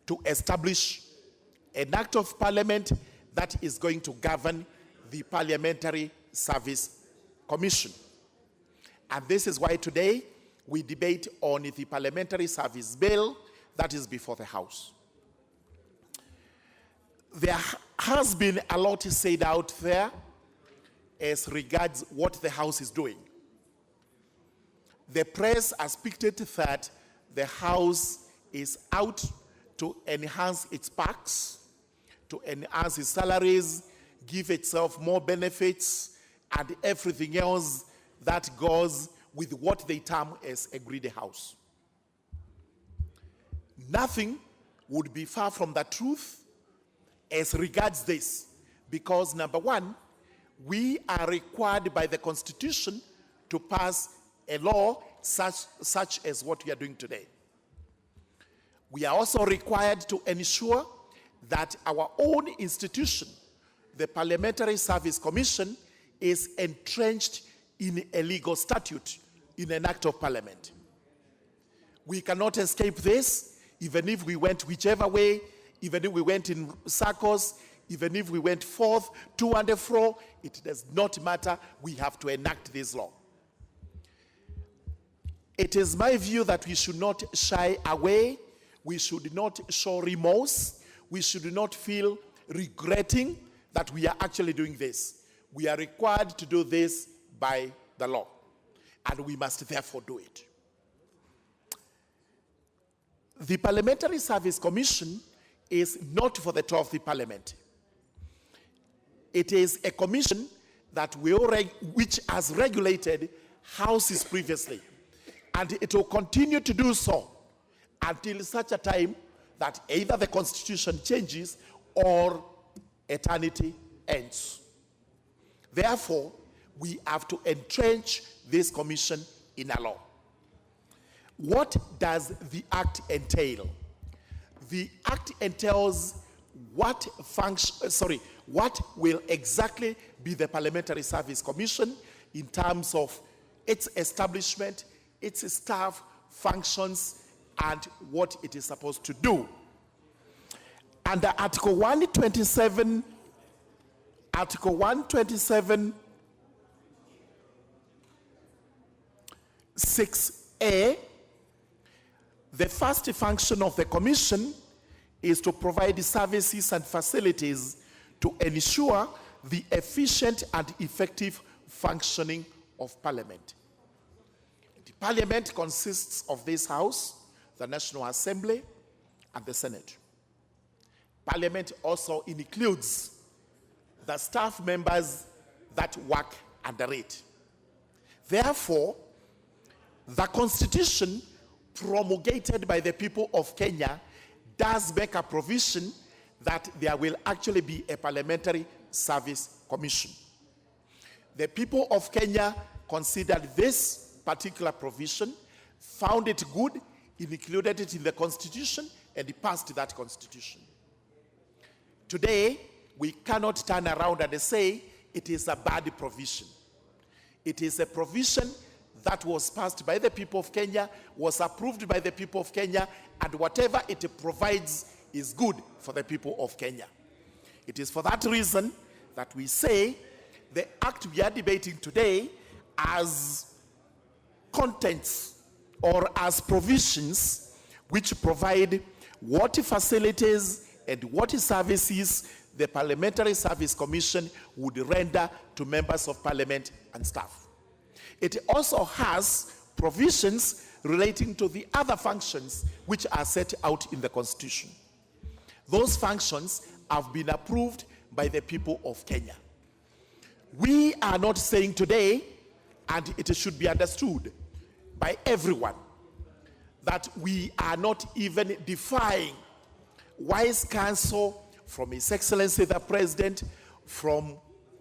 to establish an act of parliament that is going to govern the Parliamentary Service Commission. And this is why today we debate on the Parliamentary Service Bill that is before the House. There has been a lot said out there as regards what the House is doing. The press has picked it that the House is out to enhance its perks, to enhance its salaries, give itself more benefits, and everything else that goes with what they term as a greedy House. Nothing would be far from the truth as regards this, because number one, we are required by the Constitution to pass a law such as what we are doing today. We are also required to ensure that our own institution, the Parliamentary Service Commission, is entrenched in a legal statute, in an act of parliament. We cannot escape this, even if we went whichever way, even if we went in circles, even if we went forth, to and fro, it does not matter. We have to enact this law. It is my view that we should not shy away. We should not show remorse. We should not feel regretting that we are actually doing this. We are required to do this by the law, and we must therefore do it. The Parliamentary Service Commission is not for the 12th Parliament. It is a commission that which has regulated houses previously, and it will continue to do so until such a time that either the Constitution changes or eternity ends. Therefore, we have to entrench this commission in a law. What does the Act entail? The Act entails what will exactly be the Parliamentary Service Commission in terms of its establishment, its staff, functions, and what it is supposed to do. Under Article 127, 6A, the first function of the Commission is to provide services and facilities to ensure the efficient and effective functioning of Parliament. Parliament consists of this House, the National Assembly, and the Senate. Parliament also includes the staff members that work under it. Therefore, the Constitution promulgated by the people of Kenya does make a provision that there will actually be a Parliamentary Service Commission. The people of Kenya considered this particular provision, found it good, included it in the Constitution, and passed that Constitution. Today, we cannot turn around and say it is a bad provision. It is a provision that was passed by the people of Kenya, was approved by the people of Kenya, and whatever it provides is good for the people of Kenya. It is for that reason that we say the act we are debating today as contents or as provisions which provide what facilities and what services the Parliamentary Service Commission would render to members of Parliament and staff. It also has provisions relating to the other functions which are set out in the Constitution. Those functions have been approved by the people of Kenya. We are not saying today, and it should be understood by everyone, that we are not even defying wise counsel from His Excellency the President, from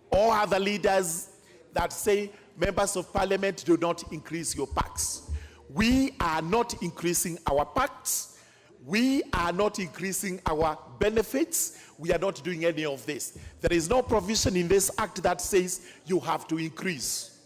all other leaders that say, members of Parliament, do not increase your packs. We are not increasing our packs. We are not increasing our benefits. We are not doing any of this. There is no provision in this act that says you have to increase.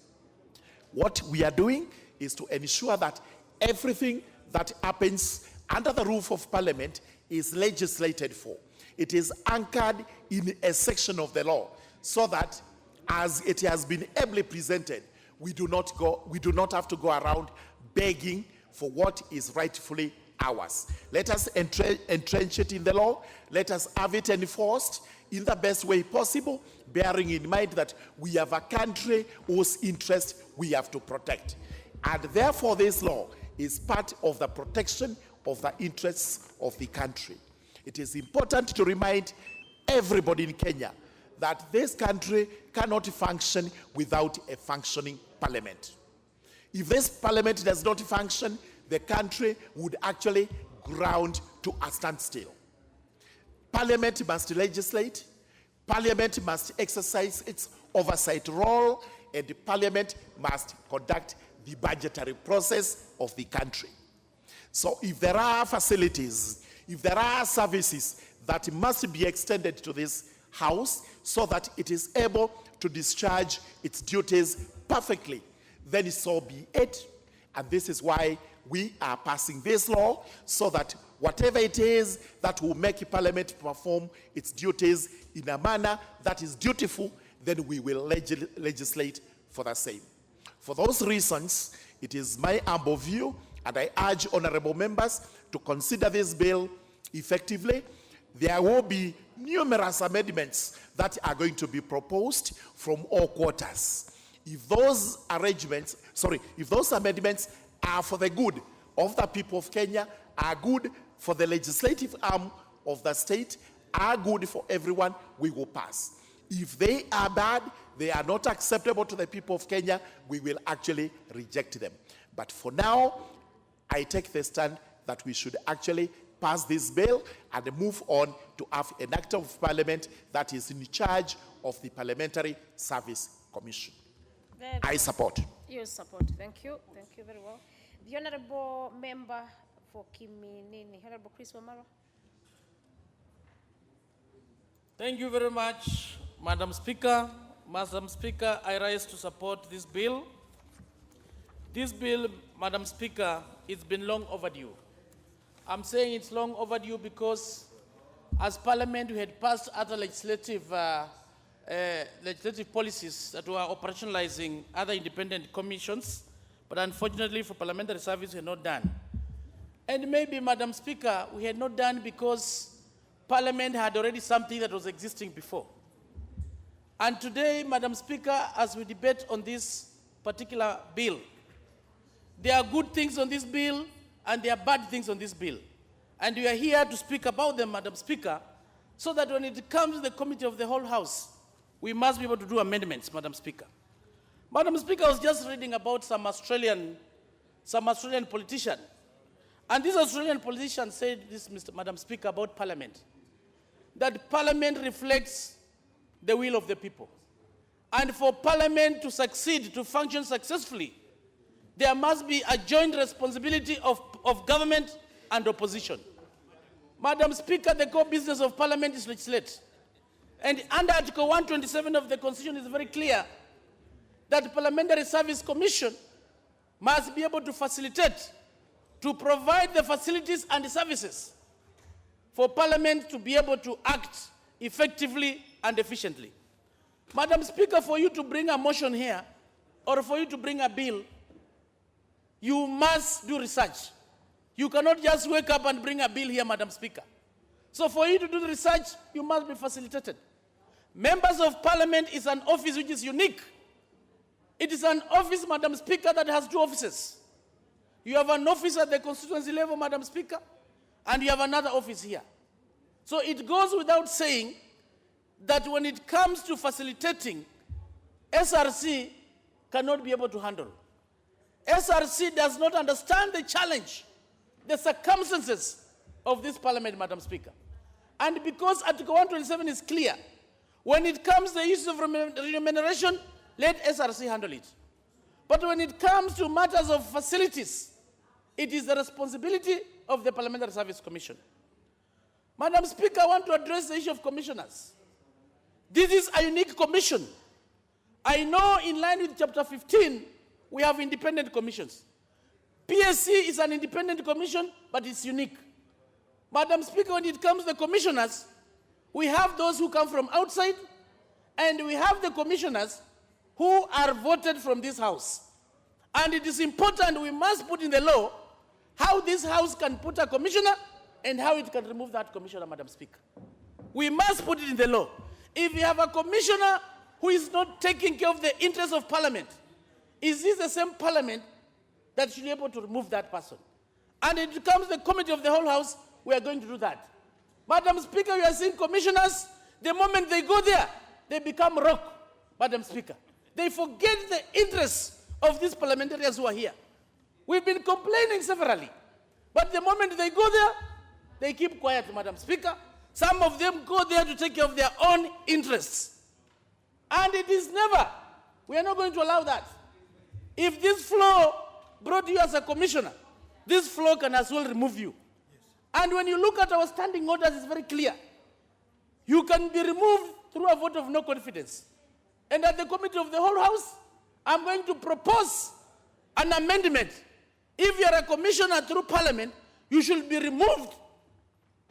What we are doing is to ensure that everything that happens under the roof of Parliament is legislated for. It is anchored in a section of the law, so that as it has been ably presented, we do not have to go around begging for what is rightfully ours. Let us entrench it in the law. Let us have it enforced in the best way possible, bearing in mind that we have a country whose interest we have to protect. And therefore, this law is part of the protection of the interests of the country. It is important to remind everybody in Kenya that this country cannot function without a functioning parliament. If this parliament does not function, the country would actually ground to a standstill. Parliament must legislate, Parliament must exercise its oversight role, and Parliament must conduct the budgetary process of the country. So if there are facilities, if there are services that must be extended to this House so that it is able to discharge its duties perfectly, then so be it. And this is why we are passing this law, so that whatever it is that will make Parliament perform its duties in a manner that is dutiful, then we will legislate for the same. For those reasons, it is my humble view, and I urge honorable members to consider this bill effectively. There will be numerous amendments that are going to be proposed from all quarters. If those amendments are for the good of the people of Kenya, are good for the legislative arm of the state, are good for everyone, we will pass. If they are bad, they are not acceptable to the people of Kenya, we will actually reject them. But for now, I take the stand that we should actually pass this bill and move on to have an act of parliament that is in charge of the Parliamentary Service Commission. I support. You support. Thank you. Thank you very well. The Honorable Member for Kiminini, Honorable Chris Wamaro. Thank you very much, Madam Speaker. Madam Speaker, I rise to support this bill. This bill, Madam Speaker, it's been long overdue. I'm saying it's long overdue because as Parliament, we had passed other legislative policies that were operationalizing other independent commissions, but unfortunately for parliamentary service, we had not done. And maybe, Madam Speaker, we had not done because Parliament had already something that was existing before. And today, Madam Speaker, as we debate on this particular bill, there are good things on this bill and there are bad things on this bill. And we are here to speak about them, Madam Speaker, so that when it comes to the committee of the whole House, we must be able to do amendments, Madam Speaker. Madam Speaker, I was just reading about some Australian politician. And this Australian politician said this, Madam Speaker, about Parliament, that Parliament reflects the will of the people. And for Parliament to succeed, to function successfully, there must be a joint responsibility of government and opposition. Madam Speaker, the core business of Parliament is legislate. And under Article 127 of the Constitution is very clear that the Parliamentary Service Commission must be able to facilitate, to provide the facilities and the services for Parliament to be able to act effectively and efficiently. Madam Speaker, for you to bring a motion here, or for you to bring a bill, you must do research. You cannot just wake up and bring a bill here, Madam Speaker. So for you to do the research, you must be facilitated. Members of Parliament is an office which is unique. It is an office, Madam Speaker, that has two offices. You have an office at the constituency level, Madam Speaker, and you have another office here. So it goes without saying that when it comes to facilitating, SRC cannot be able to handle. SRC does not understand the challenge, the circumstances of this Parliament, Madam Speaker. And because Article 127 is clear, when it comes to the issues of remuneration, let SRC handle it. But when it comes to matters of facilities, it is the responsibility of the Parliamentary Service Commission. Madam Speaker, I want to address the issue of commissioners. This is a unique commission. I know in line with Chapter 15, we have independent commissions. PSC is an independent commission, but it's unique. Madam Speaker, when it comes to the commissioners, we have those who come from outside, and we have the commissioners who are voted from this House. And it is important, we must put in the law how this House can put a commissioner and how it can remove that commissioner, Madam Speaker. We must put it in the law. If you have a commissioner who is not taking care of the interests of Parliament, is this the same Parliament that should be able to remove that person? And it comes to the committee of the whole House, we are going to do that. Madam Speaker, we are seeing commissioners, the moment they go there, they become rock, Madam Speaker. They forget the interests of these parliamentarians who are here. We've been complaining severally, but the moment they go there, they keep quiet, Madam Speaker. Some of them go there to take care of their own interests. And it is never, we are not going to allow that. If this floor brought you as a commissioner, this floor can as well remove you. And when you look at our standing orders, it's very clear. You can be removed through a vote of no confidence. And at the committee of the whole House, I'm going to propose an amendment. If you are a commissioner through Parliament, you should be removed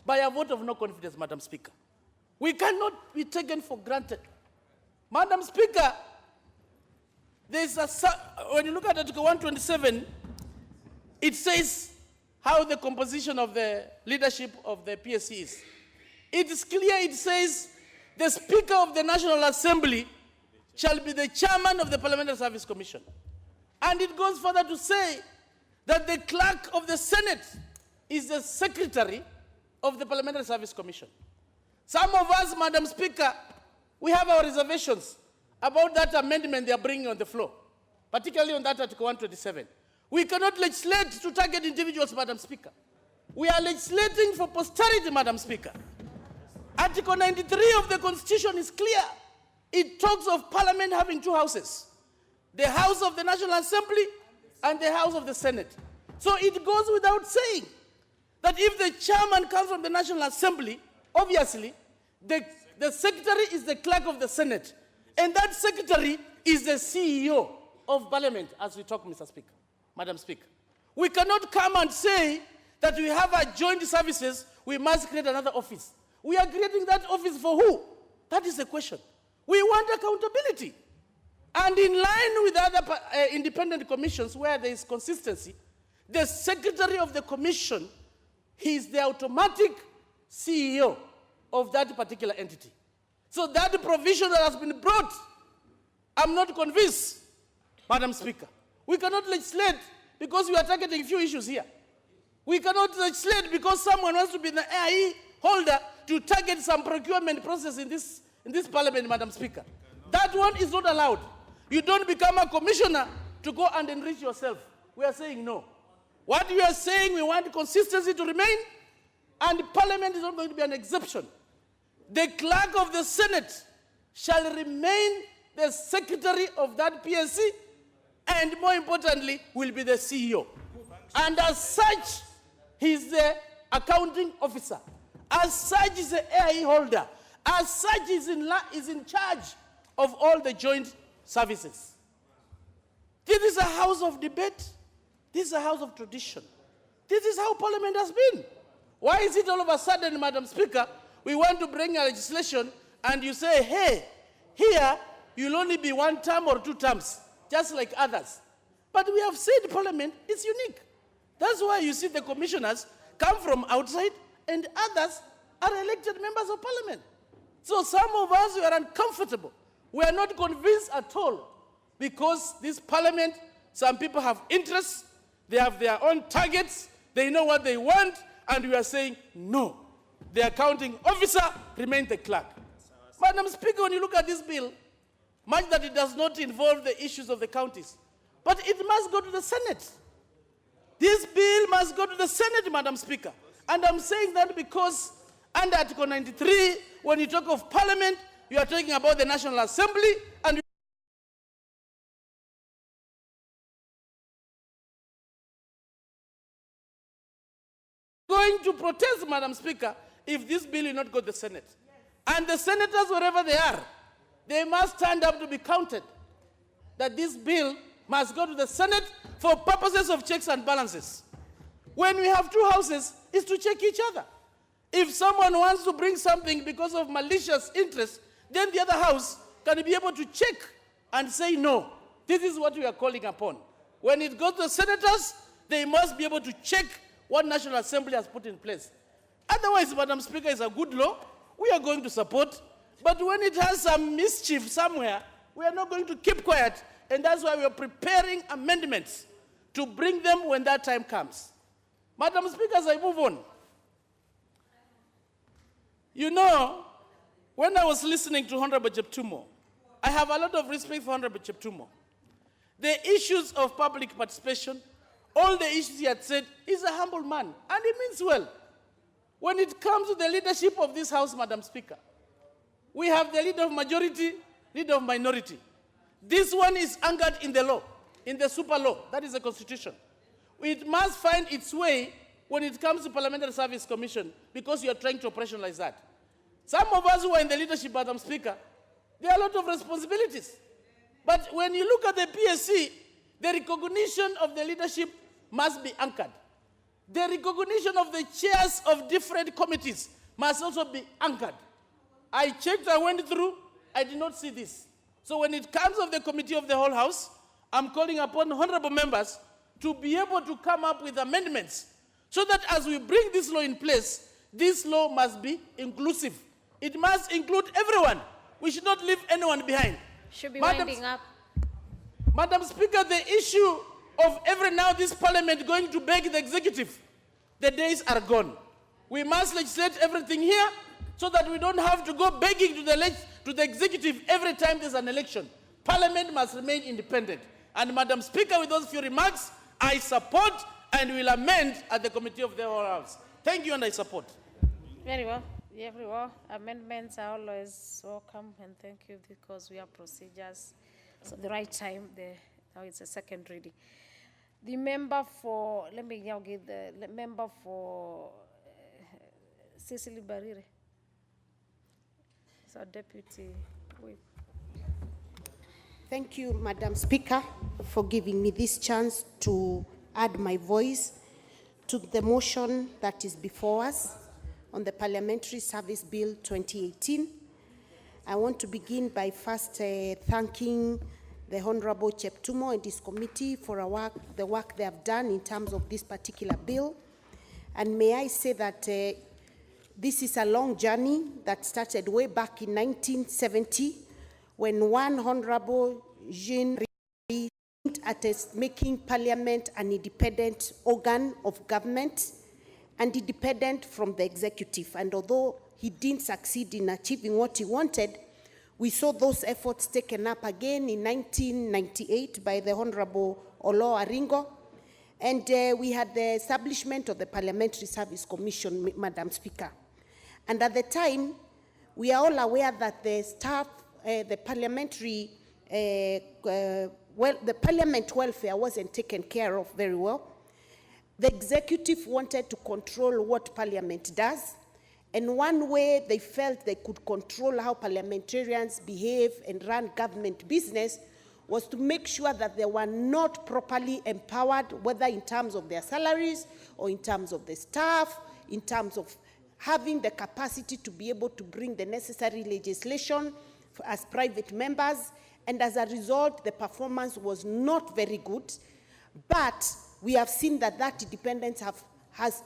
by a vote of no confidence, Madam Speaker. We cannot be taken for granted. Madam Speaker, when you look at Article 127, it says how the composition of the leadership of the PSC is. It is clear, it says, the Speaker of the National Assembly shall be the chairman of the Parliamentary Service Commission. And it goes further to say that the clerk of the Senate is the secretary of the Parliamentary Service Commission. Some of us, Madam Speaker, we have our reservations about that amendment they are bringing on the floor, particularly on that Article 127. We cannot legislate to target individuals, Madam Speaker. We are legislating for posterity, Madam Speaker. Article 93 of the Constitution is clear. It talks of Parliament having two houses, the House of the National Assembly and the House of the Senate. So it goes without saying that if the chairman comes from the National Assembly, obviously, the secretary is the clerk of the Senate, and that secretary is the CEO of Parliament, as we talk, Mr. Speaker, Madam Speaker. We cannot come and say that we have a joint services, we must create another office. We are creating that office for who? That is the question. We want accountability. And in line with other independent commissions where there is consistency, the secretary of the commission, he is the automatic CEO of that particular entity. So that provision that has been brought, I'm not convinced, Madam Speaker. We cannot legislate because we are targeting few issues here. We cannot legislate because someone wants to be the AIE holder to target some procurement process in this parliament, Madam Speaker. That one is not allowed. You don't become a commissioner to go and enrich yourself. We are saying no. What we are saying, we want consistency to remain, and Parliament is not going to be an exception. The clerk of the Senate shall remain the secretary of that PSC, and more importantly, will be the CEO. And as such, he is the accounting officer. As such, is the AIE holder. As such, is in charge of all the joint services. This is a house of debate. This is a house of tradition. This is how Parliament has been. Why is it all of a sudden, Madam Speaker, we want to bring a legislation and you say, hey, here you'll only be 1 term or 2 terms, just like others. But we have said Parliament is unique. That's why you see the commissioners come from outside and others are elected members of Parliament. So some of us, we are uncomfortable. We are not convinced at all because this Parliament, some people have interests, they have their own targets, they know what they want, and we are saying no. The accounting officer remains the clerk. Madam Speaker, when you look at this bill, much that it does not involve the issues of the counties, but it must go to the Senate. This bill must go to the Senate, Madam Speaker. And I'm saying that because under Article 93, when you talk of Parliament, you are talking about the National Assembly, and going to protest, Madam Speaker, if this bill will not go to the Senate. And the senators, wherever they are, they must stand up to be counted. That this bill must go to the Senate for purposes of checks and balances. When we have 2 houses, it's to check each other. If someone wants to bring something because of malicious interest, then the other house can be able to check and say, no, this is what we are calling upon. When it goes to the senators, they must be able to check what National Assembly has put in place. Otherwise, Madam Speaker, is a good law. We are going to support. But when it has some mischief somewhere, we are not going to keep quiet. And that's why we are preparing amendments to bring them when that time comes. Madam Speaker, as I move on, you know, when I was listening to Honorable Cheptumo, I have a lot of respect for Honorable Cheptumo. The issues of public participation, all the issues he had said, he's a humble man, and he means well. When it comes to the leadership of this House, Madam Speaker, we have the leader of majority, leader of minority. This one is anchored in the law, in the super law, that is the Constitution. It must find its way when it comes to Parliamentary Service Commission, because you are trying to operationalize that. Some of us who are in the leadership, Madam Speaker, there are a lot of responsibilities. But when you look at the PSC, the recognition of the leadership must be anchored. The recognition of the chairs of different committees must also be anchored. I checked, I went through, I did not see this. So when it comes of the committee of the whole House, I'm calling upon honorable members to be able to come up with amendments so that as we bring this law in place, this law must be inclusive. It must include everyone. We should not leave anyone behind. Should be winding up. Madam Speaker, the issue of every now this Parliament going to beg the executive, the days are gone. We must legislate everything here so that we don't have to go begging to the executive every time there's an election. Parliament must remain independent. And Madam Speaker, with those few remarks, I support and will amend at the Committee of the Whole House. Thank you, and I support. Very well. Very well. Amendments are always welcome, and thank you, because we have procedures. So the right time, now it's a second reading. The member for, let me now give the member for Cecily Barire. So Deputy Whip. Thank you, Madam Speaker, for giving me this chance to add my voice to the motion that is before us on the Parliamentary Service Bill 2018. I want to begin by first thanking the Honorable Cheptumo and his committee for the work they have done in terms of this particular bill. And may I say that this is a long journey that started way back in 1970 when one Honorable Jean at making Parliament an independent organ of government and independent from the executive. And although he didn't succeed in achieving what he wanted, we saw those efforts taken up again in 1998 by the Honorable Olo Aringo. And we had the establishment of the Parliamentary Service Commission, Madam Speaker. And at the time, we are all aware that the staff, the parliamentary, the parliament welfare wasn't taken care of very well. The executive wanted to control what Parliament does. And one way they felt they could control how parliamentarians behave and run government business was to make sure that they were not properly empowered, whether in terms of their salaries or in terms of the staff, in terms of having the capacity to be able to bring the necessary legislation as private members. And as a result, the performance was not very good. But we have seen that that independence has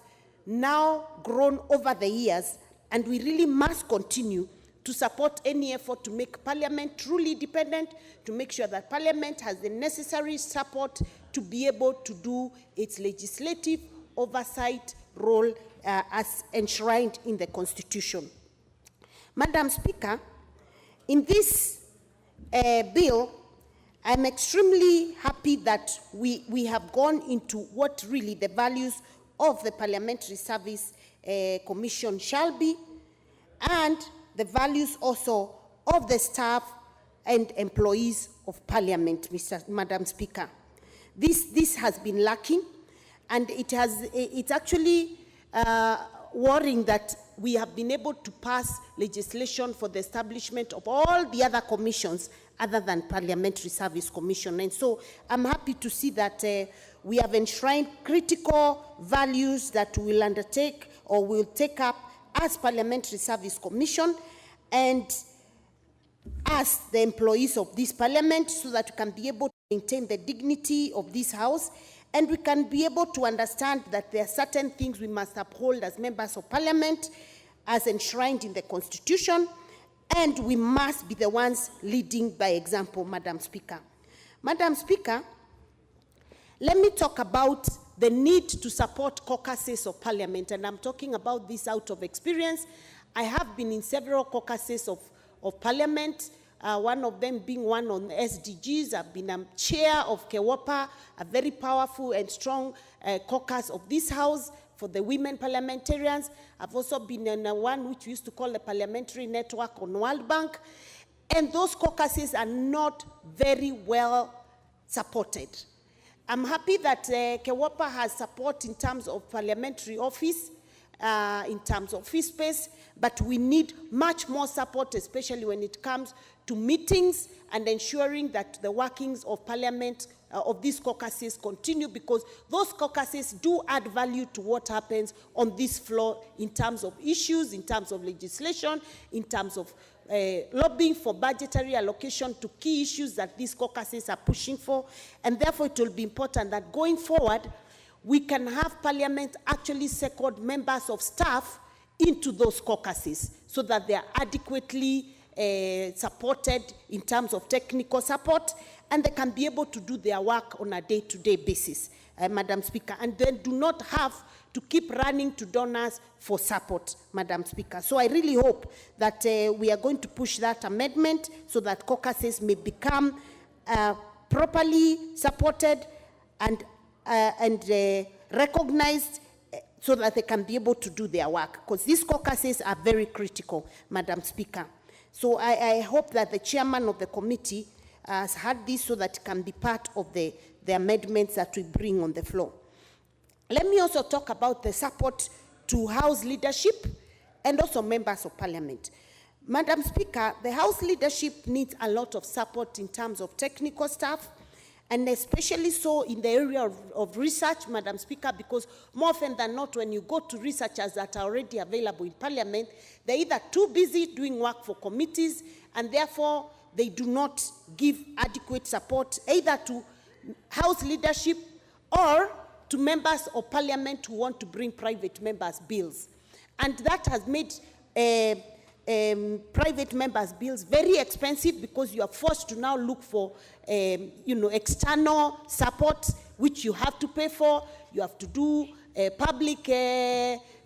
now grown over the years, and we really must continue to support any effort to make Parliament truly independent, to make sure that Parliament has the necessary support to be able to do its legislative oversight role as enshrined in the Constitution. Madam Speaker, in this bill, I'm extremely happy that we have gone into what really the values of the Parliamentary Service Commission shall be, and the values also of the staff and employees of Parliament, Madam Speaker. This has been lacking, and it's actually worrying that we have been able to pass legislation for the establishment of all the other commissions other than Parliamentary Service Commission. And so I'm happy to see that we have enshrined critical values that we will undertake or will take up as Parliamentary Service Commission and as the employees of this Parliament, so that we can be able to maintain the dignity of this House, and we can be able to understand that there are certain things we must uphold as members of Parliament as enshrined in the Constitution, and we must be the ones leading by example, Madam Speaker. Madam Speaker, let me talk about the need to support caucuses of Parliament, and I'm talking about this out of experience. I have been in several caucuses of Parliament, one of them being one on SDGs. I've been a chair of KEWOPA, a very powerful and strong caucus of this House for the women parliamentarians. I've also been in one which we used to call the Parliamentary Network on World Bank. And those caucuses are not very well supported. I'm happy that KEWOPA has support in terms of parliamentary office, in terms of office space, but we need much more support, especially when it comes to meetings and ensuring that the workings of Parliament, of these caucuses continue, because those caucuses do add value to what happens on this floor in terms of issues, in terms of legislation, in terms of lobbying for budgetary allocation to key issues that these caucuses are pushing for. And therefore, it will be important that going forward, we can have Parliament actually second members of staff into those caucuses so that they are adequately supported in terms of technical support, and they can be able to do their work on a day-to-day basis, Madam Speaker, and then do not have to keep running to donors for support, Madam Speaker. So I really hope that we are going to push that amendment so that caucuses may become properly supported and recognized so that they can be able to do their work, because these caucuses are very critical, Madam Speaker. So I hope that the chairman of the committee has had this so that it can be part of the amendments that we bring on the floor. Let me also talk about the support to House leadership and also members of Parliament. Madam Speaker, the House leadership needs a lot of support in terms of technical staff, and especially so in the area of research, Madam Speaker, because more often than not, when you go to researchers that are already available in Parliament, they're either too busy doing work for committees, and therefore they do not give adequate support either to House leadership or to members of Parliament who want to bring private members' bills. And that has made private members' bills very expensive because you are forced to now look for, external support, which you have to pay for. You have to do public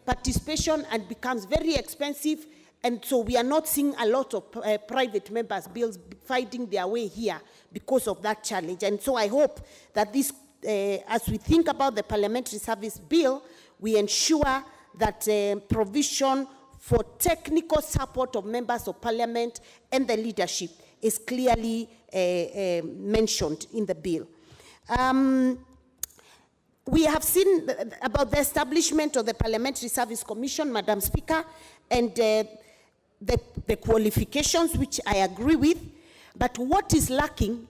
participation, and becomes very expensive. And so we are not seeing a lot of private members' bills finding their way here because of that challenge. And so I hope that this, as we think about the Parliamentary Service Bill, we ensure that provision for technical support of members of Parliament and the leadership is clearly mentioned in the bill. We have seen about the establishment of the Parliamentary Service Commission, Madam Speaker, and the qualifications, which I agree with, but what is lacking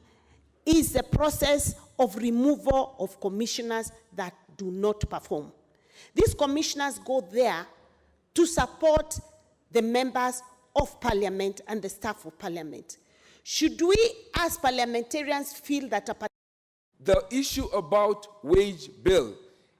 is the process of removal of commissioners that do not perform. These commissioners go there to support the members of Parliament and the staff of Parliament. Should we, as parliamentarians, feel that the issue about wage bill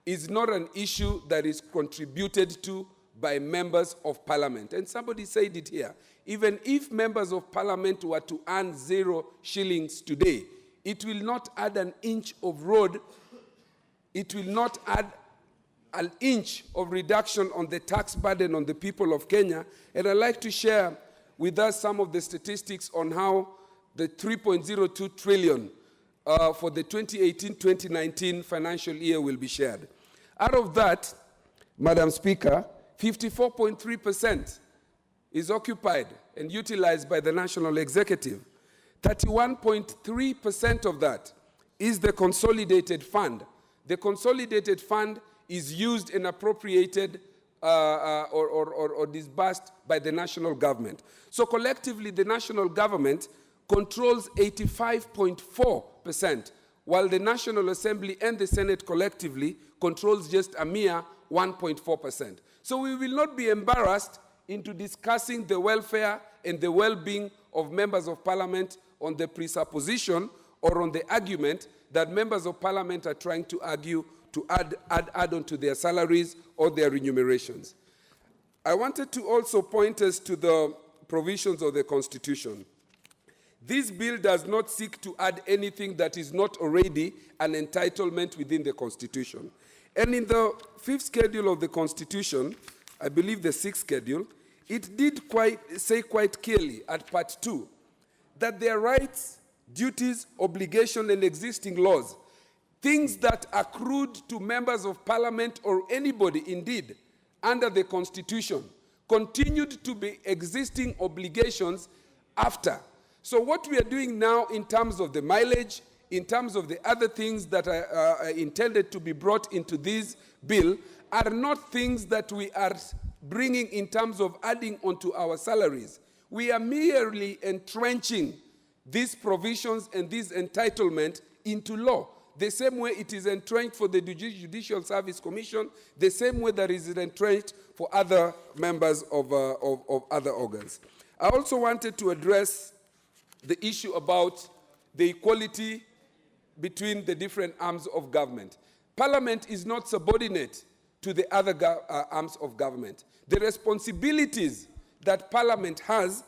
is not an issue that is contributed to by members of Parliament? And somebody said it here. Even if members of Parliament were to earn 0 shillings today, it will not add an inch of road, it will not add an inch of reduction on the tax burden on the people of Kenya. And I'd like to share with us some of the statistics on how the 3.02 trillion for the 2018-2019 financial year will be shared. Out of that, Madam Speaker, 54.3% is occupied and utilized by the National Executive. 31.3% of that is the consolidated fund. The consolidated fund is used and appropriated or disbursed by the national government. So collectively, the national government controls 85.4%, while the National Assembly and the Senate collectively controls just a mere 1.4%. So we will not be embarrassed into discussing the welfare and the well-being of members of Parliament on the presupposition or on the argument that members of Parliament are trying to argue to add on to their salaries or their remunerations. I wanted to also point us to the provisions of the Constitution. This bill does not seek to add anything that is not already an entitlement within the Constitution. And in the 5th schedule of the Constitution, I believe the 6th schedule, it did say quite clearly at part 2 that their rights, duties, obligations, and existing laws, things that accrued to members of Parliament or anybody indeed under the Constitution, continued to be existing obligations after. So what we are doing now in terms of the mileage, in terms of the other things that are intended to be brought into this bill, are not things that we are bringing in terms of adding onto our salaries. We are merely entrenching these provisions and this entitlement into law, the same way it is entrenched for the Judicial Service Commission, the same way that is entrenched for other members of other organs. I also wanted to address the issue about the equality between the different arms of government. Parliament is not subordinate to the other arms of government. The responsibilities that Parliament has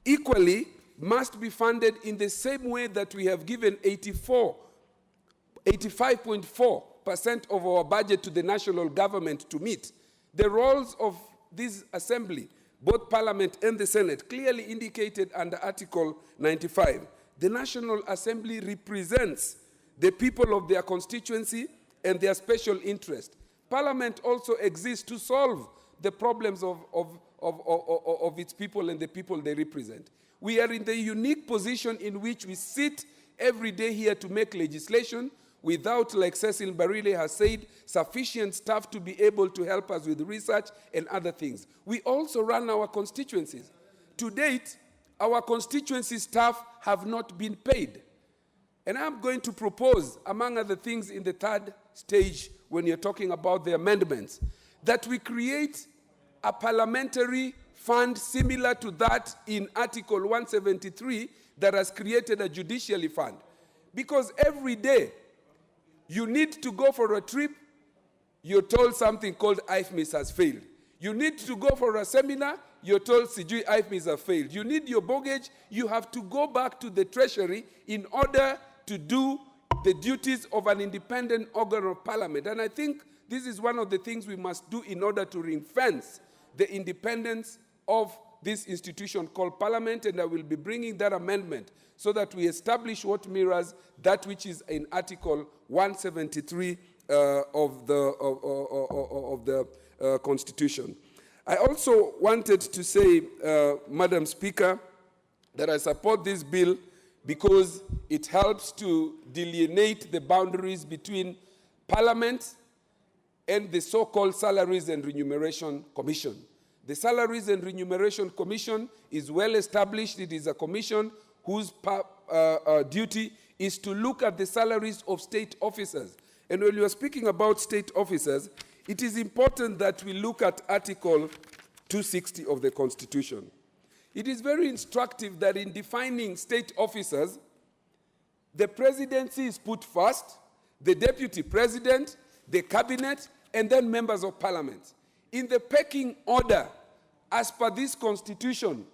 equally must be funded in the same way that we have given 85.4% of our budget to the national government to meet. The roles of this assembly, both Parliament and the Senate, clearly indicated under Article 95. The National Assembly represents the people of their constituency and their special interest. Parliament also exists to solve the problems of its people and the people they represent. We are in the unique position in which we sit every day here to make legislation without, like Cecil Barile has said, sufficient staff to be able to help us with research and other things. We also run our constituencies. To date, our constituency staff have not been paid. And I'm going to propose, among other things in the 3rd stage, when you're talking about the amendments, that we create a parliamentary fund similar to that in Article 173 that has created a judiciary fund. Because every day you need to go for a trip, you're told something called IFMIS has failed. You need to go for a seminar, you're told sijui IFMIs have failed. You need your mortgage, you have to go back to the treasury in order to do the duties of an independent organ of parliament. And I think this is one of the things we must do in order to ring-fence the independence of this institution called parliament, and I will be bringing that amendment so that we establish what mirrors that which is in Article 173 of the Constitution. I also wanted to say, Madam Speaker, that I support this bill because it helps to delineate the boundaries between Parliament and the so-called Salaries and Remuneration Commission. The Salaries and Remuneration Commission is well established. It is a commission whose duty is to look at the salaries of state officers. And when you are speaking about state officers, it is important that we look at Article 260 of the Constitution. It is very instructive that in defining state officers, the presidency is put first, the deputy president, the cabinet, and then members of parliament. In the pecking order, as per this constitution,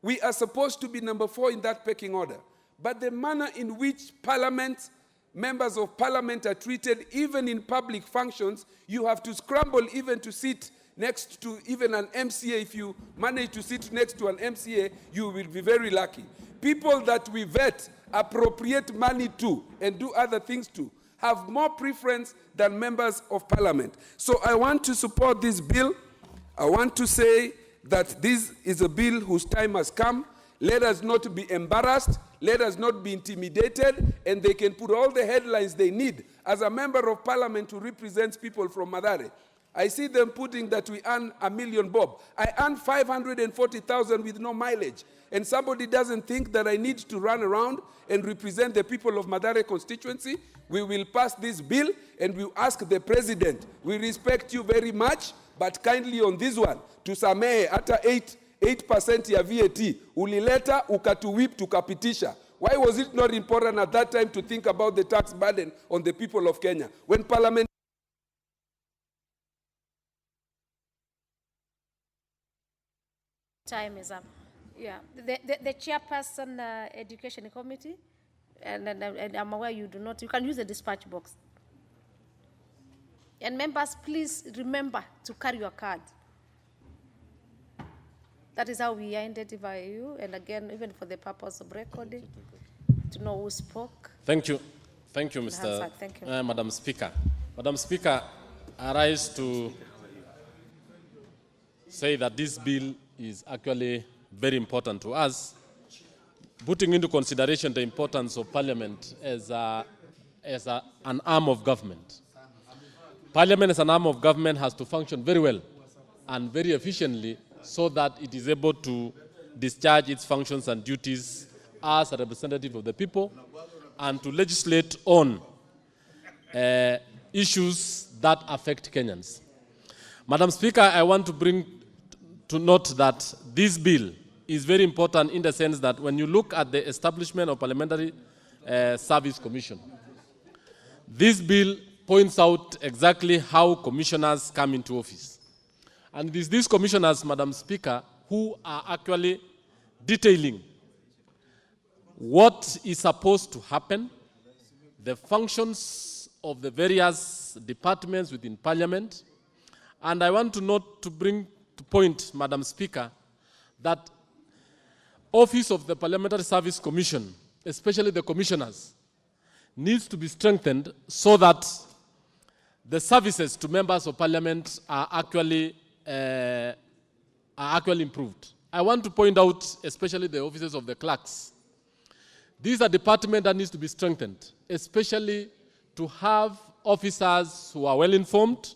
we are supposed to be number 4 in that pecking order. But the manner in which parliament, members of parliament are treated, even in public functions, you have to scramble even to sit next to even an MCA. If you manage to sit next to an MCA, you will be very lucky. People that we vet, appropriate money to, and do other things to, have more preference than members of parliament. So I want to support this bill. I want to say that this is a bill whose time has come. Let us not be embarrassed. Let us not be intimidated. And they can put all the headlines they need. As a member of parliament who represents people from Mathare, I see them putting that we earn $1 million bob. I earn 540,000 with no mileage. And somebody doesn't think that I need to run around and represent the people of Mathare constituency. We will pass this bill and we ask the president, we respect you very much, but kindly on this one, tusamehe hata 8% ya VAT, ulileta ukatuwip tukapitisha. Why was it not important at that time to think about the tax burden on the people of Kenya? When parliament Time is up. Yeah, the chairperson education committee, and I'm aware you do not. You can use the dispatch box. And members, please remember to carry your card. That is how we identify you, and again, even for the purpose of recording, to know who spoke. Thank you, Mr. Thank you. Madam Speaker. Madam Speaker, I rise to say that this bill is actually very important to us, putting into consideration the importance of Parliament as an arm of government. Parliament as an arm of government has to function very well and very efficiently so that it is able to discharge its functions and duties as a representative of the people and to legislate on issues that affect Kenyans. Madam Speaker, I want to bring to note that this bill is very important in the sense that when you look at the establishment of Parliamentary Service Commission, this bill points out exactly how commissioners come into office. And it is these commissioners, Madam Speaker, who are actually detailing what is supposed to happen, the functions of the various departments within Parliament. And I want to bring to point, Madam Speaker, that office of the Parliamentary Service Commission, especially the commissioners, needs to be strengthened so that the services to members of Parliament are actually improved. I want to point out especially the offices of the clerks. These are departments that needs to be strengthened, especially to have officers who are well informed,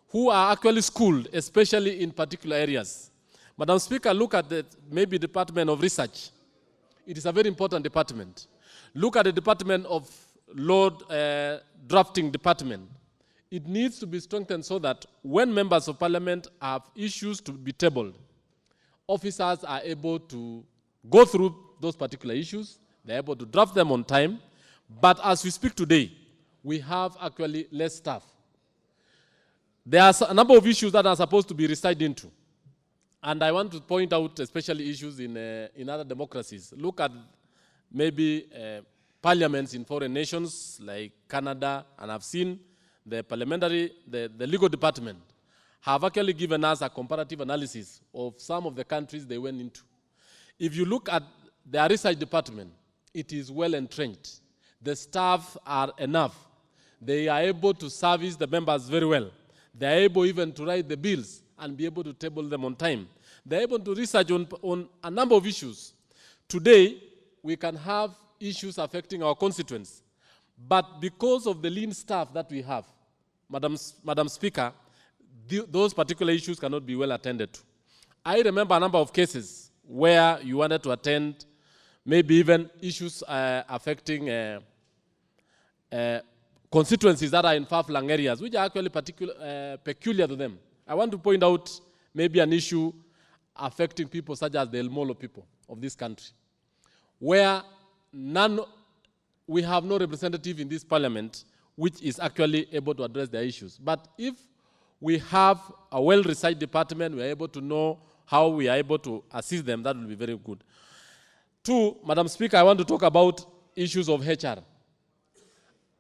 who are actually schooled, especially in particular areas. Madam Speaker, look at the maybe Department of Research. It is a very important department. Look at the Department of Law Drafting Department. It needs to be strengthened so that when members of Parliament have issues to be tabled, officers are able to go through those particular issues, they're able to draft them on time. But as we speak today, we have actually less staff. There are a number of issues that are supposed to be recited into. And I want to point out especially issues in other democracies. Look at maybe parliaments in foreign nations like Canada, and I've seen the legal department have actually given us a comparative analysis of some of the countries they went into. If you look at their research department, it is well entrenched. The staff are enough. They are able to service the members very well. They are able even to write the bills and be able to table them on time. They are able to research on a number of issues. Today, we can have issues affecting our constituents. But because of the lean staff that we have, Madam Speaker, those particular issues cannot be well attended to. I remember a number of cases where you wanted to attend maybe even issues affecting constituencies that are in far-flung areas, which are actually peculiar to them. I want to point out maybe an issue affecting people such as the El Molo people of this country, where we have no representative in this parliament which is actually able to address their issues. But if we have a well-researched department, we are able to know how we are able to assist them, that will be very good. Two, Madam Speaker, I want to talk about issues of HR.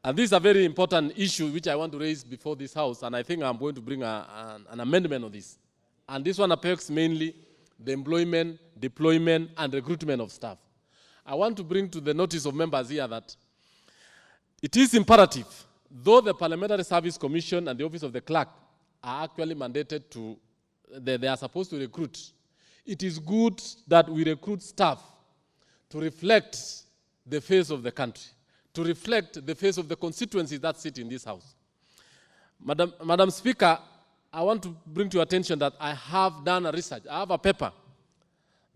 And this is a very important issue which I want to raise before this House, and I think I'm going to bring an amendment on this. And this one affects mainly the employment, deployment, and recruitment of staff. I want to bring to the notice of members here that it is imperative, though the Parliamentary Service Commission and the Office of the Clerk are actually mandated to, they are supposed to recruit. It is good that we recruit staff to reflect the face of the country, to reflect the face of the constituencies that sit in this House. Madam Speaker, I want to bring to your attention that I have done a research. I have a paper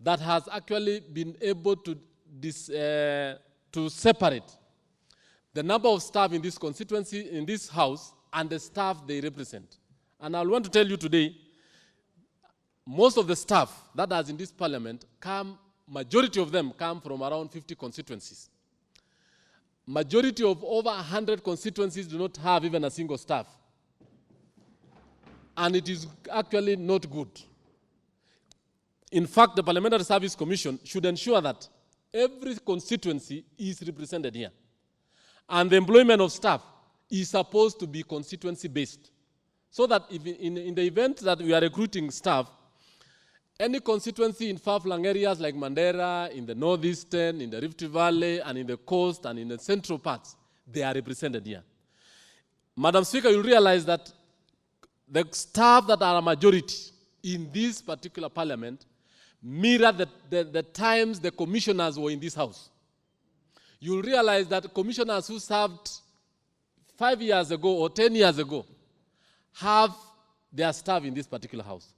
that has actually been able to separate the number of staff in this constituency, in this House, and the staff they represent. And I want to tell you today, most of the staff that is in this parliament majority of them come from around 50 constituencies. Majority of over 100 constituencies do not have even a single staff. And it is actually not good. In fact, the Parliamentary Service Commission should ensure that every constituency is represented here. And the employment of staff is supposed to be constituency-based. So that if in the event that we are recruiting staff, any constituency in far-flung areas like Mandera, in the northeastern, in the Rift Valley, and in the coast, and in the central parts, they are represented here. Madam Speaker, you'll realize that the staff that are a majority in this particular parliament mirror the times the commissioners were in this House. You'll realize that commissioners who served 5 years ago or 10 years ago have their staff in this particular House.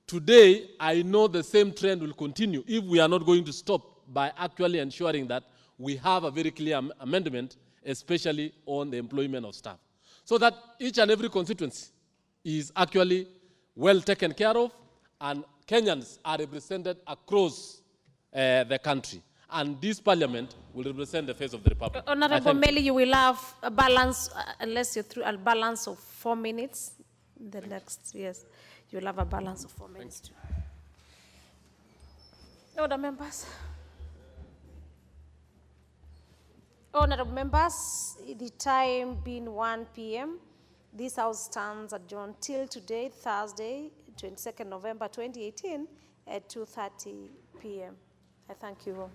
Today, I know the same trend will continue if we are not going to stop by actually ensuring that we have a very clear amendment, especially on the employment of staff, so that each and every constituency is actually well taken care of, and Kenyans are represented across the country. And this parliament will represent the face of the Republic. Honorable Meli, you will have a balance, unless you're through, a balance of 4 minutes. The next, yes, you'll have a balance of 4 minutes. Other members. Honorable members, the time being 1 p.m., this House stands adjourned till today, Thursday, 22nd November 2018, at 2:30 p.m. I thank you all.